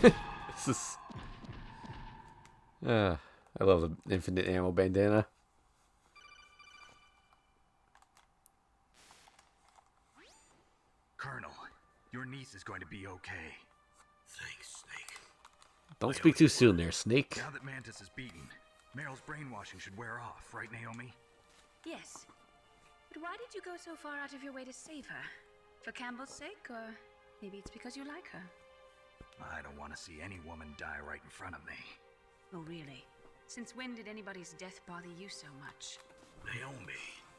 This is... I love the infinite ammo bandana. Colonel, your niece is going to be okay. Thanks, Snake. Don't speak too soon there, Snake. Now that Mantis is beaten, Meryl's brainwashing should wear off, right, Naomi? Yes. But why did you go so far out of your way to save her? For Campbell's sake, or maybe it's because you like her? I don't want to see any woman die right in front of me. Oh, really? Since when did anybody's death bother you so much? Naomi,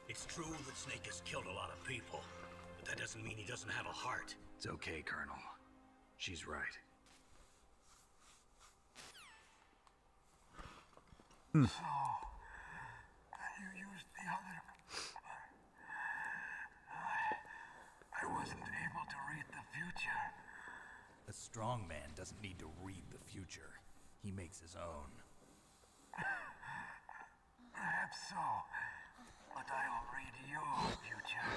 it's true that Snake has killed a lot of people, but that doesn't mean he doesn't have a heart. It's okay, Colonel. She's right. So, you used the other... I wasn't able to read the future. A strong man doesn't need to read the future. He makes his own. Perhaps so, but I will read your future.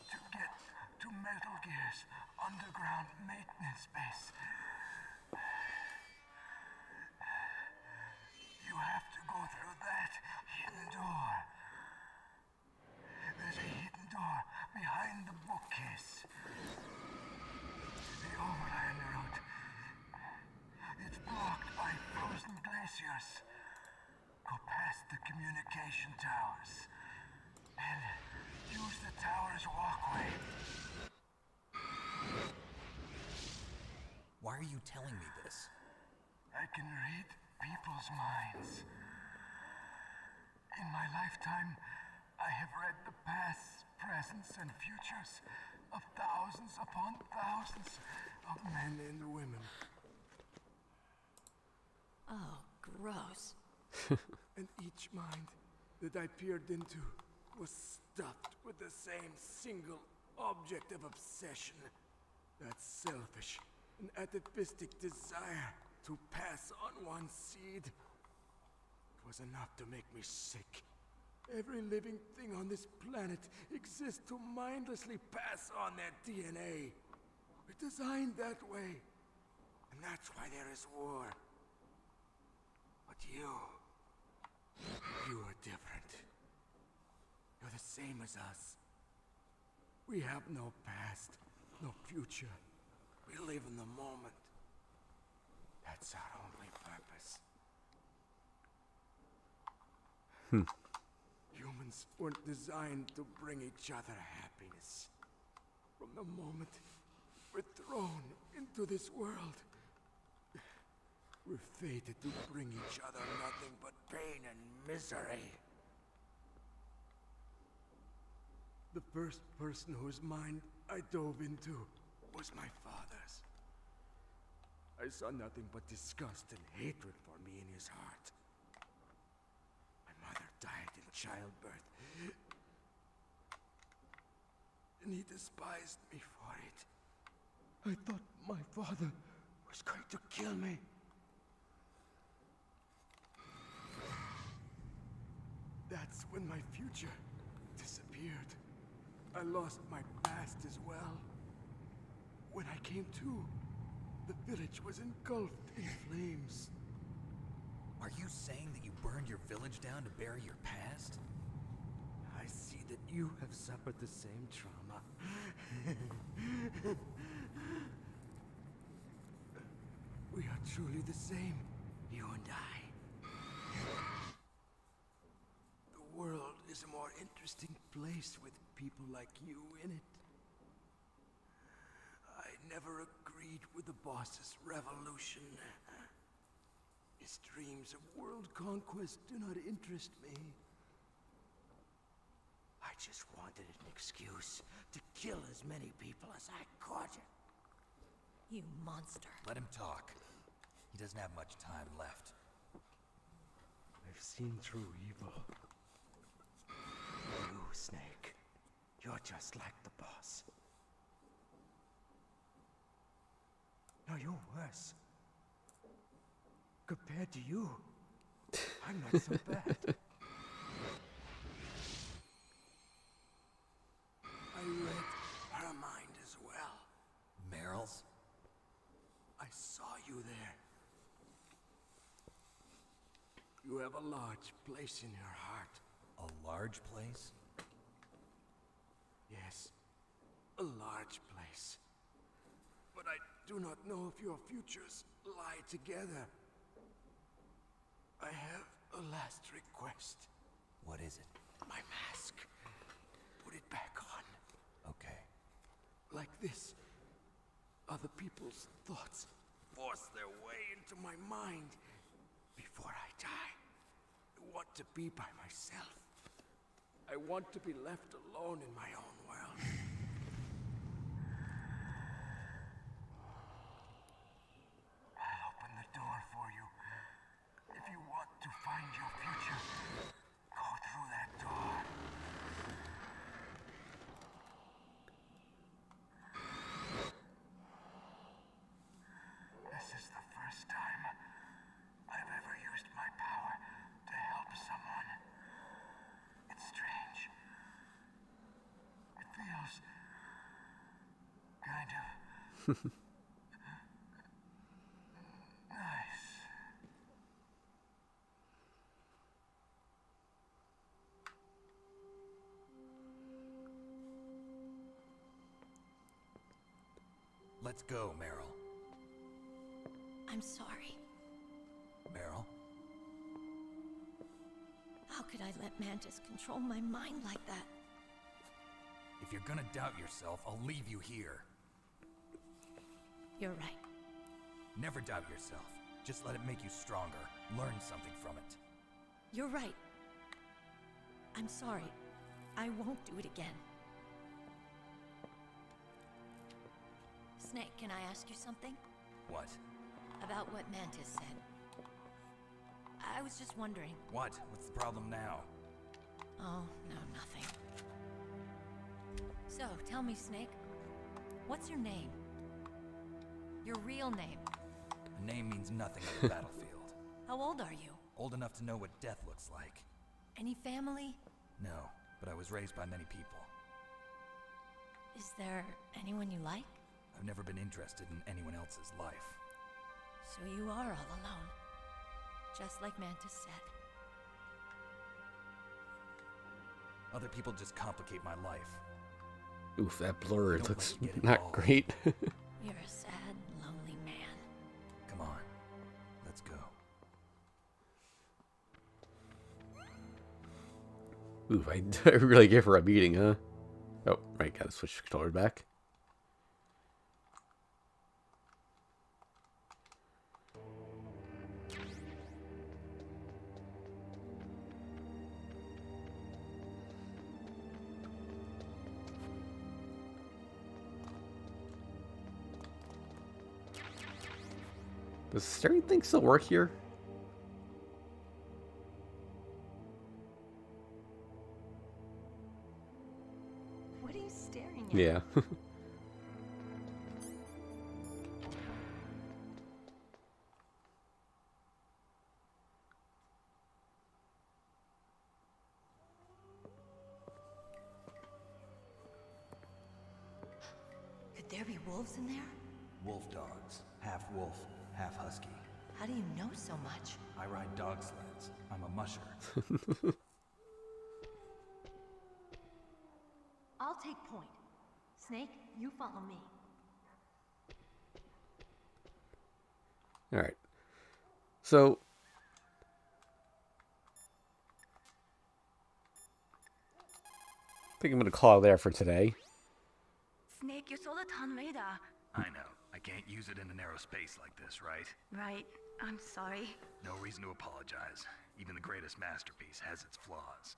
To get to Metal Gear's underground maintenance base, you have to go through that hidden door. There's a hidden door behind the bookcase. The overland route. It's blocked by frozen glaciers. Go past the communication towers. And use the tower's walkway. Why are you telling me this? I can read people's minds. In my lifetime, I have read the pasts, presents, and futures of thousands upon thousands of men and women. Oh, gross. And each mind that I peered into was stuffed with the same single object of obsession. That selfish and atavistic desire to pass on one seed. It was enough to make me sick. Every living thing on this planet exists to mindlessly pass on their DNA. We're designed that way. And that's why there is war. But you are different. You're the same as us. We have no past, no future. We live in the moment. That's our only purpose. Humans weren't designed to bring each other happiness. From the moment we're thrown into this world, we're fated to bring each other nothing but pain and misery. The first person whose mind I dove into was my father's. I saw nothing but disgust and hatred for me in his heart. My mother died in childbirth, and he despised me for it. I thought my father was going to kill me. That's when my future disappeared. I lost my past as well. When I came to, the village was engulfed in flames. Are you saying that you burned your village down to bury your past? I see that you have suffered the same trauma. We are truly the same, you and I. The world is a more interesting place with people like you in it. I never agreed with the boss's revolution. His dreams of world conquest do not interest me. I just wanted an excuse to kill as many people as I could. You monster. Let him talk. He doesn't have much time left. I've seen through evil. You, Snake, you're just like the boss. No, you're worse. Compared to you, I'm not so bad. I read her mind as well. Meryl's? I saw you there. You have a large place in your heart. A large place? Yes, a large place. But I do not know if your futures lie together. I have a last request. What is it? My mask. Put it back on. Okay. Like this, other people's thoughts force their way into my mind. Before I die, I want to be by myself. I want to be left alone in my own world. I'll open the door for you. If you want to find your future, go through that door. This is the first time I've ever used my power to help someone. It's strange. It feels kind of nice. Let's go, Meryl. I'm sorry. Meryl? How could I let Mantis control my mind like that? If you're gonna doubt yourself, I'll leave you here. You're right. Never doubt yourself. Just let it make you stronger. Learn something from it. You're right. I'm sorry. I won't do it again. Snake, can I ask you something? What? About what Mantis said. I was just wondering. What? What's the problem now? Oh, no, nothing. So, tell me, Snake. What's your name? Your real name? A name means nothing on the battlefield. How old are you? Old enough to know what death looks like. Any family? No, but I was raised by many people. Is there anyone you like? I've never been interested in anyone else's life. So you are all alone. Just like Mantis said. Other people just complicate my life. Oof, that blur Don't looks let it get not involved. great. You're a sad, lonely man. Come on, let's go. Oof, I really give her a beating, huh? Oh, right, gotta switch the controller back. Does the steering thing still work here? What are you staring at? Yeah. there be wolves in there? Wolf dogs. Half wolf, half husky. How do you know so much? I ride dog sleds. I'm a musher. I'll take point. Snake, you follow me. Alright. So... I think I'm going to call it there for today. Snake, your solar ton radar. I know. I can't use it in a narrow space like this, right? Right. I'm sorry. No reason to apologize. Even the greatest masterpiece has its flaws.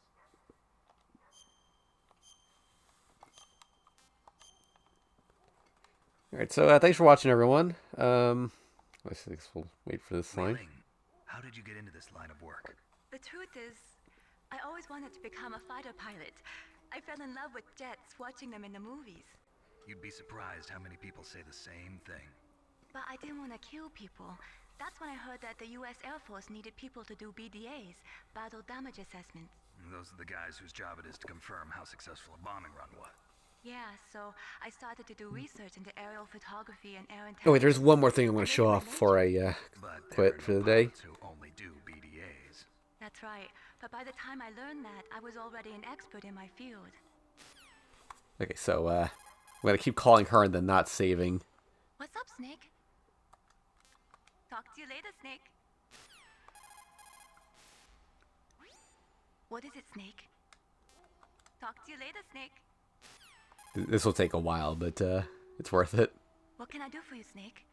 Alright, so thanks for watching, everyone. I guess we'll wait for this line. How did you get into this line of work? The truth is, I always wanted to become a fighter pilot. I fell in love with jets watching them in the movies. You'd be surprised how many people say the same thing. But I didn't want to kill people. That's when I heard that the US Air Force needed people to do BDAs, battle damage assessments. Those are the guys whose job it is to confirm how successful a bombing run was. Yeah, so I started to do research into aerial photography and air intelligence. Oh wait, there's one more thing I want to show off before I quit for the day. Who only do BDAs. That's right. But by the time I learned that, I was already an expert in my field. Okay, so I'm going to keep calling her and then not saving. What's up, Snake? Talk to you later, Snake. What is it, Snake? Talk to you later, Snake. This will take a while, but it's worth it. What can I do for you, Snake?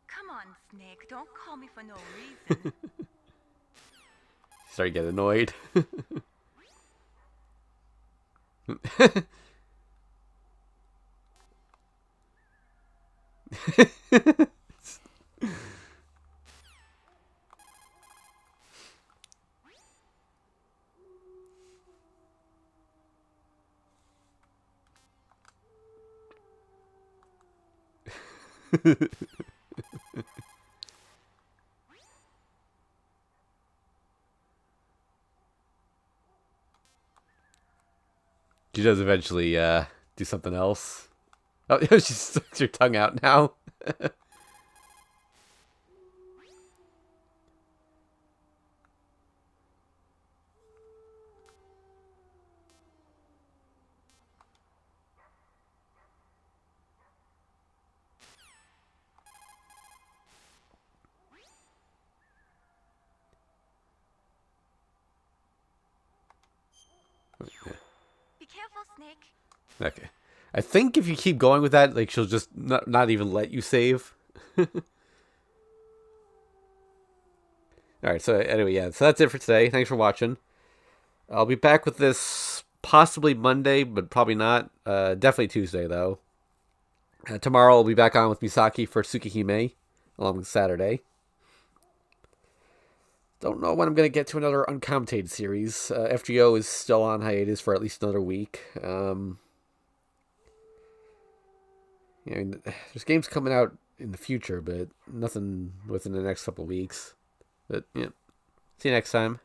Come on, Snake. Don't call me for no reason. Start to get annoyed. She does eventually do something else. Oh, she sticks her tongue out now. Be careful, Snake. Okay. I think if you keep going with that, like, she'll just not even let you save. Alright, so anyway, yeah, so that's it for today. Thanks for watching. I'll be back with this possibly Monday, but probably not. Definitely Tuesday, though. Tomorrow I'll be back on with Misaki for Tsukihime, along with Saturday. Don't know when I'm going to get to another uncommentated series. FGO is still on hiatus for at least another week. I mean, there's games coming out in the future, but nothing within the next couple of weeks. But, yeah. See you next time.